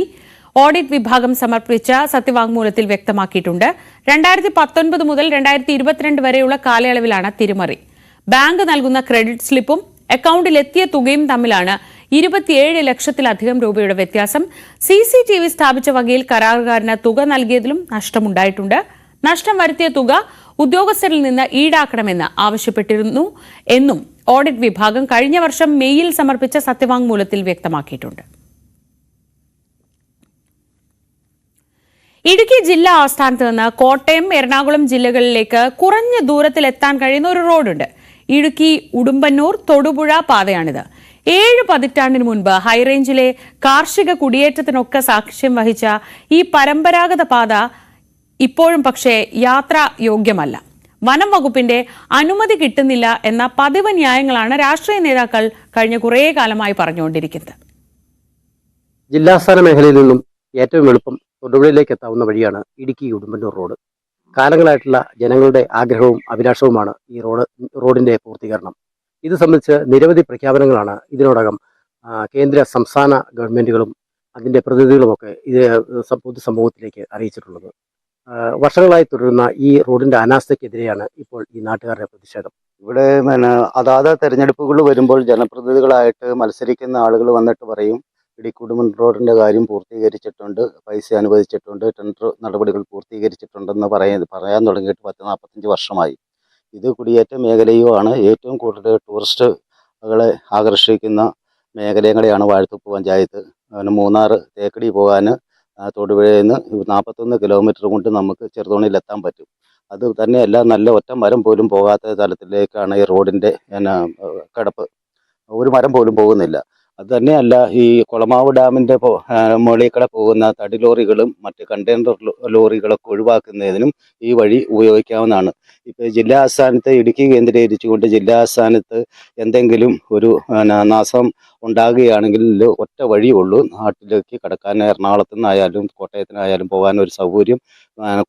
ഓഡിറ്റ് വിഭാഗം സമർപ്പിച്ച സത്യവാങ്മൂലത്തിൽ വ്യക്തമാക്കിയിട്ടുണ്ട്. 2019 മുതൽ 2022 വരെയുള്ള കാലയളവിലാണ് തിരിമറി. ബാങ്ക് നൽകുന്ന ക്രെഡിറ്റ് സ്ലിപ്പും അക്കൗണ്ടിലെത്തിയ തുകയും തമ്മിലാണ് 27 ലക്ഷത്തിലധികം രൂപയുടെ വ്യത്യാസം. CCTV സ്ഥാപിച്ച വകയിൽ കരാറുകാരന് തുക നൽകിയതിലും നഷ്ടമുണ്ടായിട്ടുണ്ട്. നഷ്ടം വരുത്തിയ തുക ഉദ്യോഗസ്ഥരിൽ നിന്ന് ഈടാക്കണമെന്ന് ആവശ്യപ്പെട്ടിരുന്നു എന്നും ഓഡിറ്റ് വിഭാഗം കഴിഞ്ഞ വർഷം മെയ്യിൽ സമർപ്പിച്ച സത്യവാങ്മൂലത്തിൽ വ്യക്തമാക്കിയിട്ടുണ്ട്. ഇടുക്കി ജില്ലാ ആസ്ഥാനത്ത് നിന്ന് കോട്ടയം, എറണാകുളം ജില്ലകളിലേക്ക് കുറഞ്ഞ ദൂരത്തിൽ എത്താൻ കഴിയുന്ന ഒരു റോഡുണ്ട്. ഇടുക്കി ഉടുമ്പന്നൂർ തൊടുപുഴ പാതയാണിത്. 7 പതിറ്റാണ്ടിന് മുൻപ് ഹൈറേഞ്ചിലെ കാർഷിക കുടിയേറ്റത്തിനൊക്കെ സാക്ഷ്യം വഹിച്ച ഈ പരമ്പരാഗത പാത ഇപ്പോഴും പക്ഷേ യാത്രാ യോഗ്യമല്ല. വനം വകുപ്പിന്റെ അനുമതി കിട്ടുന്നില്ല എന്ന പതിവ് ന്യായങ്ങളാണ് രാഷ്ട്രീയ നേതാക്കൾ കഴിഞ്ഞ കുറേ കാലമായി പറഞ്ഞുകൊണ്ടിരിക്കുന്നത്. ജില്ലാസ്ഥാന മേഖലയിൽ നിന്നും ഏറ്റവും എളുപ്പം തൊടുപുഴയിലേക്ക് എത്താവുന്ന വഴിയാണ് ഇടുക്കി ഉടുമ്പന്നൂർ റോഡ്. കാലങ്ങളായിട്ടുള്ള ജനങ്ങളുടെ ആഗ്രഹവും അഭിലാഷവുമാണ് ഈ റോഡിന്റെ പൂർത്തീകരണം. ഇത് സംബന്ധിച്ച് നിരവധി പ്രഖ്യാപനങ്ങളാണ് ഇതിനോടകം കേന്ദ്ര സംസ്ഥാന ഗവൺമെന്റുകളും അതിന്റെ പ്രതിനിധികളുമൊക്കെ ഇത് പൊതുസമൂഹത്തിലേക്ക് അറിയിച്ചിട്ടുള്ളത്. വർഷങ്ങളായി തുടരുന്ന ഈ റോഡിന്റെ അനാസ്ഥയ്ക്കെതിരെയാണ് ഇപ്പോൾ ഈ നാട്ടുകാരുടെ പ്രതിഷേധം. ഇവിടെ അതാത് തെരഞ്ഞെടുപ്പുകൾ വരുമ്പോൾ ജനപ്രതിനിധികളായിട്ട് മത്സരിക്കുന്ന ആളുകൾ വന്നിട്ട് പറയും ഇടുക്കി ഉടുമ്പന്നൂർ റോഡിന്റെ കാര്യം പൂർത്തീകരിച്ചിട്ടുണ്ട്, പൈസ അനുവദിച്ചിട്ടുണ്ട്, ടെൻഡർ നടപടികൾ പൂർത്തീകരിച്ചിട്ടുണ്ടെന്ന് പറയാൻ തുടങ്ങിയിട്ട് 10-45 വർഷമായി. ഇത് കുടിയേറ്റ മേഖലയുമാണ്. ഏറ്റവും കൂടുതൽ ടൂറിസ്റ്റുകളെ ആകർഷിക്കുന്ന മേഖലകളെയാണ് വാഴത്തുപ്പ് പഞ്ചായത്ത്. മൂന്നാർ തേക്കടി പോകാൻ തൊടുപുഴയിൽ നിന്ന് 41 കിലോമീറ്റർ കൊണ്ട് നമുക്ക് ചെറുതോണിയിലെത്താൻ പറ്റും. അത് തന്നെയല്ല, നല്ല ഒറ്റ മരം പോലും പോകാത്ത തലത്തിലേക്കാണ് ഈ റോഡിൻ്റെ കിടപ്പ്. ഒരു മരം പോലും പോകുന്നില്ല. അത് തന്നെയല്ല, ഈ കുളമാവ് ഡാമിൻ്റെ മുകളിൽ കൂടെ പോകുന്ന തടി ലോറികളും മറ്റ് കണ്ടെയ്നർ ലോറികളൊക്കെ ഒഴിവാക്കുന്നതിനും ഈ വഴി ഉപയോഗിക്കാവുന്നതാണ്. ഇപ്പോൾ ജില്ലാ ആസ്ഥാനത്ത് ഇടുക്കി കേന്ദ്രീകരിച്ചുകൊണ്ട് ജില്ലാ ആസ്ഥാനത്ത് എന്തെങ്കിലും ഒരു നാശം ഉണ്ടാകുകയാണെങ്കിൽ ഒറ്റ വഴിയുള്ളൂ നാട്ടിലേക്ക് കടക്കാൻ. എറണാകുളത്തു നിന്നായാലും കോട്ടയത്തിനായാലും പോകാൻ ഒരു സൗകര്യം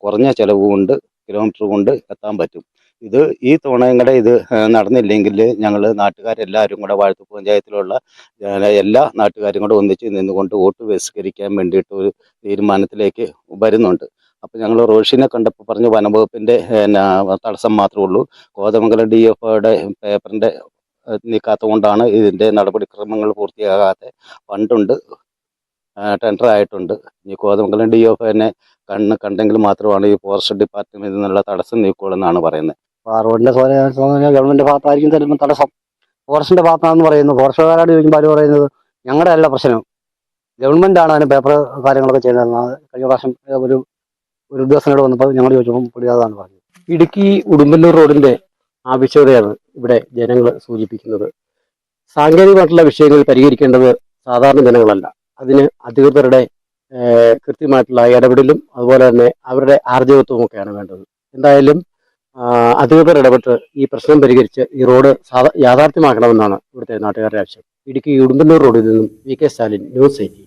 കുറഞ്ഞ ചിലവ് കൊണ്ട് കിലോമീറ്റർ കൊണ്ട് എത്താൻ പറ്റും. ഈ തവണയുടെ ഇത് നടന്നില്ലെങ്കിൽ ഞങ്ങൾ നാട്ടുകാരെല്ലാവരും കൂടെ വാഴത്തൂർ പഞ്ചായത്തിലുള്ള എല്ലാ നാട്ടുകാരും കൂടെ ഒന്നിച്ച് നിന്നുകൊണ്ട് വോട്ട് ബഹിഷ്കരിക്കാൻ വേണ്ടിയിട്ട് ഒരു തീരുമാനത്തിലേക്ക് വരുന്നുണ്ട്. അപ്പോൾ ഞങ്ങൾ റോഷിനെ കണ്ടപ്പോൾ പറഞ്ഞു വനംവകുപ്പിൻ്റെ തടസ്സം മാത്രമേ ഉള്ളൂ, കോതമംഗലം DFOയുടെ പേപ്പറിൻ്റെ നീക്കാത്തത് കൊണ്ടാണ് ഇതിൻ്റെ നടപടിക്രമങ്ങൾ പൂർത്തിയാകാതെ. ഫണ്ടുണ്ട്, ടെൻഡർ ആയിട്ടുണ്ട്. ഈ കോതമംഗലം DFOനെ കണ്ടെങ്കിൽ മാത്രമാണ് ഈ ഫോറസ്റ്റ് ഡിപ്പാർട്ട്മെന്റിൽ നിന്നുള്ള തടസ്സം നീക്കുള്ളൂ എന്നാണ് പറയുന്നത്. അപ്പോൾ ആ റോഡിൻ്റെ ഗവൺമെൻറ് ഭാഗത്തായിരിക്കും ചിലപ്പോൾ തടസ്സം, ഫോറസ്റ്റിൻ്റെ ഭാഗത്താണെന്ന് പറയുന്നു. ഫോറസ്റ്റുകാരോട് ചോദിക്കുമ്പോൾ അവർ പറയുന്നത് ഞങ്ങളുടെ അല്ല പ്രശ്നം, ഗവൺമെൻറ്റാണ് അതിന് പേപ്പർ കാര്യങ്ങളൊക്കെ ചെയ്യുന്നത്. കഴിഞ്ഞ പ്രാവശ്യം ഒരു ഉദ്യോഗസ്ഥനോട് വന്നപ്പോൾ ഞങ്ങൾ ചോദിച്ചപ്പോൾ പുള്ളിയാതാണ് പറഞ്ഞത്. ഇടുക്കി ഉടുമ്പന്നൂർ റോഡിൻ്റെ ആവശ്യകതയാണ് ഇവിടെ ജനങ്ങൾ സൂചിപ്പിക്കുന്നത്. സാങ്കേതികമായിട്ടുള്ള വിഷയങ്ങൾ പരിഹരിക്കേണ്ടത് സാധാരണ ജനങ്ങളല്ല, അതിന് അധികൃതരുടെ കൃത്യമായിട്ടുള്ള ഇടപെടലും അതുപോലെ തന്നെ അവരുടെ ആർജവത്വവും ഒക്കെയാണ് വേണ്ടത്. എന്തായാലും അധികൃതർ ഇടപെട്ട് ഈ പ്രശ്നം പരിഹരിച്ച് ഈ റോഡ് യാഥാർത്ഥ്യമാക്കണമെന്നാണ് ഇവിടുത്തെ നാട്ടുകാരുടെ ആവശ്യം. ഇടുക്കി ഉടുമ്പന്നൂർ റോഡിൽ നിന്നും VK സ്റ്റാലിൻ, ന്യൂസ് 18.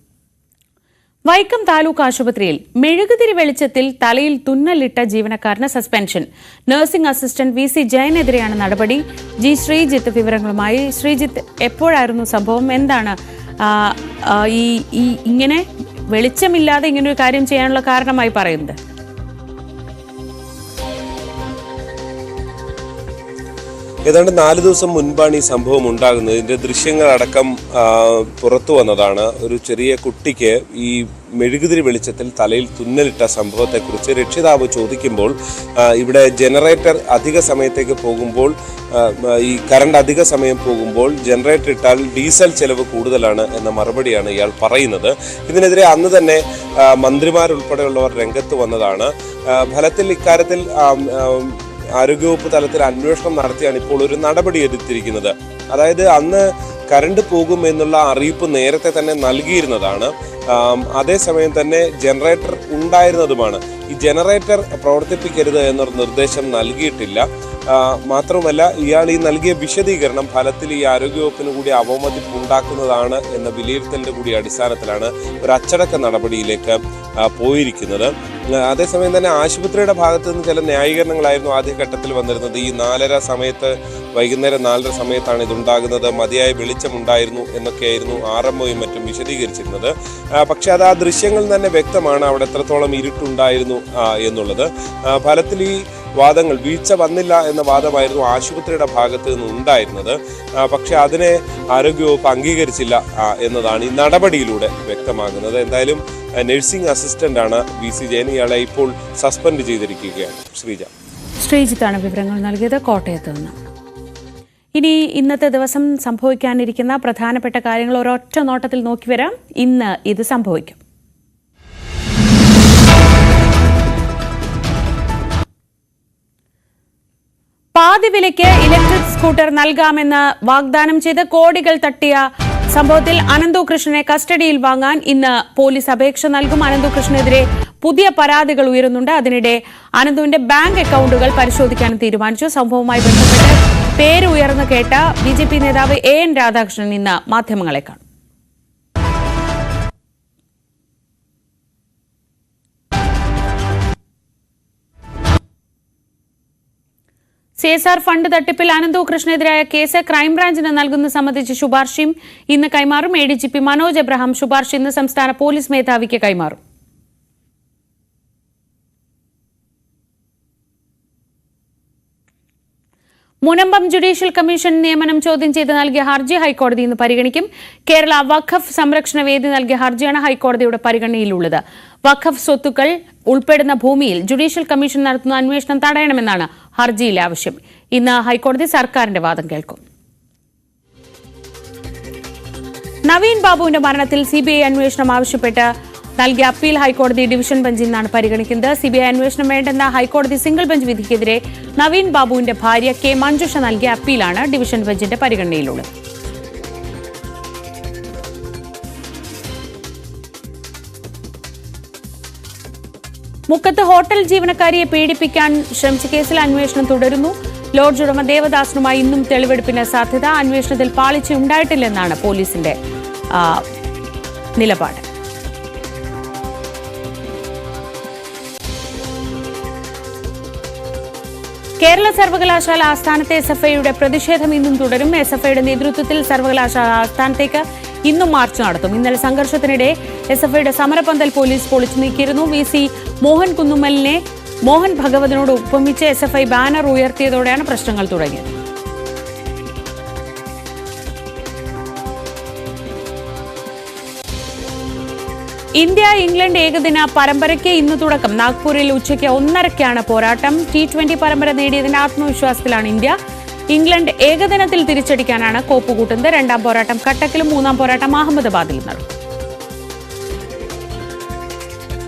വൈക്കം താലൂക്ക് ആശുപത്രിയിൽ മെഴുകുതിരി വെളിച്ചത്തിൽ തലയിൽ തുന്നലിട്ട ജീവനക്കാരന് സസ്പെൻഷൻ. നഴ്സിംഗ് അസിസ്റ്റന്റ് VC ജയനെതിരെയാണ് നടപടി. ശ്രീജിത്ത് വിവരങ്ങളുമായി. ശ്രീജിത്ത്, എപ്പോഴായിരുന്നു സംഭവം? എന്താണ് ഈ ഇങ്ങനെ വെളിച്ചമില്ലാതെ ഇങ്ങനൊരു കാര്യം ചെയ്യാനുള്ള കാരണമായി പറയുന്നത്? ഏതാണ്ട് 4 ദിവസം മുൻപാണ് ഈ സംഭവം ഉണ്ടാകുന്നത്. ഇതിന്റെ ദൃശ്യങ്ങളടക്കം പുറത്തു വന്നതാണ്. ഒരു ചെറിയ കുട്ടിക്ക് ഈ മെഴുകുതിരി വെളിച്ചത്തിൽ തലയിൽ തുന്നലിട്ട സംഭവത്തെക്കുറിച്ച് രക്ഷിതാവ് ചോദിക്കുമ്പോൾ ഇവിടെ ജനറേറ്റർ അധിക സമയത്തേക്ക് പോകുമ്പോൾ, ഈ കറണ്ട് അധിക സമയം പോകുമ്പോൾ ജനറേറ്റർ ഇട്ടാൽ ഡീസൽ ചെലവ് കൂടുതലാണ് എന്ന മറുപടിയാണ് ഇയാൾ പറയുന്നത്. ഇതിനെതിരെ അന്ന് തന്നെ മന്ത്രിമാരുൾപ്പെടെയുള്ളവർ രംഗത്ത് വന്നതാണ്. ഫലത്തിൽ ഇക്കാര്യത്തിൽ ആരോഗ്യവകുപ്പ് തലത്തിൽ അന്വേഷണം നടത്തിയാണ് ഇപ്പോൾ ഒരു നടപടി എടുത്തിരിക്കുന്നത്. അതായത് അന്ന് കറണ്ട് പോകും എന്നുള്ള അറിയിപ്പ് നേരത്തെ തന്നെ നൽകിയിരുന്നതാണ്. അതേസമയം തന്നെ ജനറേറ്റർ ഉണ്ടായിരുന്നതുമാണ്. ഈ ജനറേറ്റർ പ്രവർത്തിപ്പിക്കരുത് എന്നൊരു നിർദ്ദേശം നൽകിയിട്ടില്ല. മാത്രമല്ല ഇയാൾ ഈ നൽകിയ വിശദീകരണം ഫലത്തിൽ ഈ ആരോഗ്യവകുപ്പിന് കൂടി അവമതിപ്പ് ഉണ്ടാക്കുന്നതാണ് എന്ന വിലയിരുത്തലിന്റെ കൂടി അടിസ്ഥാനത്തിലാണ് ഒരു അച്ചടക്ക നടപടിയിലേക്ക് പോയിരിക്കുന്നത്. അതേസമയം തന്നെ ആശുപത്രിയുടെ ഭാഗത്തു നിന്ന് ചില ന്യായീകരണങ്ങളായിരുന്നു ആദ്യഘട്ടത്തിൽ വന്നിരുന്നത്. ഈ 4:30 സമയത്ത്, വൈകുന്നേരം 4:30 സമയത്താണ് ഇതുണ്ടാകുന്നത്, മതിയായ വെളിച്ചമുണ്ടായിരുന്നു എന്നൊക്കെയായിരുന്നു RMOയും മറ്റും വിശദീകരിച്ചിരുന്നത്. പക്ഷെ അത് ആ ദൃശ്യങ്ങളിൽ തന്നെ വ്യക്തമാണ് അവിടെ എത്രത്തോളം ഇരുട്ടുണ്ടായിരുന്നു എന്നുള്ളത്. ഫലത്തിൽ ഈ വാദങ്ങൾ, വീഴ്ച വന്നില്ല എന്ന വാദമായിരുന്നു ആശുപത്രിയുടെ ഭാഗത്ത് നിന്ന് ഉണ്ടായിരുന്നത്. പക്ഷെ അതിനെ ആരോഗ്യവകുപ്പ് അംഗീകരിച്ചില്ല എന്നതാണ് ഈ നടപടിയിലൂടെ വ്യക്തമാകുന്നത്. എന്തായാലും നഴ്സിംഗ് അസിസ്റ്റന്റ് ആണ് VC ജയൻ. ഇയാളെ ഇപ്പോൾ സസ്പെൻഡ് ചെയ്തിരിക്കുകയാണ്. ശ്രീജിത്താണ് വിവരങ്ങൾ നൽകിയത് കോട്ടയത്ത് നിന്ന്. ഇനി ഇന്നത്തെ ദിവസം സംഭവിക്കാനിരിക്കുന്ന പ്രധാനപ്പെട്ട കാര്യങ്ങൾ ഒരൊറ്റ നോട്ടത്തിൽ നോക്കി വരാം. ഇന്ന് ഇത് സംഭവിക്കും. പാതി വിലയ്ക്ക് ഇലക്ട്രിക് സ്കൂട്ടർ നൽകാമെന്ന് വാഗ്ദാനം ചെയ്ത് കോടികൾ തട്ടിയ സംഭവത്തിൽ അനന്തകൃഷ്ണനെ കസ്റ്റഡിയിൽ വാങ്ങാൻ ഇന്ന് പോലീസ് അപേക്ഷ നൽകും. അനന്തകൃഷ്ണനെതിരെ പുതിയ പരാതികൾ ഉയരുന്നുണ്ട്. അതിനിടെ അനന്തുവിന്റെ ബാങ്ക് അക്കൗണ്ടുകൾ പരിശോധിക്കാനും തീരുമാനിച്ചു. സംഭവവുമായി ബന്ധപ്പെട്ട് പേര് ഉയർന്നു കേട്ട BJP നേതാവ് AN രാധാകൃഷ്ണൻ ഇന്ന് മാധ്യമങ്ങളെ കാണും. CSR ഫണ്ട് തട്ടിപ്പിൽ അനന്തകൃഷ്ണനെതിരായ കേസ് ക്രൈംബ്രാഞ്ചിന് നൽകുന്നത് സംബന്ധിച്ച് ശുപാർശയും ഇന്ന് കൈമാറും. ADGP മനോജ് എബ്രഹാം ശുപാർശ ഇന്ന് സംസ്ഥാന പോലീസ് മേധാവിക്ക് കൈമാറും. മുനമ്പം ജുഡീഷ്യൽ കമ്മീഷൻ നിയമനം ചോദ്യം ചെയ്ത് നൽകിയ ഹർജി ഹൈക്കോടതി ഇന്ന് പരിഗണിക്കും. കേരള വഖഫ് സംരക്ഷണ വേദി നൽകിയ ഹർജിയാണ് ഹൈക്കോടതിയുടെ പരിഗണനയിലുള്ളത്. വഖഫ് സ്വത്തുക്കൾ ഉൾപ്പെടുന്ന ഭൂമിയിൽ ജുഡീഷ്യൽ കമ്മീഷൻ നടത്തുന്ന അന്വേഷണം തടയണമെന്നാണ് ഹർജിയിലെ ആവശ്യം. ഇന്ന് ഹൈക്കോടതി സർക്കാരിന്റെ വാദം കേൾക്കും. നവീൻ ബാബുവിന്റെ മരണത്തിൽ CBI അന്വേഷണം ആവശ്യപ്പെട്ട് നൽകിയ അപ്പീൽ ഹൈക്കോടതി ഡിവിഷൻ ബെഞ്ചിൽ നിന്നാണ് പരിഗണിക്കുന്നത്. CBI അന്വേഷണം വേണ്ടെന്ന ഹൈക്കോടതി സിംഗിൾ ബെഞ്ച് വിധിക്കെതിരെ നവീൻ ബാബുവിന്റെ ഭാര്യ K. മഞ്ജുഷ നൽകിയ അപ്പീലാണ് ഡിവിഷൻ ബെഞ്ചിന്റെ പരിഗണനയിലുള്ളത്. മുക്കത്ത് ഹോട്ടൽ ജീവനക്കാരിയെ പീഡിപ്പിക്കാൻ ശ്രമിച്ച കേസിൽ അന്വേഷണം തുടരുന്നു. ലോഡ്ജ് ഉടമ ദേവദാസിനുമായി ഇന്നും തെളിവെടുപ്പിന് സാധ്യത. അന്വേഷണത്തിൽ പാളിച്ച ഉണ്ടായിട്ടില്ലെന്നാണ് പോലീസിന്റെ നിലപാട്. കേരള സർവകലാശാല ആസ്ഥാനത്തെ SFIയുടെ പ്രതിഷേധം ഇന്നും തുടരും. SFIയുടെ നേതൃത്വത്തിൽ സർവകലാശാല ആസ്ഥാനത്തേക്ക് ഇന്നും മാർച്ച് നടത്തും. ഇന്നലെ സംഘർഷത്തിനിടെ SFIയുടെ സമരപന്തൽ പോലീസ് പൊളിച്ചു നീക്കിയിരുന്നു. VC മോഹൻ കുന്നുമ്മലിനെ മോഹൻ ഭഗവതിനോട് ഉപമിച്ച് SFI ബാനർ ഉയർത്തിയതോടെയാണ് പ്രശ്നങ്ങൾ തുടങ്ങിയത്. ഇന്ത്യ ഇംഗ്ലണ്ട് ഏകദിന പരമ്പരയ്ക്ക് ഇന്ന് തുടക്കം. നാഗ്പൂരിൽ ഉച്ചയ്ക്ക് 1:30 പോരാട്ടം. T20 പരമ്പര നേടിയതിന്റെ ആത്മവിശ്വാസത്തിലാണ് ഇന്ത്യ. ഇംഗ്ലണ്ട് ഏകദിനത്തിൽ തിരിച്ചടിക്കാനാണ് കോപ്പുകൂട്ടുന്നത്. രണ്ടാം പോരാട്ടം കട്ടക്കിലും മൂന്നാം പോരാട്ടം അഹമ്മദാബാദിലും നടക്കും.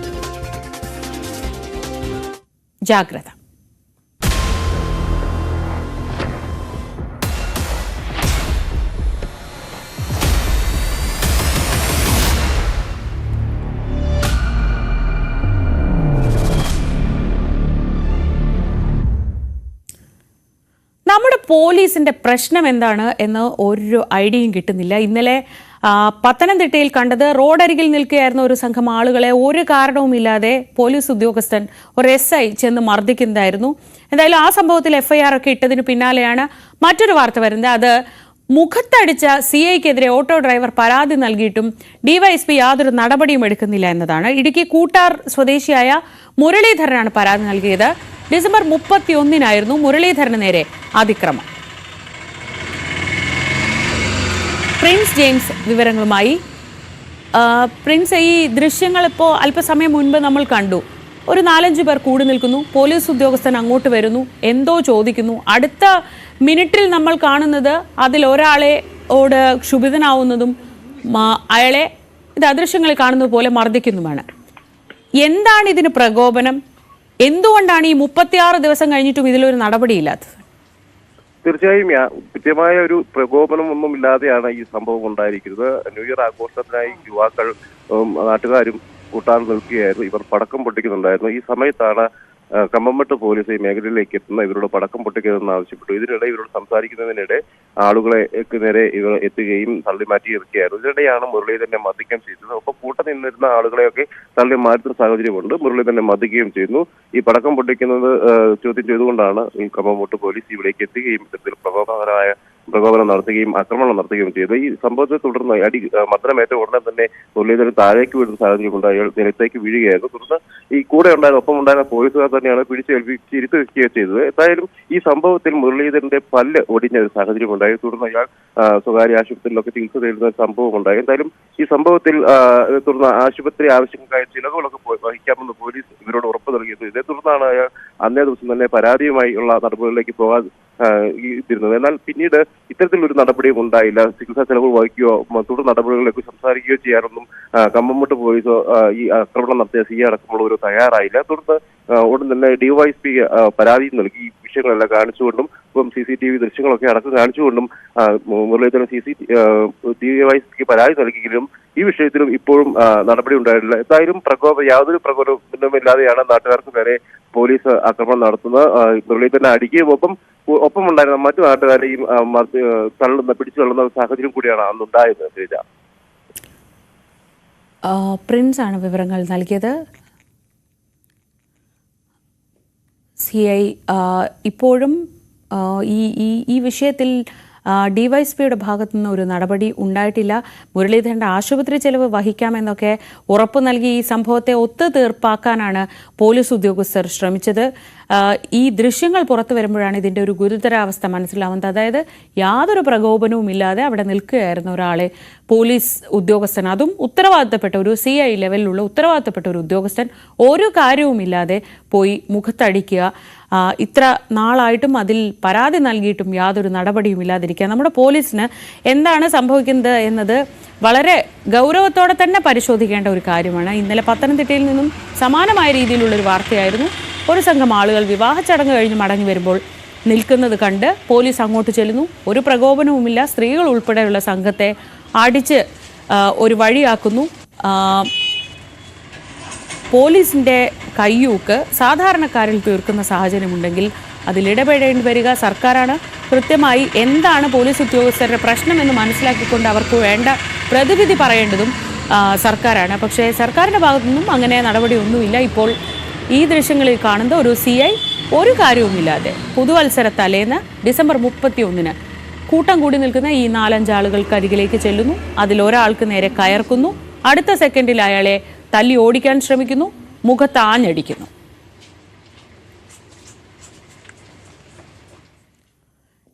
ജാഗ്രത. നമ്മുടെ പോലീസിന്റെ പ്രശ്നം എന്താണ് എന്ന് ഒരു ഐഡിയയും കിട്ടുന്നില്ല. ഇന്നലെ പത്തനംതിട്ടയിൽ കണ്ടത് റോഡരികിൽ നിൽക്കുകയായിരുന്ന ഒരു സംഘം ആളുകളെ ഒരു കാരണവുമില്ലാതെ പോലീസ് ഉദ്യോഗസ്ഥൻ ഒരു SI ചെന്ന് മർദ്ദിക്കുന്നതായിരുന്നു. എന്തായാലും ആ സംഭവത്തിൽ FIR ഒക്കെ ഇട്ടതിന് പിന്നാലെയാണ് മറ്റൊരു വാർത്ത വരുന്നത്. അത് മുഖത്തടിച്ച CIക്കെതിരെ ഓട്ടോ ഡ്രൈവർ പരാതി നൽകിയിട്ടും DYSP യാതൊരു നടപടിയും എടുക്കുന്നില്ല എന്നതാണ്. ഇടുക്കി കൂട്ടാർ സ്വദേശിയായ മുരളീധരനാണ് പരാതി നൽകിയത്. ഡിസംബർ 31 മുരളീധരന് നേരെ അതിക്രമം. പ്രിൻസ് ജെയിംസ് വിവരങ്ങളുമായി. പ്രിൻസ്, ഈ ദൃശ്യങ്ങൾ ഇപ്പോൾ അല്പസമയം മുൻപ് നമ്മൾ കണ്ടു. ഒരു 4-5 പേർ കൂടി നിൽക്കുന്നു. പോലീസ് ഉദ്യോഗസ്ഥൻ അങ്ങോട്ട് വരുന്നു, എന്തോ ചോദിക്കുന്നു. അടുത്ത മിനിറ്റിൽ നമ്മൾ കാണുന്നത് അതിലൊരാളോട് ക്ഷുഭിതനാവുന്നതും അയാളെ ഇത് അദൃശ്യങ്ങളിൽ കാണുന്നത് പോലെ മർദ്ദിക്കുന്നുമാണ്. എന്താണ് ഇതിന് പ്രകോപനം? എന്തുകൊണ്ടാണ് ഈ 36 ദിവസം കഴിഞ്ഞിട്ടും ഇതിലൊരു നടപടിയില്ലാത്തത്? തീർച്ചയായും കൃത്യമായ ഒരു പ്രകോപനം ഒന്നും ഇല്ലാതെയാണ് ഈ സംഭവം ഉണ്ടായിരിക്കുന്നത്. ന്യൂ ഇയർ ആഘോഷത്തിനായി യുവാക്കൾ നാട്ടുകാരും കൂട്ടാൻ നിൽക്കുകയായിരുന്നു. ഇവർ പടക്കം പൊട്ടിക്കുന്നുണ്ടായിരുന്നു. ഈ സമയത്താണ് കമ്പംമെട്ട് പോലീസ് ഈ മേഖലയിലേക്ക് എത്തുന്ന ഇവരോട് പടക്കം പൊട്ടിക്കരുതെന്ന് ആവശ്യപ്പെട്ടു. ഇതിനിടെ ഇവരോട് സംസാരിക്കുന്നതിനിടെ ആളുകളെ നേരെ ഇവർ എത്തുകയും തള്ളി മാറ്റി ഇറക്കുകയായിരുന്നു. ഇതിനിടെയാണ് മുരളീധരനെ മർദ്ദിക്കാൻ ചെയ്തത്. ഒപ്പം കൂട്ടം നിന്നിരുന്ന ആളുകളെയൊക്കെ തള്ളി മാറ്റുന്ന സാഹചര്യമുണ്ട്. മുരളീധരനെ മർദ്ദിക്കുകയും ചെയ്യുന്നു. ഈ പടക്കം പൊട്ടിക്കുന്നത് ചോദ്യം ചെയ്തുകൊണ്ടാണ് ഈ കമ്പംമെട്ട് പോലീസ് ഇവിടേക്ക് എത്തുകയും ഇത്തരത്തിൽ പ്രകോപനം നടത്തുകയും ആക്രമണം നടത്തുകയും ചെയ്തു. ഈ സംഭവത്തെ തുടർന്ന് മർദ്ദനമേറ്റ ഉടനെ തന്നെ മുരളീധരൻ താഴേക്ക് വീഴുന്ന സാഹചര്യമുണ്ട്. അയാൾ നിലത്തേക്ക് വീഴുകയായിരുന്നു. തുടർന്ന് ഈ കൂടെ ഉണ്ടായിരുന്ന ഒപ്പം ഉണ്ടായിരുന്ന പോലീസുകാർ തന്നെയാണ് പിടിച്ചേൽപ്പിച്ചിരുത്തി വെക്കുകയും ചെയ്തത്. എന്തായാലും ഈ സംഭവത്തിൽ മുരളീധരന്റെ പല്ല് ഒടിഞ്ഞ ഒരു സാഹചര്യം ഉണ്ടായി. തുടർന്ന് അയാൾ സ്വകാര്യ ആശുപത്രിയിലൊക്കെ ചികിത്സ തേടുന്ന സംഭവം ഉണ്ടായി. എന്തായാലും ഈ സംഭവത്തിൽ തുടർന്ന് ആശുപത്രി ആവശ്യങ്ങൾക്കായ ചിലവുകളൊക്കെ വഹിക്കാമെന്ന് പോലീസ് ഇവരോട് ഉറപ്പ് നൽകിയത്. ഇതേ തുടർന്നാണ് അയാൾ അന്നേ ദിവസം തന്നെ പരാതിയുമായി ഉള്ള നടപടികളിലേക്ക് പോകാൻ ഇരുന്നത്. എന്നാൽ പിന്നീട് ഇത്തരത്തിലൊരു നടപടിയും ഉണ്ടായില്ല. ചികിത്സാ ചെലവ് വഹിക്കുകയോ തുടർ നടപടികളിലേക്ക് സംസാരിക്കുകയോ ചെയ്യാനൊന്നും കമ്പംമെട്ട് പോലീസോ ഈ ആക്രമണം നടത്തിയ CI അടക്കമുള്ളവരോ തയ്യാറായില്ല. തുടർന്ന് ഉടൻ തന്നെ DYSP പരാതി നൽകി. ഈ വിഷയങ്ങളെല്ലാം കാണിച്ചുകൊണ്ടും ഇപ്പം CCTV ദൃശ്യങ്ങളൊക്കെ അടക്കം കാണിച്ചുകൊണ്ടും മുരളീധരൻ DYSPക്ക് പരാതി നൽകിയെങ്കിലും ഈ വിഷയത്തിലും ഇപ്പോഴും നടപടി ഉണ്ടായിട്ടില്ല. എന്തായാലും യാതൊരു പ്രകോപനവുമില്ലാതെയാണ് നാട്ടുകാർക്ക് നേരെ പോലീസ് ആക്രമണം നടത്തുന്നത്. മുരളീധരനെ അടിക്കുകയും ഒപ്പം ഉണ്ടായിരുന്ന മറ്റു നാട്ടുകാരെയും പിടിച്ചു തള്ളുന്ന സാഹചര്യം കൂടിയാണ് അന്നുണ്ടായത്. പ്രിൻസ് ആണ് വിവരങ്ങൾ നൽകിയത്. CI ഇപ്പോഴും ഈ വിഷയത്തിൽ DYSPയുടെ ഭാഗത്തുനിന്ന് ഒരു നടപടി ഉണ്ടായിട്ടില്ല. മുരളീധരൻ്റെ ആശുപത്രി ചെലവ് വഹിക്കാമെന്നൊക്കെ ഉറപ്പ് നൽകി ഈ സംഭവത്തെ ഒത്തുതീർപ്പാക്കാനാണ് പോലീസ് ഉദ്യോഗസ്ഥർ ശ്രമിച്ചത്. ഈ ദൃശ്യങ്ങൾ പുറത്തു വരുമ്പോഴാണ് ഇതിൻ്റെ ഒരു ഗുരുതരാവസ്ഥ മനസ്സിലാവുന്നത്. അതായത് യാതൊരു പ്രകോപനവും ഇല്ലാതെ അവിടെ നിൽക്കുകയായിരുന്ന ഒരാളെ പോലീസ് ഉദ്യോഗസ്ഥൻ, അതും ഉത്തരവാദിത്തപ്പെട്ട ഒരു CI ലെവലിലുള്ള ഉത്തരവാദിത്തപ്പെട്ട ഒരു ഉദ്യോഗസ്ഥൻ ഒരു കാര്യവുമില്ലാതെ പോയി മുഖത്തടിക്കുക. ഇത്ര നാളായിട്ടും അതിൽ പരാതി നൽകിയിട്ടും യാതൊരു നടപടിയും ഇല്ലാതിരിക്കുക. നമ്മുടെ പോലീസിന് എന്താണ് സംഭവിക്കുന്നത് എന്നത് വളരെ ഗൗരവത്തോടെ തന്നെ പരിശോധിക്കേണ്ട ഒരു കാര്യമാണ്. ഇന്നലെ പത്തനംതിട്ടയിൽ നിന്നും സമാനമായ രീതിയിലുള്ളൊരു വാർത്തയായിരുന്നു. ഒരു സംഘം ആളുകൾ വിവാഹ ചടങ്ങ് കഴിഞ്ഞ് മടങ്ങി വരുമ്പോൾ നിൽക്കുന്നത് കണ്ട് പോലീസ് അങ്ങോട്ട് ചെല്ലുന്നു. ഒരു പ്രകോപനവുമില്ല. സ്ത്രീകൾ ഉൾപ്പെടെയുള്ള സംഘത്തെ അടിച്ച് ഒരു വഴിയാക്കുന്നു. പോലീസിൻ്റെ കയ്യൂക്ക് സാധാരണക്കാരിൽ തീർക്കുന്ന സാഹചര്യമുണ്ടെങ്കിൽ അതിലിടപെടേണ്ടി വരിക സർക്കാരാണ്. കൃത്യമായി എന്താണ് പോലീസ് ഉദ്യോഗസ്ഥരുടെ പ്രശ്നമെന്ന് മനസ്സിലാക്കിക്കൊണ്ട് അവർക്ക് വേണ്ട പ്രതിവിധി പറയേണ്ടതും സർക്കാരാണ്. പക്ഷേ സർക്കാരിൻ്റെ ഭാഗത്തു നിന്നും അങ്ങനെ നടപടിയൊന്നുമില്ല. ഇപ്പോൾ ഈ ദൃശ്യങ്ങളിൽ കാണുന്ന ഒരു CI ഒരു കാര്യവുമില്ലാതെ പുതുവത്സര തലേന്ന് ഡിസംബർ 31-ന് കൂട്ടം കൂടി നിൽക്കുന്ന ഈ 4-5 ആളുകൾക്കരികിലേക്ക് ചെല്ലുന്നു. അതിലൊരാൾക്ക് നേരെ കയർക്കുന്നു. അടുത്ത സെക്കൻഡിൽ അയാളെ തല്ലി ഓടിക്കാൻ ശ്രമിക്കുന്നു, മുഖത്ത് ആഞ്ഞടിക്കുന്നു.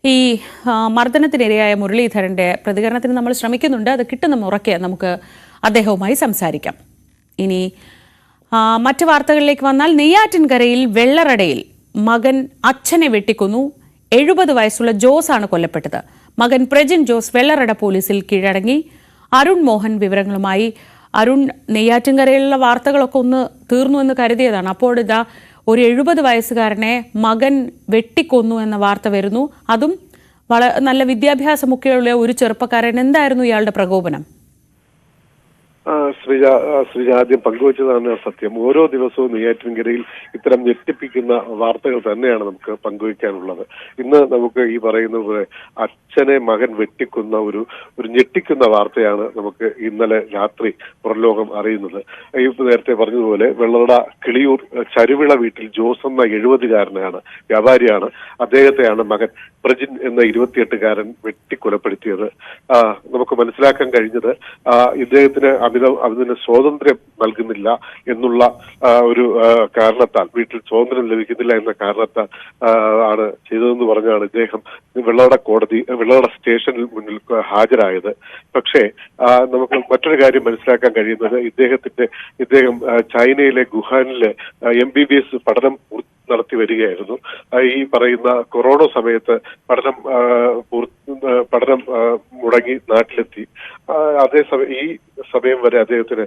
ഈ മർദ്ദനത്തിനിരയായ മുരളീധരൻ്റെ പ്രതികരണത്തിന് നമ്മൾ ശ്രമിക്കുന്നുണ്ട്. അത് കിട്ടുന്ന മുറയ്ക്ക് നമുക്ക് അദ്ദേഹവുമായി സംസാരിക്കാം. ഇനി മറ്റു വാർത്തകളിലേക്ക് വന്നാൽ നെയ്യാറ്റിൻകരയിൽ വെള്ളറടയിൽ മകൻ അച്ഛനെ വെട്ടിക്കൊന്നു. 70 വയസ്സുള്ള ജോസാണ് കൊല്ലപ്പെട്ടത്. മകൻ പ്രജിൻ ജോസ് വെള്ളറട പോലീസിൽ കീഴടങ്ങി. അരുൺ മോഹൻ വിവരങ്ങളുമായി. അരുൺ, നെയ്യാറ്റിൻകരയിലുള്ള വാർത്തകളൊക്കെ ഒന്ന് തീർന്നു എന്ന് കരുതിയതാണ്. അപ്പോൾ ഇതാ ഒരു 70 വയസ്സുകാരനെ മകൻ വെട്ടിക്കൊന്നു എന്ന വാർത്ത വരുന്നു. അതും നല്ല വിദ്യാഭ്യാസമൊക്കെയുള്ള ഒരു ചെറുപ്പക്കാരൻ. എന്തായിരുന്നു ഇയാളുടെ പ്രകോപനം? ശ്രീജ ആദ്യം പങ്കുവച്ചതാണ് സത്യം. ഓരോ ദിവസവും നെയ്യാറ്റിൻകരയിൽ ഇത്തരം ഞെട്ടിപ്പിക്കുന്ന വാർത്തകൾ തന്നെയാണ് നമുക്ക് പങ്കുവയ്ക്കാനുള്ളത്. ഇന്ന് നമുക്ക് ഈ പറയുന്ന പോലെ അച്ഛനെ മകൻ വെട്ടിക്കുന്ന ഒരു ഞെട്ടിക്കുന്ന വാർത്തയാണ് നമുക്ക് ഇന്നലെ രാത്രി പുറംലോകം അറിയുന്നത്. ഈ നേരത്തെ പറഞ്ഞതുപോലെ വെള്ളറട കിളിയൂർ ചരുവിള വീട്ടിൽ ജോസ് എന്ന 70-കാരനാണ്, വ്യാപാരിയാണ്. അദ്ദേഹത്തെയാണ് മകൻ പ്രജിൻ എന്ന 28-കാരൻ വെട്ടിക്കൊലപ്പെടുത്തിയത്. നമുക്ക് മനസ്സിലാക്കാൻ കഴിഞ്ഞത് ഇദ്ദേഹത്തിന് അതിന് സ്വാതന്ത്ര്യം നൽകുന്നില്ല എന്നുള്ള ഒരു കാരണത്താൽ, വീട്ടിൽ സ്വാതന്ത്ര്യം ലഭിക്കുന്നില്ല എന്ന കാരണത്താൽ ആണ് ചെയ്തതെന്ന് പറഞ്ഞാണ് ഇദ്ദേഹം വെള്ളറട സ്റ്റേഷനിൽ മുന്നിൽ ഹാജരായത്. പക്ഷേ നമുക്ക് മറ്റൊരു കാര്യം മനസ്സിലാക്കാൻ കഴിയുന്നത് ഇദ്ദേഹം ചൈനയിലെ വുഹാനിലെ MBBS പഠനം നടത്തി വരികയായിരുന്നു. ഈ പറയുന്ന കൊറോണ സമയത്ത് പഠനം മുടങ്ങി നാട്ടിലെത്തി. അതേസമയം ഈ സമയം വരെ അദ്ദേഹത്തിന്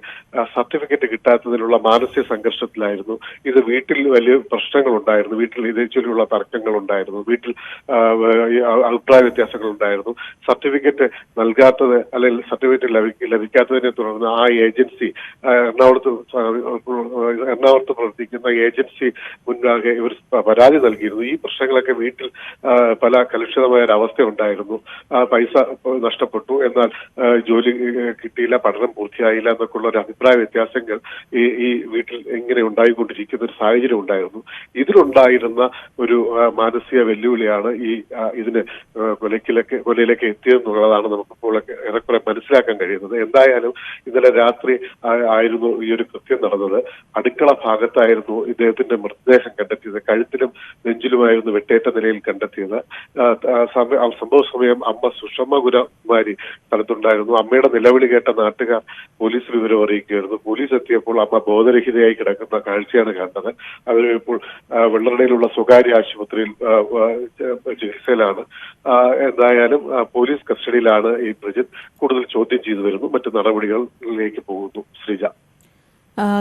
സർട്ടിഫിക്കറ്റ് കിട്ടാത്തതിലുള്ള മാനസിക സംഘർഷത്തിലായിരുന്നു. ഇത് വീട്ടിൽ വലിയ പ്രശ്നങ്ങളുണ്ടായിരുന്നു, വീട്ടിൽ ഇതേ ചൊല്ലിയുള്ള തർക്കങ്ങളുണ്ടായിരുന്നു, വീട്ടിൽ അഭിപ്രായ വ്യത്യാസങ്ങളുണ്ടായിരുന്നു. സർട്ടിഫിക്കറ്റ് നൽകാത്തത് അല്ലെങ്കിൽ സർട്ടിഫിക്കറ്റ് ലഭിക്കാത്തതിനെ തുടർന്ന് ആ ഏജൻസി എറണാകുളത്ത് പ്രവർത്തിക്കുന്ന ഏജൻസി മുൻപാകെ ഇവർ പരാതി നൽകിയിരുന്നു. ഈ പ്രശ്നങ്ങളൊക്കെ വീട്ടിൽ പല കലുഷിതമായ ഒരവസ്ഥ ഉണ്ടായിരുന്നു. പൈസ നഷ്ടപ്പെട്ടു, എന്നാൽ ജോലി കിട്ടിയില്ല, പഠനം പൂർത്തിയായില്ല എന്നൊക്കെയുള്ള ഒരു അഭിപ്രായ വ്യത്യാസങ്ങൾ ഈ വീട്ടിൽ ഇങ്ങനെ ഉണ്ടായിക്കൊണ്ടിരിക്കുന്ന ഒരു സാഹചര്യം ഉണ്ടായിരുന്നു. ഇതിലുണ്ടായിരുന്ന ഒരു മാനസിക വെല്ലുവിളിയാണ് ഇതിന് കൊലയിലേക്ക് എത്തിയതെന്നുള്ളതാണ് നമുക്കിപ്പോൾ ഏറെക്കുറെ മനസ്സിലാക്കാൻ കഴിയുന്നത്. എന്തായാലും ഇന്നലെ രാത്രി ആയിരുന്നു ഈ ഒരു കൃത്യം നടന്നത്. അടുക്കള ഭാഗത്തായിരുന്നു ഇദ്ദേഹത്തിന്റെ മൃതദേഹം കണ്ടെത്തിയത്. കഴുത്തിലും നെഞ്ചിലുമായിരുന്നു വെട്ടേറ്റ നിലയിൽ കണ്ടെത്തിയത്. സംഭവ സമയം അമ്മ സുഷമ കുമാരി സ്ഥലത്തുണ്ടായിരുന്നു. അമ്മയുടെ നിലവിളി കേട്ട നാട്ടുകാർ പോലീസ് വിവരം അറിയിക്കുകയായിരുന്നു. പോലീസ് എത്തിയപ്പോൾ അമ്മ ബോധരഹിതയായി കിടക്കുന്ന കാഴ്ചയാണ് കണ്ടത്. അവർ ഇപ്പോൾ വെള്ളറടയിലുള്ള സ്വകാര്യ ആശുപത്രിയിൽ ചികിത്സയിലാണ്. എന്തായാലും പോലീസ് കസ്റ്റഡിയിലാണ് ഈ പ്രജിത്ത്. കൂടുതൽ ചോദ്യം ചെയ്തു വരുന്നു, മറ്റു നടപടികളിലേക്ക് പോകുന്നു. ശ്രീജ.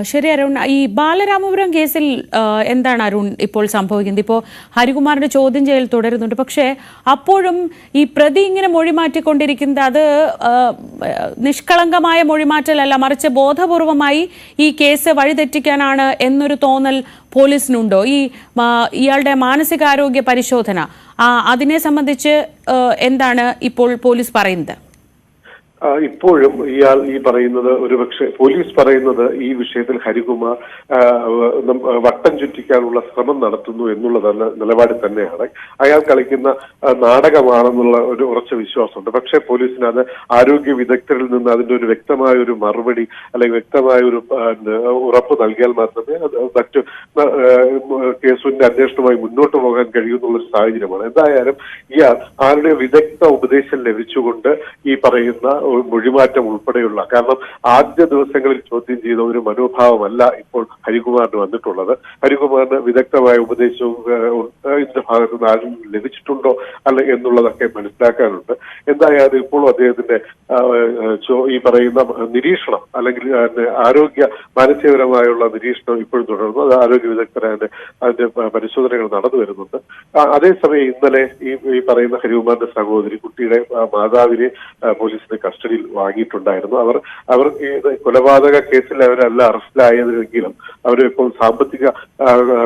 ശരി അരുൺ, ഈ ബാലരാമപുരം കേസിൽ എന്താണ് അരുൺ ഇപ്പോൾ സംഭവിക്കുന്നത്? ഇപ്പോൾ ഹരികുമാറിന്റെ ചോദ്യം ചെയ്യൽ തുടരുന്നുണ്ട്. പക്ഷേ അപ്പോഴും ഈ പ്രതി ഇങ്ങനെ മൊഴി മാറ്റിക്കൊണ്ടിരിക്കുന്നത് അത് നിഷ്കളങ്കമായ മൊഴിമാറ്റലല്ല, മറിച്ച് ബോധപൂർവമായി ഈ കേസ് വഴിതെറ്റിക്കാനാണ് എന്നൊരു തോന്നൽ പോലീസിനുണ്ടോ? ഇയാളുടെ മാനസികാരോഗ്യ പരിശോധന അതിനെ സംബന്ധിച്ച് എന്താണ് ഇപ്പോൾ പോലീസ് പറയുന്നത്? ഇപ്പോഴും ഇയാൾ ഈ പറയുന്നത്, ഒരുപക്ഷെ പോലീസ് പറയുന്നത് ഈ വിഷയത്തിൽ ഹരികുമാർ വട്ടം ചുറ്റിക്കാനുള്ള ശ്രമം നടത്തുന്നു എന്നുള്ള നിലപാടിൽ തന്നെയാണ്. അയാൾ കളിക്കുന്ന നാടകമാണെന്നുള്ള ഒരു ഉറച്ച വിശ്വാസമുണ്ട്. പക്ഷേ പോലീസിന് അത് ആരോഗ്യ വിദഗ്ധരിൽ നിന്ന് അതിന്റെ ഒരു വ്യക്തമായ ഒരു മറുപടി അല്ലെങ്കിൽ വ്യക്തമായ ഒരു ഉറപ്പ് നൽകിയാൽ മാത്രമേ മറ്റു കേസിന്റെ അന്വേഷണവുമായി മുന്നോട്ട് പോകാൻ കഴിയുന്നുള്ളൊരു സാഹചര്യമാണ്. എന്തായാലും ഇയാൾ ആരുടെ വിദഗ്ധ ഉപദേശം ലഭിച്ചുകൊണ്ട് ഈ പറയുന്ന മൊഴിമാറ്റം ഉൾപ്പെടെയുള്ള, കാരണം ആദ്യ ദിവസങ്ങളിൽ ചോദ്യം ചെയ്ത ഒരു മനോഭാവമല്ല ഇപ്പോൾ ഹരികുമാറിന് വന്നിട്ടുള്ളത്. ഹരികുമാറിന് വിദഗ്ധമായ ഉപദേശവും ഇതിന്റെ ഭാഗത്ത് നിന്ന് ആരും ലഭിച്ചിട്ടുണ്ടോ അല്ല എന്നുള്ളതൊക്കെ മനസ്സിലാക്കാനുണ്ട്. എന്തായാലും ഇപ്പോഴും അദ്ദേഹത്തിന്റെ ഈ പറയുന്ന നിരീക്ഷണം അല്ലെങ്കിൽ മാനസികപരമായുള്ള നിരീക്ഷണം ഇപ്പോഴും തുടരുന്നു. അത് ആരോഗ്യ വിദഗ്ധരായ അതിന്റെ പരിശോധനകൾ നടന്നു വരുന്നുണ്ട്. അതേസമയം ഇന്നലെ ഈ പറയുന്ന ഹരികുമാറിന്റെ സഹോദരി കുട്ടിയുടെ മാതാവിനെ പോലീസിന്റെ കസ്റ്റഡിയിൽ കസ്റ്റഡിയിൽ വാങ്ങിയിട്ടുണ്ടായിരുന്നു. അവർ ഈ കൊലപാതക കേസിൽ അവരല്ല അറസ്റ്റിലായതെങ്കിലും അവരെ ഇപ്പോൾ സാമ്പത്തിക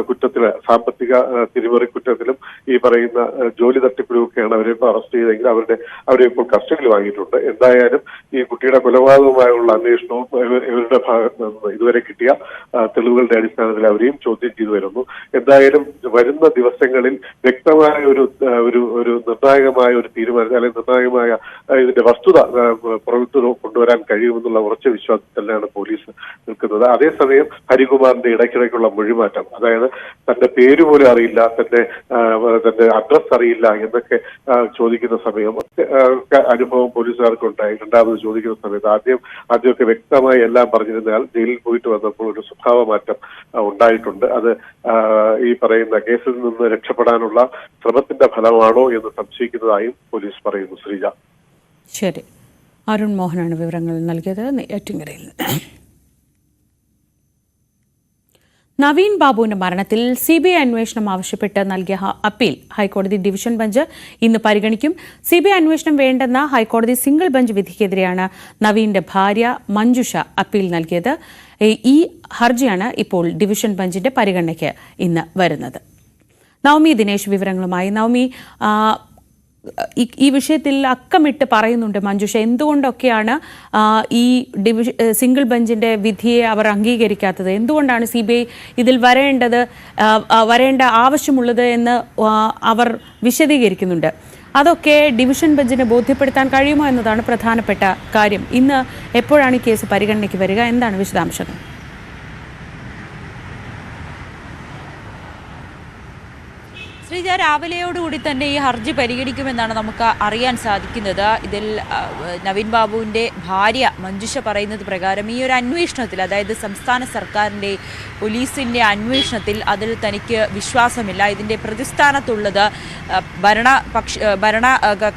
കുറ്റത്തില് സാമ്പത്തിക തിരിമറി കുറ്റത്തിലും ഈ പറയുന്ന ജോലി തട്ടിപ്പിലുമൊക്കെയാണ് അവരെ ഇപ്പോൾ അറസ്റ്റ് ചെയ്തെങ്കിൽ അവരെ ഇപ്പോൾ കസ്റ്റഡിയിൽ വാങ്ങിയിട്ടുണ്ട്. എന്തായാലും ഈ കുട്ടിയുടെ കൊലപാതകവുമായുള്ള അന്വേഷണവും ഇവരുടെ ഭാഗത്ത് നിന്ന് ഇതുവരെ കിട്ടിയ തെളിവുകളുടെ അടിസ്ഥാനത്തിൽ അവരെയും ചോദ്യം ചെയ്തു വരുന്നു. എന്തായാലും വരുന്ന ദിവസങ്ങളിൽ വ്യക്തമായ ഒരു നിർണായകമായ ഒരു തീരുമാനം അല്ലെങ്കിൽ നിർണായകമായ ഇതിന്റെ വസ്തുത പുറത്തു കൊണ്ടുവരാൻ കഴിയുമെന്നുള്ള ഉറച്ച വിശ്വാസത്തിലാണ് പോലീസ് നിൽക്കുന്നത്. അതേസമയം ഹരികുമാറിന്റെ ഇടയ്ക്കിടയ്ക്കുള്ള മൊഴിമാറ്റം, അതായത് തന്റെ പേര് പോലും അറിയില്ല, തന്റെ അഡ്രസ് അറിയില്ല എന്നൊക്കെ ചോദിക്കുന്ന സമയം അനുഭവം പോലീസുകാർക്ക് ഉണ്ടായി. രണ്ടാമത് ചോദിക്കുന്ന സമയത്ത് ആദ്യമൊക്കെ വ്യക്തമായി എല്ലാം പറഞ്ഞിരുന്നാൽ ജയിലിൽ പോയിട്ട് വന്നപ്പോൾ ഒരു സ്വഭാവ മാറ്റം ഉണ്ടായിട്ടുണ്ട്. അത് ഈ പറയുന്ന കേസിൽ നിന്ന് രക്ഷപ്പെടാനുള്ള ശ്രമത്തിന്റെ ഫലമാണോ എന്ന് സംശയിക്കുന്നതായും പോലീസ് പറയുന്നു. ശ്രീജ. ശരി, അരുൺ മോഹനാണ് വിവരങ്ങൾ നൽകിയത് നെയ്യാറ്റിൻകരയിൽ. നവീൻ ബാബുവിന്റെ മരണത്തിൽ CBI അന്വേഷണം ആവശ്യപ്പെട്ട് നൽകിയ അപ്പീൽ ഹൈക്കോടതി ഡിവിഷൻ ബെഞ്ച് ഇന്ന് പരിഗണിക്കും. CBI അന്വേഷണം വേണ്ടെന്ന ഹൈക്കോടതി സിംഗിൾ ബെഞ്ച് വിധിക്കെതിരെയാണ് നവീന്റെ ഭാര്യ മഞ്ജുഷ അപ്പീൽ നൽകിയത്. ഈ ഹർജിയാണ് ഇപ്പോൾ ഡിവിഷൻ ബെഞ്ചിന്റെ പരിഗണനയ്ക്ക് ഇന്ന് വരുന്നത്. നവമി ദിനേശ് വിവരങ്ങളുമായി. നവമി, ഈ വിഷയത്തിൽ അക്കമിട്ട് പറയുന്നുണ്ട് മഞ്ജുഷ. എന്തുകൊണ്ടൊക്കെയാണ് ഈ സിംഗിൾ ബെഞ്ചിന്റെ വിധിയെ അവർ അംഗീകരിക്കാത്തത്? എന്തുകൊണ്ടാണ് CBI ഇതിൽ വരേണ്ട ആവശ്യമുള്ളത് എന്ന് അവർ വിശദീകരിക്കുന്നുണ്ട്. അതൊക്കെ ഡിവിഷൻ ബെഞ്ചിനെ ബോധ്യപ്പെടുത്താൻ കഴിയുമോ എന്നതാണ് പ്രധാനപ്പെട്ട കാര്യം. ഇന്ന് എപ്പോഴാണ് ഈ കേസ് പരിഗണനയ്ക്ക് വരിക? എന്താണ് വിശദാംശങ്ങൾ? ശ്രീജ, രാവിലെയോടുകൂടി തന്നെ ഈ ഹർജി പരിഗണിക്കുമെന്നാണ് നമുക്ക് അറിയാൻ സാധിക്കുന്നത്. ഇതിൽ നവീൻ ബാബുവിൻ്റെ ഭാര്യ മഞ്ജുഷ പറയുന്നത് പ്രകാരം ഈ ഒരു അന്വേഷണത്തിൽ, അതായത് സംസ്ഥാന സർക്കാരിൻ്റെ പോലീസിൻ്റെ അന്വേഷണത്തിൽ അതിൽ തനിക്ക് വിശ്വാസമില്ല. ഇതിൻ്റെ പ്രതിസ്ഥാനത്തുള്ളത് ഭരണ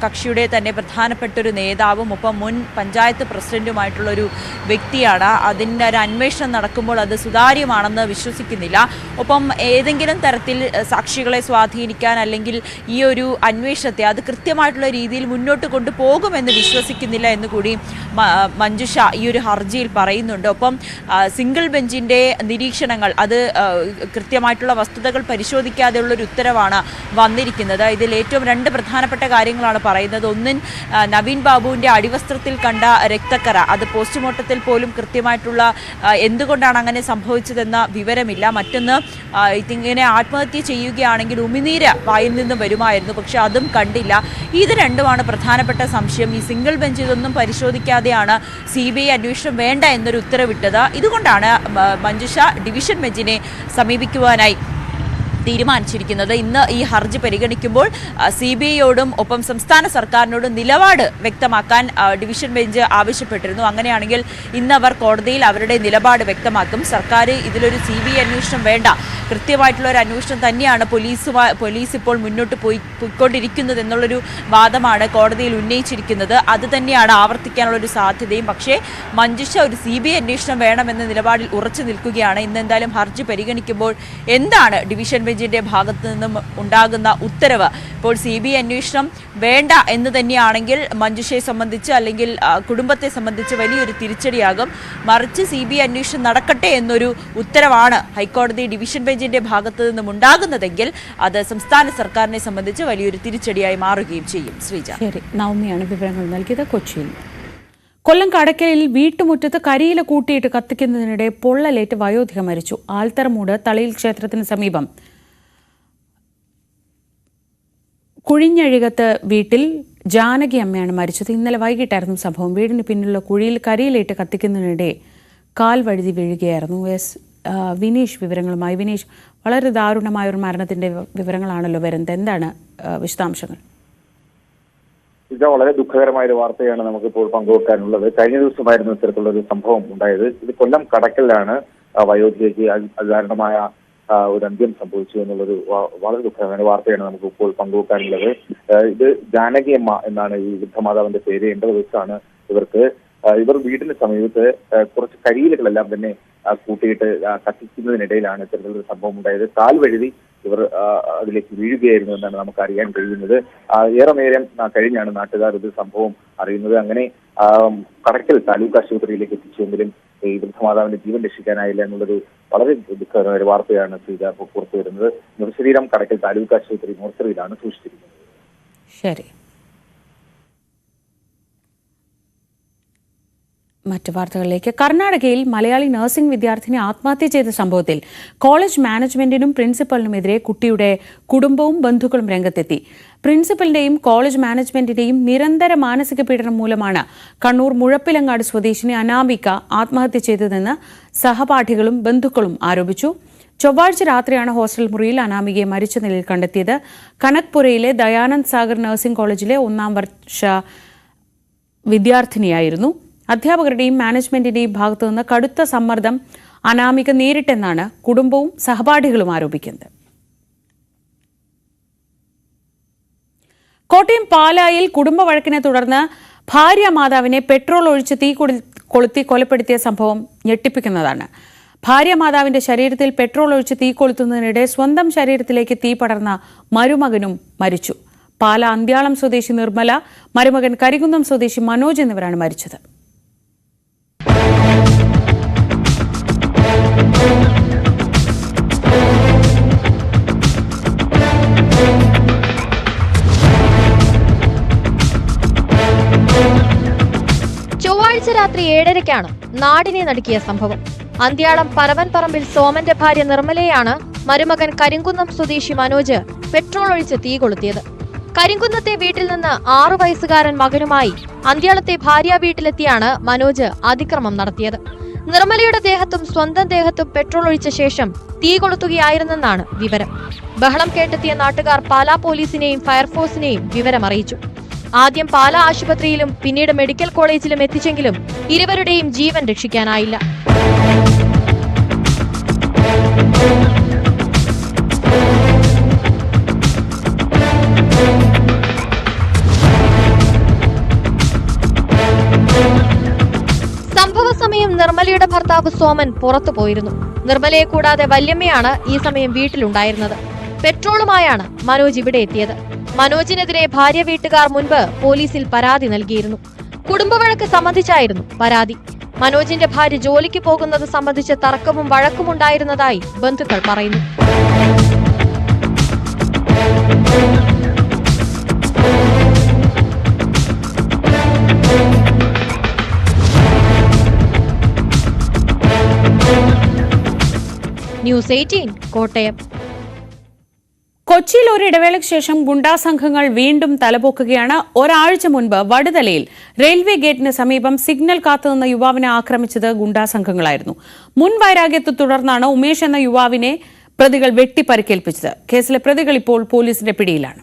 കക്ഷിയുടെ തന്നെ പ്രധാനപ്പെട്ടൊരു നേതാവും ഒപ്പം മുൻ പഞ്ചായത്ത് പ്രസിഡന്റുമായിട്ടുള്ളൊരു വ്യക്തിയാണ്. അതിൻ്റെ ഒരു അന്വേഷണം നടക്കുമ്പോൾ അത് സുതാര്യമാണെന്ന് വിശ്വസിക്കുന്നില്ല. ഒപ്പം ഏതെങ്കിലും തരത്തിൽ സാക്ഷികളെ സ്വാധീനിക്കാൻ അല്ലെങ്കിൽ ഈ ഒരു അന്വേഷണത്തെ അത് കൃത്യമായിട്ടുള്ള രീതിയിൽ മുന്നോട്ട് കൊണ്ടുപോകുമെന്ന് വിശ്വസിക്കുന്നില്ല എന്ന് കൂടി മഞ്ജുഷ ഈ ഒരു ഹർജിയിൽ പറയുന്നുണ്ട്. ഒപ്പം സിംഗിൾ ബെഞ്ചിൻ്റെ നിരീക്ഷണങ്ങൾ, അത് കൃത്യമായിട്ടുള്ള വസ്തുതകൾ പരിശോധിക്കാതെയുള്ളൊരു ഉത്തരവാണ് വന്നിരിക്കുന്നത്. ഇതിൽ ഏറ്റവും രണ്ട് പ്രധാനപ്പെട്ട കാര്യങ്ങളാണ് പറയുന്നത്. ഒന്നിൻ നവീൻ ബാബുവിൻ്റെ അടിവസ്ത്രത്തിൽ കണ്ട രക്തക്കറ, അത് പോസ്റ്റ്മോർട്ടത്തിൽ പോലും കൃത്യമായിട്ടുള്ള എന്തുകൊണ്ടാണ് അങ്ങനെ സംഭവിച്ചതെന്ന വിവരമില്ല. മറ്റൊന്ന്, ഇതിങ്ങനെ ആത്മഹത്യ ചെയ്യുകയാണെങ്കിൽ ഉമിനീര് വായിൽ നിന്നും വരുമായിരുന്നു, പക്ഷെ അതും കണ്ടില്ല. ഇത് രണ്ടുമാണ് പ്രധാനപ്പെട്ട സംശയം. ഈ സിംഗിൾ ബെഞ്ച് ഇതൊന്നും പരിശോധിക്കാതെയാണ് CBI അന്വേഷണം വേണ്ട എന്നൊരു ഉത്തരവിട്ടത്. ഇതുകൊണ്ടാണ് മഞ്ജുഷ ഡിവിഷൻ ബെഞ്ചിനെ സമീപിക്കുവാനായി തീരുമാനിച്ചിരിക്കുന്നത്. ഇന്ന് ഈ ഹർജി പരിഗണിക്കുമ്പോൾ CBIയോടും ഒപ്പം സംസ്ഥാന സർക്കാരിനോടും നിലപാട് വ്യക്തമാക്കാൻ ഡിവിഷൻ ബെഞ്ച് ആവശ്യപ്പെട്ടിരുന്നു. അങ്ങനെയാണെങ്കിൽ ഇന്ന് അവർ കോടതിയിൽ അവരുടെ നിലപാട് വ്യക്തമാക്കും. സർക്കാർ ഇതിലൊരു CBI അന്വേഷണം വേണ്ട, കൃത്യമായിട്ടുള്ള ഒരു അന്വേഷണം തന്നെയാണ് പോലീസ് ഇപ്പോൾ മുന്നോട്ട് പോയിക്കൊണ്ടിരിക്കുന്നത് എന്നുള്ളൊരു വാദമാണ് കോടതിയിൽ ഉന്നയിച്ചിരിക്കുന്നത്. അത് തന്നെയാണ് ആവർത്തിക്കാനുള്ളൊരു സാധ്യതയും. പക്ഷേ മഞ്ജുഷ ഒരു CBI അന്വേഷണം വേണമെന്ന നിലപാടിൽ ഉറച്ചു നിൽക്കുകയാണ്. ഇന്ന് എന്തായാലും ഹർജി പരിഗണിക്കുമ്പോൾ എന്താണ് ഡിവിഷൻ ബെഞ്ചിന്റെ ഭാഗത്തു നിന്നും ഉണ്ടാകുന്ന ഉത്തരവ്? ഇപ്പോൾ CBI അന്വേഷണം വേണ്ട എന്ന് തന്നെയാണെങ്കിൽ മഞ്ജുഷയെ സംബന്ധിച്ച് അല്ലെങ്കിൽ കുടുംബത്തെ സംബന്ധിച്ച് വലിയൊരു തിരിച്ചടിയാകും. മറിച്ച് CBI അന്വേഷണം നടക്കട്ടെ എന്നൊരു ഉത്തരവാണ് ഹൈക്കോടതി ഡിവിഷൻ ബെഞ്ചിന്റെ ഭാഗത്തു നിന്നും ഉണ്ടാകുന്നതെങ്കിൽ അത് സംസ്ഥാന സർക്കാരിനെ സംബന്ധിച്ച് വലിയൊരു തിരിച്ചടിയായി മാറുകയും ചെയ്യും. ശ്രീജ. ശരി, നവമിയാണ് വിവരങ്ങൾ നൽകിയത് കൊച്ചിയിൽ. കൊല്ലം കടക്കലിൽ വീട്ടുമുറ്റത്ത് കരിയില കൂട്ടിയിട്ട് കത്തിക്കുന്നതിനിടെ പൊള്ളലേറ്റ് വയോധിക മരിച്ചു. ആൽത്തറമൂട് തളയിൽ ക്ഷേത്രത്തിന് സമീപം കുഴിഞ്ഞഴികത്ത് വീട്ടിൽ ജാനകി അമ്മയാണ് മരിച്ചത്. ഇന്നലെ വൈകിട്ടായിരുന്നു സംഭവം. വീടിന് പിന്നിലുള്ള കുഴിയിൽ കരിയിലേറ്റ് കത്തിക്കുന്നതിനിടെ കാൽ വഴുതി വീഴുകയായിരുന്നു. വിനീഷ് വിവരങ്ങളുമായി. വിനീഷ്, വളരെ ദാരുണമായ ഒരു മരണത്തിന്റെ വിവരങ്ങളാണല്ലോ വരുന്നത്. എന്താണ് വിശദാംശങ്ങൾ? ഇത് വളരെ ദുഃഖകരമായ ഒരു വാർത്തയാണ് നമുക്കിപ്പോൾ പങ്കുവെക്കാനുള്ളത്. കഴിഞ്ഞ ദിവസമായിരുന്നു ഇത്തരത്തിലുള്ള ഒരു സംഭവം ഉണ്ടായത്. ഇത് കൊല്ലം കടക്കലിലാണ് വയോധികയ്ക്ക് അകാരണമായ ഒരു അന്ത്യം സംഭവിച്ചു എന്നുള്ളൊരു വളരെ ദുഃഖകരമായ വാർത്തയാണ് നമുക്ക് ഇപ്പോൾ പങ്കുവെക്കാനുള്ളത്. ഇത് ജാനകി അമ്മ എന്നാണ് ഈ വൃദ്ധമാതാവിന്റെ പേര്. 80 വയസ്സാണ് ഇവർക്ക്. ഇവർ വീടിന് സമീപത്ത് കുറച്ച് കരിയിലകളെല്ലാം തന്നെ കൂട്ടിയിട്ട് കത്തിക്കുന്നതിനിടയിലാണ് ഇത്തരത്തിലൊരു സംഭവം ഉണ്ടായത്. കാൽ വഴുതി ഇവർ അതിലേക്ക് വീഴുകയായിരുന്നു എന്നാണ് നമുക്ക് അറിയാൻ കഴിയുന്നത്. ഏറെ നേരം കഴിഞ്ഞാണ് നാട്ടുകാർ ഇത് സംഭവം അറിയുന്നത്. അങ്ങനെ കടക്കൽ താലൂക്ക് ആശുപത്രിയിലേക്ക് എത്തിച്ചെങ്കിലും ഈ വൃദ്ധമാതാവിന്റെ ജീവൻ രക്ഷിക്കാനായില്ല എന്നുള്ളൊരു വളരെ ദുഃഖകരമായ ഒരു വാർത്തയാണ് പുറത്തു വരുന്നത്. മൃതശരീരം കടക്കൽ താലൂക്ക് ആശുപത്രി മോർച്ചറിയിലാണ് സൂക്ഷിച്ചിരിക്കുന്നത്. ശരി. മറ്റു വാർത്തകളിലേക്ക്. കർണാടകയിൽ മലയാളി നഴ്സിംഗ് വിദ്യാർത്ഥിനി ആത്മഹത്യ ചെയ്ത സംഭവത്തിൽ കോളേജ് മാനേജ്മെന്റിനും പ്രിൻസിപ്പലിനുമെതിരെ കുട്ടിയുടെ കുടുംബവും ബന്ധുക്കളും രംഗത്തെത്തി. പ്രിൻസിപ്പലിന്റെയും കോളേജ് മാനേജ്മെന്റിന്റെയും നിരന്തര മാനസിക പീഡനം മൂലമാണ് കണ്ണൂർ മുഴപ്പിലങ്ങാട് സ്വദേശിനി അനാമിക ആത്മഹത്യ ചെയ്തതെന്ന് സഹപാഠികളും ബന്ധുക്കളും ആരോപിച്ചു. ചൊവ്വാഴ്ച രാത്രിയാണ് ഹോസ്റ്റൽ മുറിയിൽ അനാമികയെ മരിച്ച നിലയിൽ കണ്ടെത്തിയത്. കനക്പുരയിലെ ദയാനന്ദ് സാഗർ നഴ്സിംഗ് കോളേജിലെ 1ാം വർഷ വിദ്യാർത്ഥിനിയായിരുന്നു. അധ്യാപകരുടെയും മാനേജ്മെന്റിന്റെയും ഭാഗത്തുനിന്ന് കടുത്ത സമ്മർദ്ദം അനാമിക നേരിട്ടെന്നാണ് കുടുംബവും സഹപാഠികളും ആരോപിക്കുന്നത്. കോട്ടയം പാലായിൽ കുടുംബ വഴക്കിനെ തുടർന്ന് ഭാര്യ മാതാവിനെ പെട്രോൾ ഒഴിച്ച് തീ കൊളുത്തി കൊലപ്പെടുത്തിയ സംഭവം ഞെട്ടിപ്പിക്കുന്നതാണ്. ഭാര്യ മാതാവിന്റെ ശരീരത്തിൽ പെട്രോൾ ഒഴിച്ച് തീ കൊളുത്തുന്നതിനിടെ സ്വന്തം ശരീരത്തിലേക്ക് തീ പടർന്ന മരുമകനും മരിച്ചു. പാല അന്ത്യാളം സ്വദേശി നിർമ്മല, മരുമകൻ കരികുന്നം സ്വദേശി മനോജ് എന്നിവരാണ് മരിച്ചത്. ചൊവ്വാഴ്ച രാത്രി 7:30-ക്കാണ് നാടിനെ നടുക്കിയ സംഭവം. അന്ത്യാളം പരവൻപറമ്പിൽ സോമന്റെ ഭാര്യ നിർമ്മലയാണ് മരുമകൻ കരിങ്കുന്നം സ്വദേശി മനോജ് പെട്രോൾ ഒഴിച്ച് തീ കൊളുത്തിയത്. കരിങ്കുന്നത്തെ വീട്ടിൽ നിന്ന് 6 വയസ്സുകാരൻ മകനുമായി അന്ത്യാളത്തെ ഭാര്യ വീട്ടിലെത്തിയാണ് മനോജ് അതിക്രമം നടത്തിയത്. നിർമ്മലയുടെ ദേഹത്തും സ്വന്തം ദേഹത്തും പെട്രോൾ ഒഴിച്ച ശേഷം തീ കൊളുത്തുകയായിരുന്നെന്നാണ് വിവരം. ബഹളം കേട്ടെത്തിയ നാട്ടുകാർ പാലാ പോലീസിനെയും ഫയർഫോഴ്സിനെയും വിവരമറിയിച്ചു. ആദ്യം പാലാ ആശുപത്രിയിലും പിന്നീട് മെഡിക്കൽ കോളേജിലും എത്തിച്ചെങ്കിലും ഇരുവരുടെയും ജീവൻ രക്ഷിക്കാനായില്ല. സംഭവ സമയം നിർമ്മലയുടെ ഭർത്താവ് സോമൻ പുറത്തു പോയിരുന്നു. നിർമ്മലയെ കൂടാതെ വല്യമ്മയാണ് ഈ സമയം വീട്ടിലുണ്ടായിരുന്നത്. പെട്രോളുമായാണ് മനോജ് ഇവിടെ എത്തിയത്. മനോജിനെതിരെ ഭാര്യ വീട്ടുകാർ മുൻപ് പോലീസിൽ പരാതി നൽകിയിരുന്നു. കുടുംബവഴക്ക് സംബന്ധിച്ചായിരുന്നു പരാതി. മനോജിന്റെ ഭാര്യ ജോലിക്ക് പോകുന്നത് സംബന്ധിച്ച് തർക്കവും വഴക്കുമുണ്ടായിരുന്നതായി ബന്ധുക്കൾ പറയുന്നു. ന്യൂസ് 18 കോട്ടയം. കൊച്ചിയിൽ ഒരു ഇടവേളയ്ക്ക് ശേഷം ഗുണ്ടാ സംഘങ്ങൾ വീണ്ടും തലപൊക്കുകയാണ്. ഒരാഴ്ച മുൻപ് വടുതലയിൽ റെയിൽവേ ഗേറ്റിന് സമീപം സിഗ്നൽ കാത്തുനിന്ന യുവാവിനെ ആക്രമിച്ചത് ഗുണ്ടാ സംഘങ്ങളായിരുന്നു. മുൻ വൈരാഗ്യത്തെ തുടർന്നാണ് ഉമേഷ് എന്ന യുവാവിനെ പ്രതികൾ വെട്ടിപ്പരിക്കേൽപ്പിച്ചത്. കേസിലെ പ്രതികൾ ഇപ്പോൾ പോലീസിന്റെ പിടിയിലാണ്.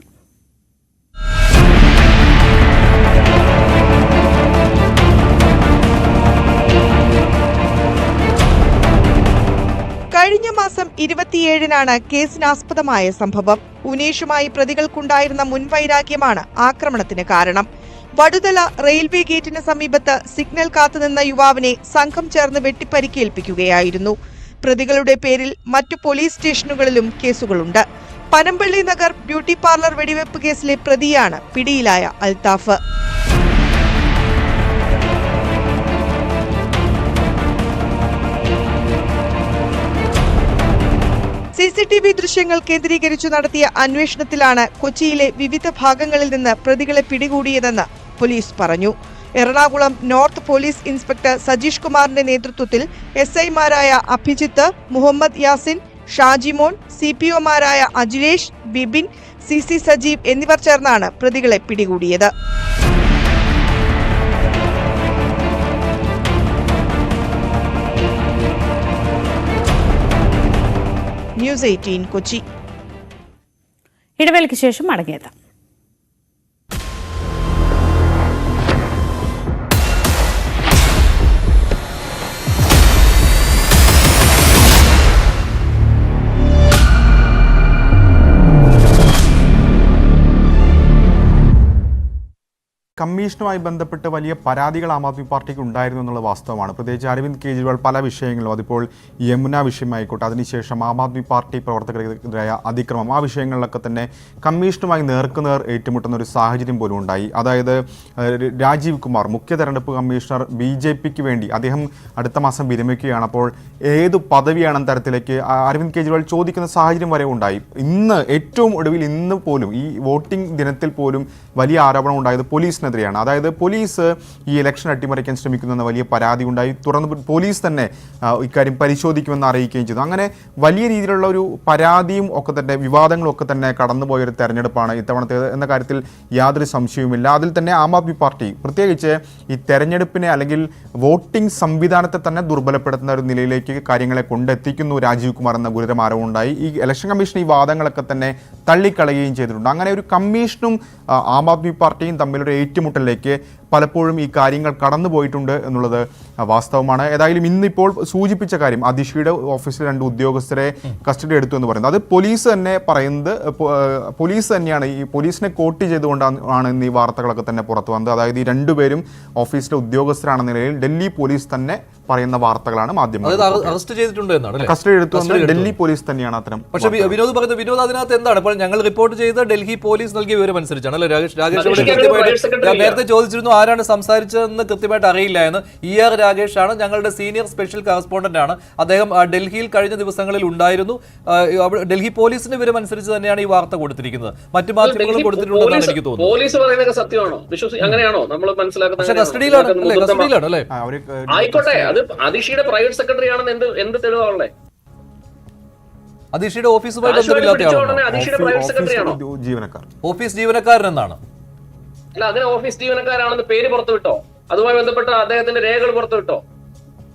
കഴിഞ്ഞ മാസം 27-നാണ് കേസിനാസ്പദമായ സംഭവം. ഉനേഷുമായി പ്രതികൾക്കുണ്ടായിരുന്ന മുൻവൈരാഗ്യമാണ് ആക്രമണത്തിന് കാരണം. വടുതല റെയിൽവേ ഗേറ്റിന് സമീപത്ത് സിഗ്നൽ കാത്തുനിന്ന യുവാവിനെ സംഘം ചേർന്ന് വെട്ടിപ്പരിക്കേൽപ്പിക്കുകയായിരുന്നു. പ്രതികളുടെ പേരിൽ മറ്റു പോലീസ് സ്റ്റേഷനുകളിലും കേസുകളുണ്ട്. പനമ്പള്ളി നഗർ ബ്യൂട്ടി പാർലർ വെടിവെപ്പ് കേസിലെ പ്രതിയാണ് പിടിയിലായ അൽത്താഫ്. CCTV ദൃശ്യങ്ങൾ കേന്ദ്രീകരിച്ചു നടത്തിയ അന്വേഷണത്തിലാണ് കൊച്ചിയിലെ വിവിധ ഭാഗങ്ങളിൽ നിന്ന് പ്രതികളെ പിടികൂടിയതെന്ന് പോലീസ് പറഞ്ഞു. Ernakulam north police inspector Sajeesh കുമാറിന്റെ നേതൃത്വത്തിൽ SI-മാരായ അഭിജിത്ത്, മുഹമ്മദ് യാസിൻ, ഷാജിമോൻ, CPO-മാരായ അജിലേഷ്, ബിബിൻ, CC സജീവ് എന്നിവർ ചേർന്നാണ് പ്രതികളെ പിടികൂടിയത്. ന്യൂസ് 18 കൊച്ചി. ഇടവേളയ്ക്ക് ശേഷം മടങ്ങിയെത്താം. കമ്മീഷനുമായി ബന്ധപ്പെട്ട് വലിയ പരാതികൾ ആം ആദ്മി പാർട്ടിക്ക് ഉണ്ടായിരുന്നു എന്നുള്ള വാസ്തവമാണ്. പ്രത്യേകിച്ച് അരവിന്ദ് കെജ്രിവാൾ പല വിഷയങ്ങളും, അതിപ്പോൾ യമുന വിഷയമായിക്കോട്ടെ, അതിനുശേഷം ആം ആദ്മി പാർട്ടി പ്രവർത്തകർക്കെതിരായ അതിക്രമം, ആ വിഷയങ്ങളിലൊക്കെ തന്നെ കമ്മീഷനുമായി നേർക്കുനേർ ഏറ്റുമുട്ടുന്ന ഒരു സാഹചര്യം പോലും ഉണ്ടായി. അതായത് രാജീവ് കുമാർ, മുഖ്യ തെരഞ്ഞെടുപ്പ് കമ്മീഷണർ, BJPക്ക് വേണ്ടി അദ്ദേഹം അടുത്ത മാസം വിരമിക്കുകയാണ്. അപ്പോൾ ഏതു പദവിയാണെന്ന തരത്തിലേക്ക് അരവിന്ദ് കെജ്രിവാൾ ചോദിക്കുന്ന സാഹചര്യം വരെ ഉണ്ടായി. ഇന്ന് ഏറ്റവും ഒടുവിൽ ഇന്ന് പോലും ഈ വോട്ടിംഗ് ദിനത്തിൽ പോലും വലിയ ആരോപണം ഉണ്ടായത് പോലീസിനെതിരെയാണ്. അതായത് പോലീസ് ഈ ഇലക്ഷൻ അട്ടിമറിക്കാൻ ശ്രമിക്കുന്നെന്ന വലിയ പരാതി ഉണ്ടായി. തുടർന്ന് പോലീസ് തന്നെ ഇക്കാര്യം പരിശോധിക്കുമെന്ന് അറിയിക്കുകയും ചെയ്തു. അങ്ങനെ വലിയ രീതിയിലുള്ള ഒരു പരാതിയും ഒക്കെ തന്നെ വിവാദങ്ങളും ഒക്കെ തന്നെ കടന്നുപോയൊരു തെരഞ്ഞെടുപ്പാണ് ഇത്തവണത്തേത് എന്ന കാര്യത്തിൽ യാതൊരു സംശയവുമില്ല. അതിൽ തന്നെ ആം ആദ്മി പാർട്ടി പ്രത്യേകിച്ച് ഈ തെരഞ്ഞെടുപ്പിനെ അല്ലെങ്കിൽ വോട്ടിംഗ് സംവിധാനത്തെ തന്നെ ദുർബലപ്പെടുത്തുന്ന ഒരു നിലയിലേക്ക് കാര്യങ്ങളെ കൊണ്ടെത്തിക്കുന്നു രാജീവ് കുമാർ എന്ന ഗുരുതര ആരോപണമുണ്ടായി. ഈ ഇലക്ഷൻ കമ്മീഷൻ ഈ വാദങ്ങളൊക്കെ തന്നെ തള്ളിക്കളയുകയും ചെയ്തിട്ടുണ്ട്. അങ്ങനെ ഒരു കമ്മീഷനും ആം ആദ്മി പാർട്ടിയും തമ്മിലൊരു ഏറ്റുമുട്ടലിലേക്ക് പലപ്പോഴും ഈ കാര്യങ്ങൾ കടന്നുപോയിട്ടുണ്ട് എന്നുള്ളത് വാസ്തവമാണ്. ഏതായാലും ഇന്നിപ്പോൾ സൂചിപ്പിച്ച കാര്യം, അതിഷിയുടെ ഓഫീസിലെ 2 ഉദ്യോഗസ്ഥരെ കസ്റ്റഡി എടുത്തു എന്ന് പറയുന്നത്, അത് പോലീസ് തന്നെ പറയുന്നത്, പോലീസ് തന്നെയാണ് ഈ പോലീസിനെ കോട്ട് ചെയ്തുകൊണ്ടാണ് ഇന്ന് ഈ വാർത്തകളൊക്കെ തന്നെ പുറത്തു വന്നത്. അതായത് ഈ 2 പേരും ഓഫീസിലെ ഉദ്യോഗസ്ഥരാണെന്ന നിലയിൽ ഡൽഹി പോലീസ് തന്നെ പറയുന്ന വാർത്തകളാണ് മാധ്യമങ്ങൾ അറസ്റ്റ് ചെയ്തിട്ടുണ്ട് എന്നാണ്. കസ്റ്റഡി എടുത്തു ഡൽഹി പോലീസ് തന്നെയാണ് അത്തരം. പക്ഷേ വിനോദ് പറയുന്നത്, വിനോദ് അതിനകത്ത് എന്താണ് ഇപ്പോൾ ഞങ്ങൾ റിപ്പോർട്ട് ചെയ്ത ഡൽഹി പോലീസ് നൽകിയ വിവരം അനുസരിച്ചാണ് അല്ലെ രാകേഷ്? നേരത്തെ ചോദിച്ചിരുന്നു ആരാണ് സംസാരിച്ചതെന്ന് കൃത്യമായിട്ട് അറിയില്ല എന്ന്. ER രാകേഷ് ആണ്, ഞങ്ങളുടെ സീനിയർ സ്പെഷ്യൽ കറസ്പോണ്ടന്റ് ആണ്. അദ്ദേഹം ഡൽഹിയിൽ കഴിഞ്ഞ ദിവസങ്ങളിൽ ഉണ്ടായിരുന്നു. ഡൽഹി പോലീസിന്റെ വിവരം അനുസരിച്ച് തന്നെയാണ് ഈ വാർത്ത കൊടുത്തിരിക്കുന്നത്. മറ്റു മാധ്യമങ്ങൾ കൊടുത്തിട്ടുണ്ടെന്നാണ് എനിക്ക് തോന്നുന്നത്. പോലീസ് പറയുന്നത് സത്യമാണോ? അങ്ങനെയാണോ നമ്മൾ മനസ്സിലാക്കുന്നത്? കസ്റ്റഡിയിലാണ് അല്ലേ? ആയിക്കോട്ടെ, അത് അതിഷിയുടെ പ്രൈവറ്റ് സെക്രട്ടറി ആണെന്ന് എന്ത് തെളിവാണല്ലേ? അതിഷിയുടെ ഓഫീസുമായി ഓഫീസ് ജീവനക്കാരൻ എന്നാണ്. അല്ല, അങ്ങനെ ഓഫീസ് ജീവനക്കാരാണെന്ന് പേര് പുറത്തുവിട്ടോ? അതുമായി ബന്ധപ്പെട്ട അദ്ദേഹത്തിന്റെ രേഖകൾ പുറത്തുവിട്ടോ?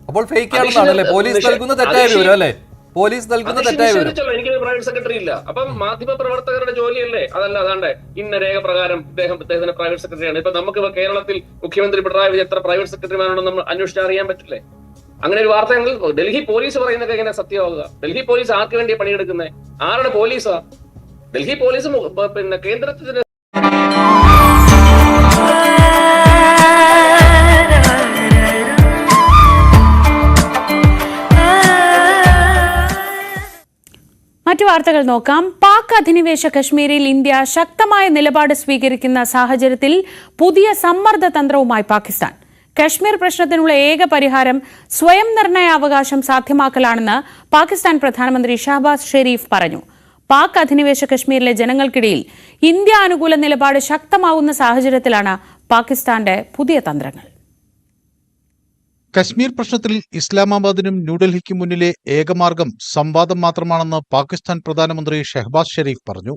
അപ്പോൾ ഫേക്ക് ആണെന്നാണല്ലേ പോലീസ് നൽകുന്ന തെറ്റായ വിവരം അല്ലേ? പോലീസ് നൽകുന്ന തെറ്റായ വിവരം. എനിക്ക് പ്രൈവറ്റ് സെക്രട്ടറി ഇല്ല. അപ്പം മാധ്യമ പ്രവർത്തകരുടെ ജോലിയല്ലേ അതല്ല? അതാണ്ട് ഇന്ന രേഖ പ്രകാരം അദ്ദേഹത്തിന്റെ പ്രൈവറ്റ് സെക്രട്ടറിയാണ്. ഇപ്പൊ നമുക്ക് കേരളത്തിൽ മുഖ്യമന്ത്രി പിണറായി വിജയൻ എത്ര പ്രൈവറ്റ് സെക്രട്ടറിമാരുണ്ടെന്ന് നമ്മൾ അന്വേഷിച്ചറിയാൻ പറ്റില്ലേ? അങ്ങനെ ഒരു വാർത്ത ഡൽഹി പോലീസ് പറയുന്നതൊക്കെ എങ്ങനെ സത്യമാവുക? ഡൽഹി പോലീസ് ആർക്ക് വേണ്ടിയാണ് പണിയെടുക്കുന്നത്? ആരുടെ പോലീസാ? ഡൽഹി പോലീസ് പിന്നെ കേന്ദ്രത്തിന് മറ്റു വാർത്തകൾ നോക്കാം. പാക് അധിനിവേശ കശ്മീരിൽ ഇന്ത്യ ശക്തമായ നിലപാട് സ്വീകരിക്കുന്ന സാഹചര്യത്തിൽ പുതിയ സമ്മർദ്ദ തന്ത്രവുമായി പാകിസ്ഥാൻ. കശ്മീർ പ്രശ്നത്തിനുള്ള ഏക പരിഹാരം സ്വയം നിർണയാവകാശം സാധ്യമാക്കലാണെന്ന് പാകിസ്ഥാൻ പ്രധാനമന്ത്രി ഷഹബാസ് ഷെരീഫ് പറഞ്ഞു. പാക് അധിനിവേശ കശ്മീരിലെ ജനങ്ങൾക്കിടയിൽ ഇന്ത്യ അനുകൂല നിലപാട് ശക്തമാവുന്ന സാഹചര്യത്തിലാണ് പാകിസ്ഥാന്റെ പുതിയ തന്ത്രങ്ങൾ. കശ്മീർ പ്രശ്നത്തിൽ ഇസ്ലാമാബാദിനും ന്യൂഡൽഹിക്കും മുന്നിലെ ഏകമാർഗം സംവാദം മാത്രമാണെന്ന് പാകിസ്ഥാൻ പ്രധാനമന്ത്രി ഷഹബാസ് ഷെരീഫ് പറഞ്ഞു.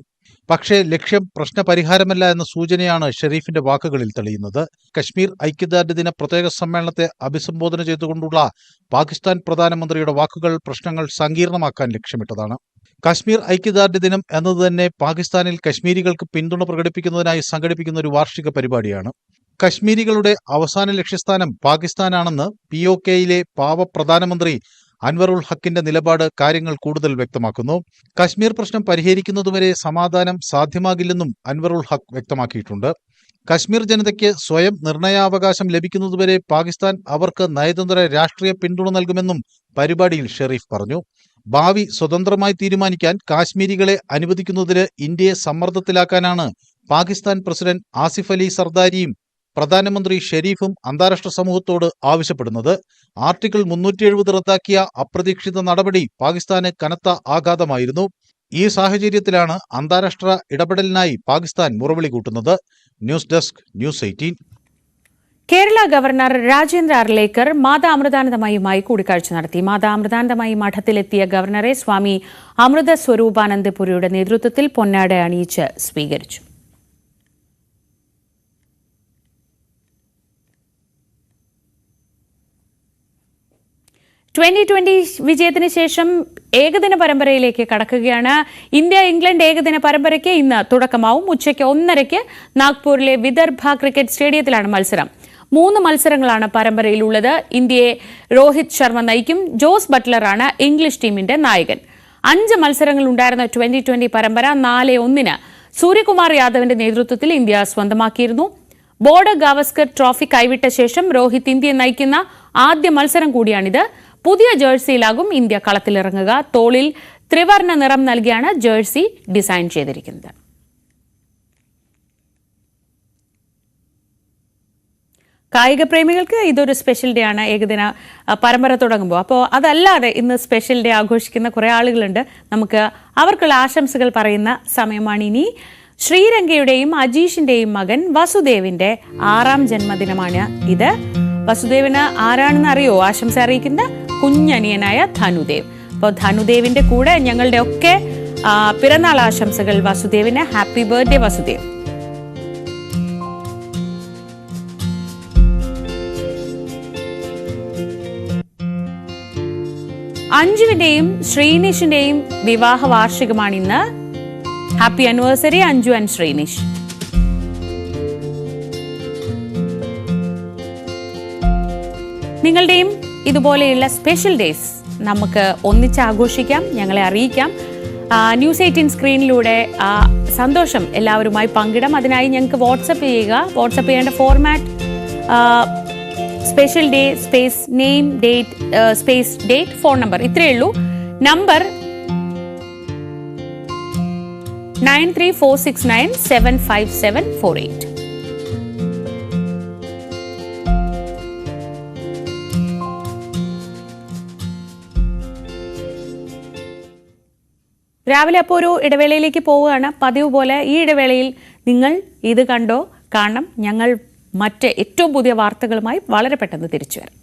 പക്ഷേ ലക്ഷ്യം പ്രശ്നപരിഹാരമല്ല എന്ന സൂചനയാണ് ഷെരീഫിന്റെ വാക്കുകളിൽ തെളിയുന്നത്. കശ്മീർ ഐക്യദാർഢ്യ ദിന പ്രത്യേക സമ്മേളനത്തെ അഭിസംബോധന ചെയ്തുകൊണ്ടുള്ള പാകിസ്ഥാൻ പ്രധാനമന്ത്രിയുടെ വാക്കുകൾ പ്രശ്നങ്ങൾ സങ്കീർണമാക്കാൻ ലക്ഷ്യമിട്ടതാണ്. കശ്മീർ ഐക്യദാർഢ്യ ദിനം എന്നത് തന്നെ പാകിസ്ഥാനിൽ കശ്മീരികൾക്ക് പിന്തുണ പ്രകടിപ്പിക്കുന്നതിനായി സംഘടിപ്പിക്കുന്ന ഒരു വാർഷിക പരിപാടിയാണ്. കശ്മീരികളുടെ അവസാന ലക്ഷ്യസ്ഥാനം പാകിസ്ഥാനാണെന്ന് POKയിലെ പാവ പ്രധാനമന്ത്രി അൻവറുൽ ഹക്കിന്റെ നിലപാട് കാര്യങ്ങൾ കൂടുതൽ വ്യക്തമാക്കുന്നു. കശ്മീർ പ്രശ്നം പരിഹരിക്കുന്നതുവരെ സമാധാനം സാധ്യമാകില്ലെന്നും അൻവറുൽ ഹക്ക് വ്യക്തമാക്കിയിട്ടുണ്ട്. കശ്മീർ ജനതയ്ക്ക് സ്വയം നിർണയാവകാശം ലഭിക്കുന്നതുവരെ പാകിസ്ഥാൻ അവർക്ക് നയതന്ത്ര രാഷ്ട്രീയ പിന്തുണ നൽകുമെന്നും പരിപാടിയിൽ ഷെരീഫ് പറഞ്ഞു. ഭാവി സ്വതന്ത്രമായി തീരുമാനിക്കാൻ കാശ്മീരികളെ അനുവദിക്കുന്നതിന് ഇന്ത്യയെ സമ്മർദ്ദത്തിലാക്കാനാണ് പാകിസ്ഥാൻ പ്രസിഡന്റ് ആസിഫ് അലി സർദാരിയും പ്രധാനമന്ത്രി ഷെരീഫും അന്താരാഷ്ട്ര സമൂഹത്തോട് ആവശ്യപ്പെടുന്നത്. ആർട്ടിക്കിൾ 370 റദ്ദാക്കിയ അപ്രതീക്ഷിത നടപടി പാകിസ്ഥാന് കനത്ത ആഘാതമായിരുന്നു. ഈ സാഹചര്യത്തിലാണ് അന്താരാഷ്ട്ര ഇടപെടലിനായി പാകിസ്ഥാൻ മുറവിളി കൂട്ടുന്നത്. News desk news 18. Kerala governor Rajendra Arlekar Mata അമൃതാനന്ദമയുമായി കൂടിക്കാഴ്ച നടത്തി. മാതാ അമൃതാനന്ദമയി മഠത്തിലെത്തിയ ഗവർണറെ സ്വാമി അമൃത സ്വരൂപാനന്ദപുരിയുടെ നേതൃത്വത്തിൽ പൊന്നാട അണിയിച്ച് സ്വീകരിച്ചു. T20 വിജയത്തിന് ശേഷം ഏകദിന പരമ്പരയിലേക്ക് കടക്കുകയാണ്. ഇന്ത്യ ഇംഗ്ലണ്ട് ഏകദിന പരമ്പരയ്ക്ക് ഇന്ന് തുടക്കമാവും. ഉച്ചയ്ക്ക് 1:30 നാഗ്പൂരിലെ വിദർഭ ക്രിക്കറ്റ് സ്റ്റേഡിയത്തിലാണ് മത്സരം. 3 മത്സരങ്ങളാണ് പരമ്പരയിലുള്ളത്. ഇന്ത്യയെ രോഹിത് ശർമ്മ നയിക്കും. ജോസ് ബട്ട്ലറാണ് ഇംഗ്ലീഷ് ടീമിന്റെ നായകൻ. 5 മത്സരങ്ങൾ ഉണ്ടായിരുന്ന T20 പരമ്പര 4-1 സൂര്യകുമാർ യാദവിന്റെ നേതൃത്വത്തിൽ ഇന്ത്യ സ്വന്തമാക്കിയിരുന്നു. ബോർഡർ ഗാവസ്കർ ട്രോഫി കൈവിട്ട ശേഷം രോഹിത് ഇന്ത്യയെ നയിക്കുന്ന ആദ്യ മത്സരം കൂടിയാണിത്. പുതിയ ജേഴ്സിയിലാകും ഇന്ത്യ കളത്തിലിറങ്ങുക. തോളിൽ ത്രിവർണ്ണ നിറം നൽകിയാണ് ജേഴ്സി ഡിസൈൻ ചെയ്തിരിക്കുന്നത്. കായിക പ്രേമികൾക്ക് ഇതൊരു സ്പെഷ്യൽ ഡേ ആണ്, ഏകദിന പരമ്പര തുടങ്ങുമ്പോൾ. അപ്പോൾ അതല്ലാതെ ഇന്ന് സ്പെഷ്യൽ ഡേ ആഘോഷിക്കുന്ന കുറേ ആളുകളുണ്ട്. നമുക്ക് അവർക്കുള്ള ആശംസകൾ പറയുന്ന സമയമാണ് ഇനി. ശ്രീരംഗയുടെയും അജീഷിന്റെയും മകൻ വസുദേവിന്റെ 6ാം ജന്മദിനമാണ് ഇത്. വസുദേവിന് ആരാണെന്ന് അറിയോ ആശംസ അറിയിക്കുന്ന? കുഞ്ഞനിയനായ ധനുദേവ്. അപ്പോൾ ധനുദേവിന്റെ കൂടെ ഞങ്ങളുടെ ഒക്കെ പിറന്നാൾ ആശംസകൾ വസുദേവിന്. Happy birthday Vasudev. അഞ്ജുവിന്റെയും ശ്രീനിഷിന്റെയും വിവാഹ വാർഷികമാണ് ഇന്ന്. Happy anniversary Anju and Srinish. നിങ്ങളുടെയും ഇതുപോലെയുള്ള സ്പെഷ്യൽ ഡേയ്സ് നമുക്ക് ഒന്നിച്ച് ആഘോഷിക്കാം, ഞങ്ങളെ അറിയിക്കാം. ന്യൂസ് 18 സ്ക്രീനിലൂടെ സന്തോഷം എല്ലാവരുമായി പങ്കിടാം. അതിനായി ഞങ്ങൾക്ക് വാട്സപ്പ് ചെയ്യുക. വാട്സപ്പ് ചെയ്യേണ്ട format special day space name date space date phone number, ഇത്രയേ ഉള്ളൂ. നമ്പർ 9346975748. രാവിലെ അപ്പോൾ ഒരു ഇടവേളയിലേക്ക് പോവുകയാണ്. പതിവ് പോലെ ഈ ഇടവേളയിൽ നിങ്ങൾ ഇത് കണ്ടോ കാണണം. ഞങ്ങൾ മറ്റ് ഏറ്റവും പുതിയ വാർത്തകളുമായി വളരെ പെട്ടെന്ന് തിരിച്ചു വരാം.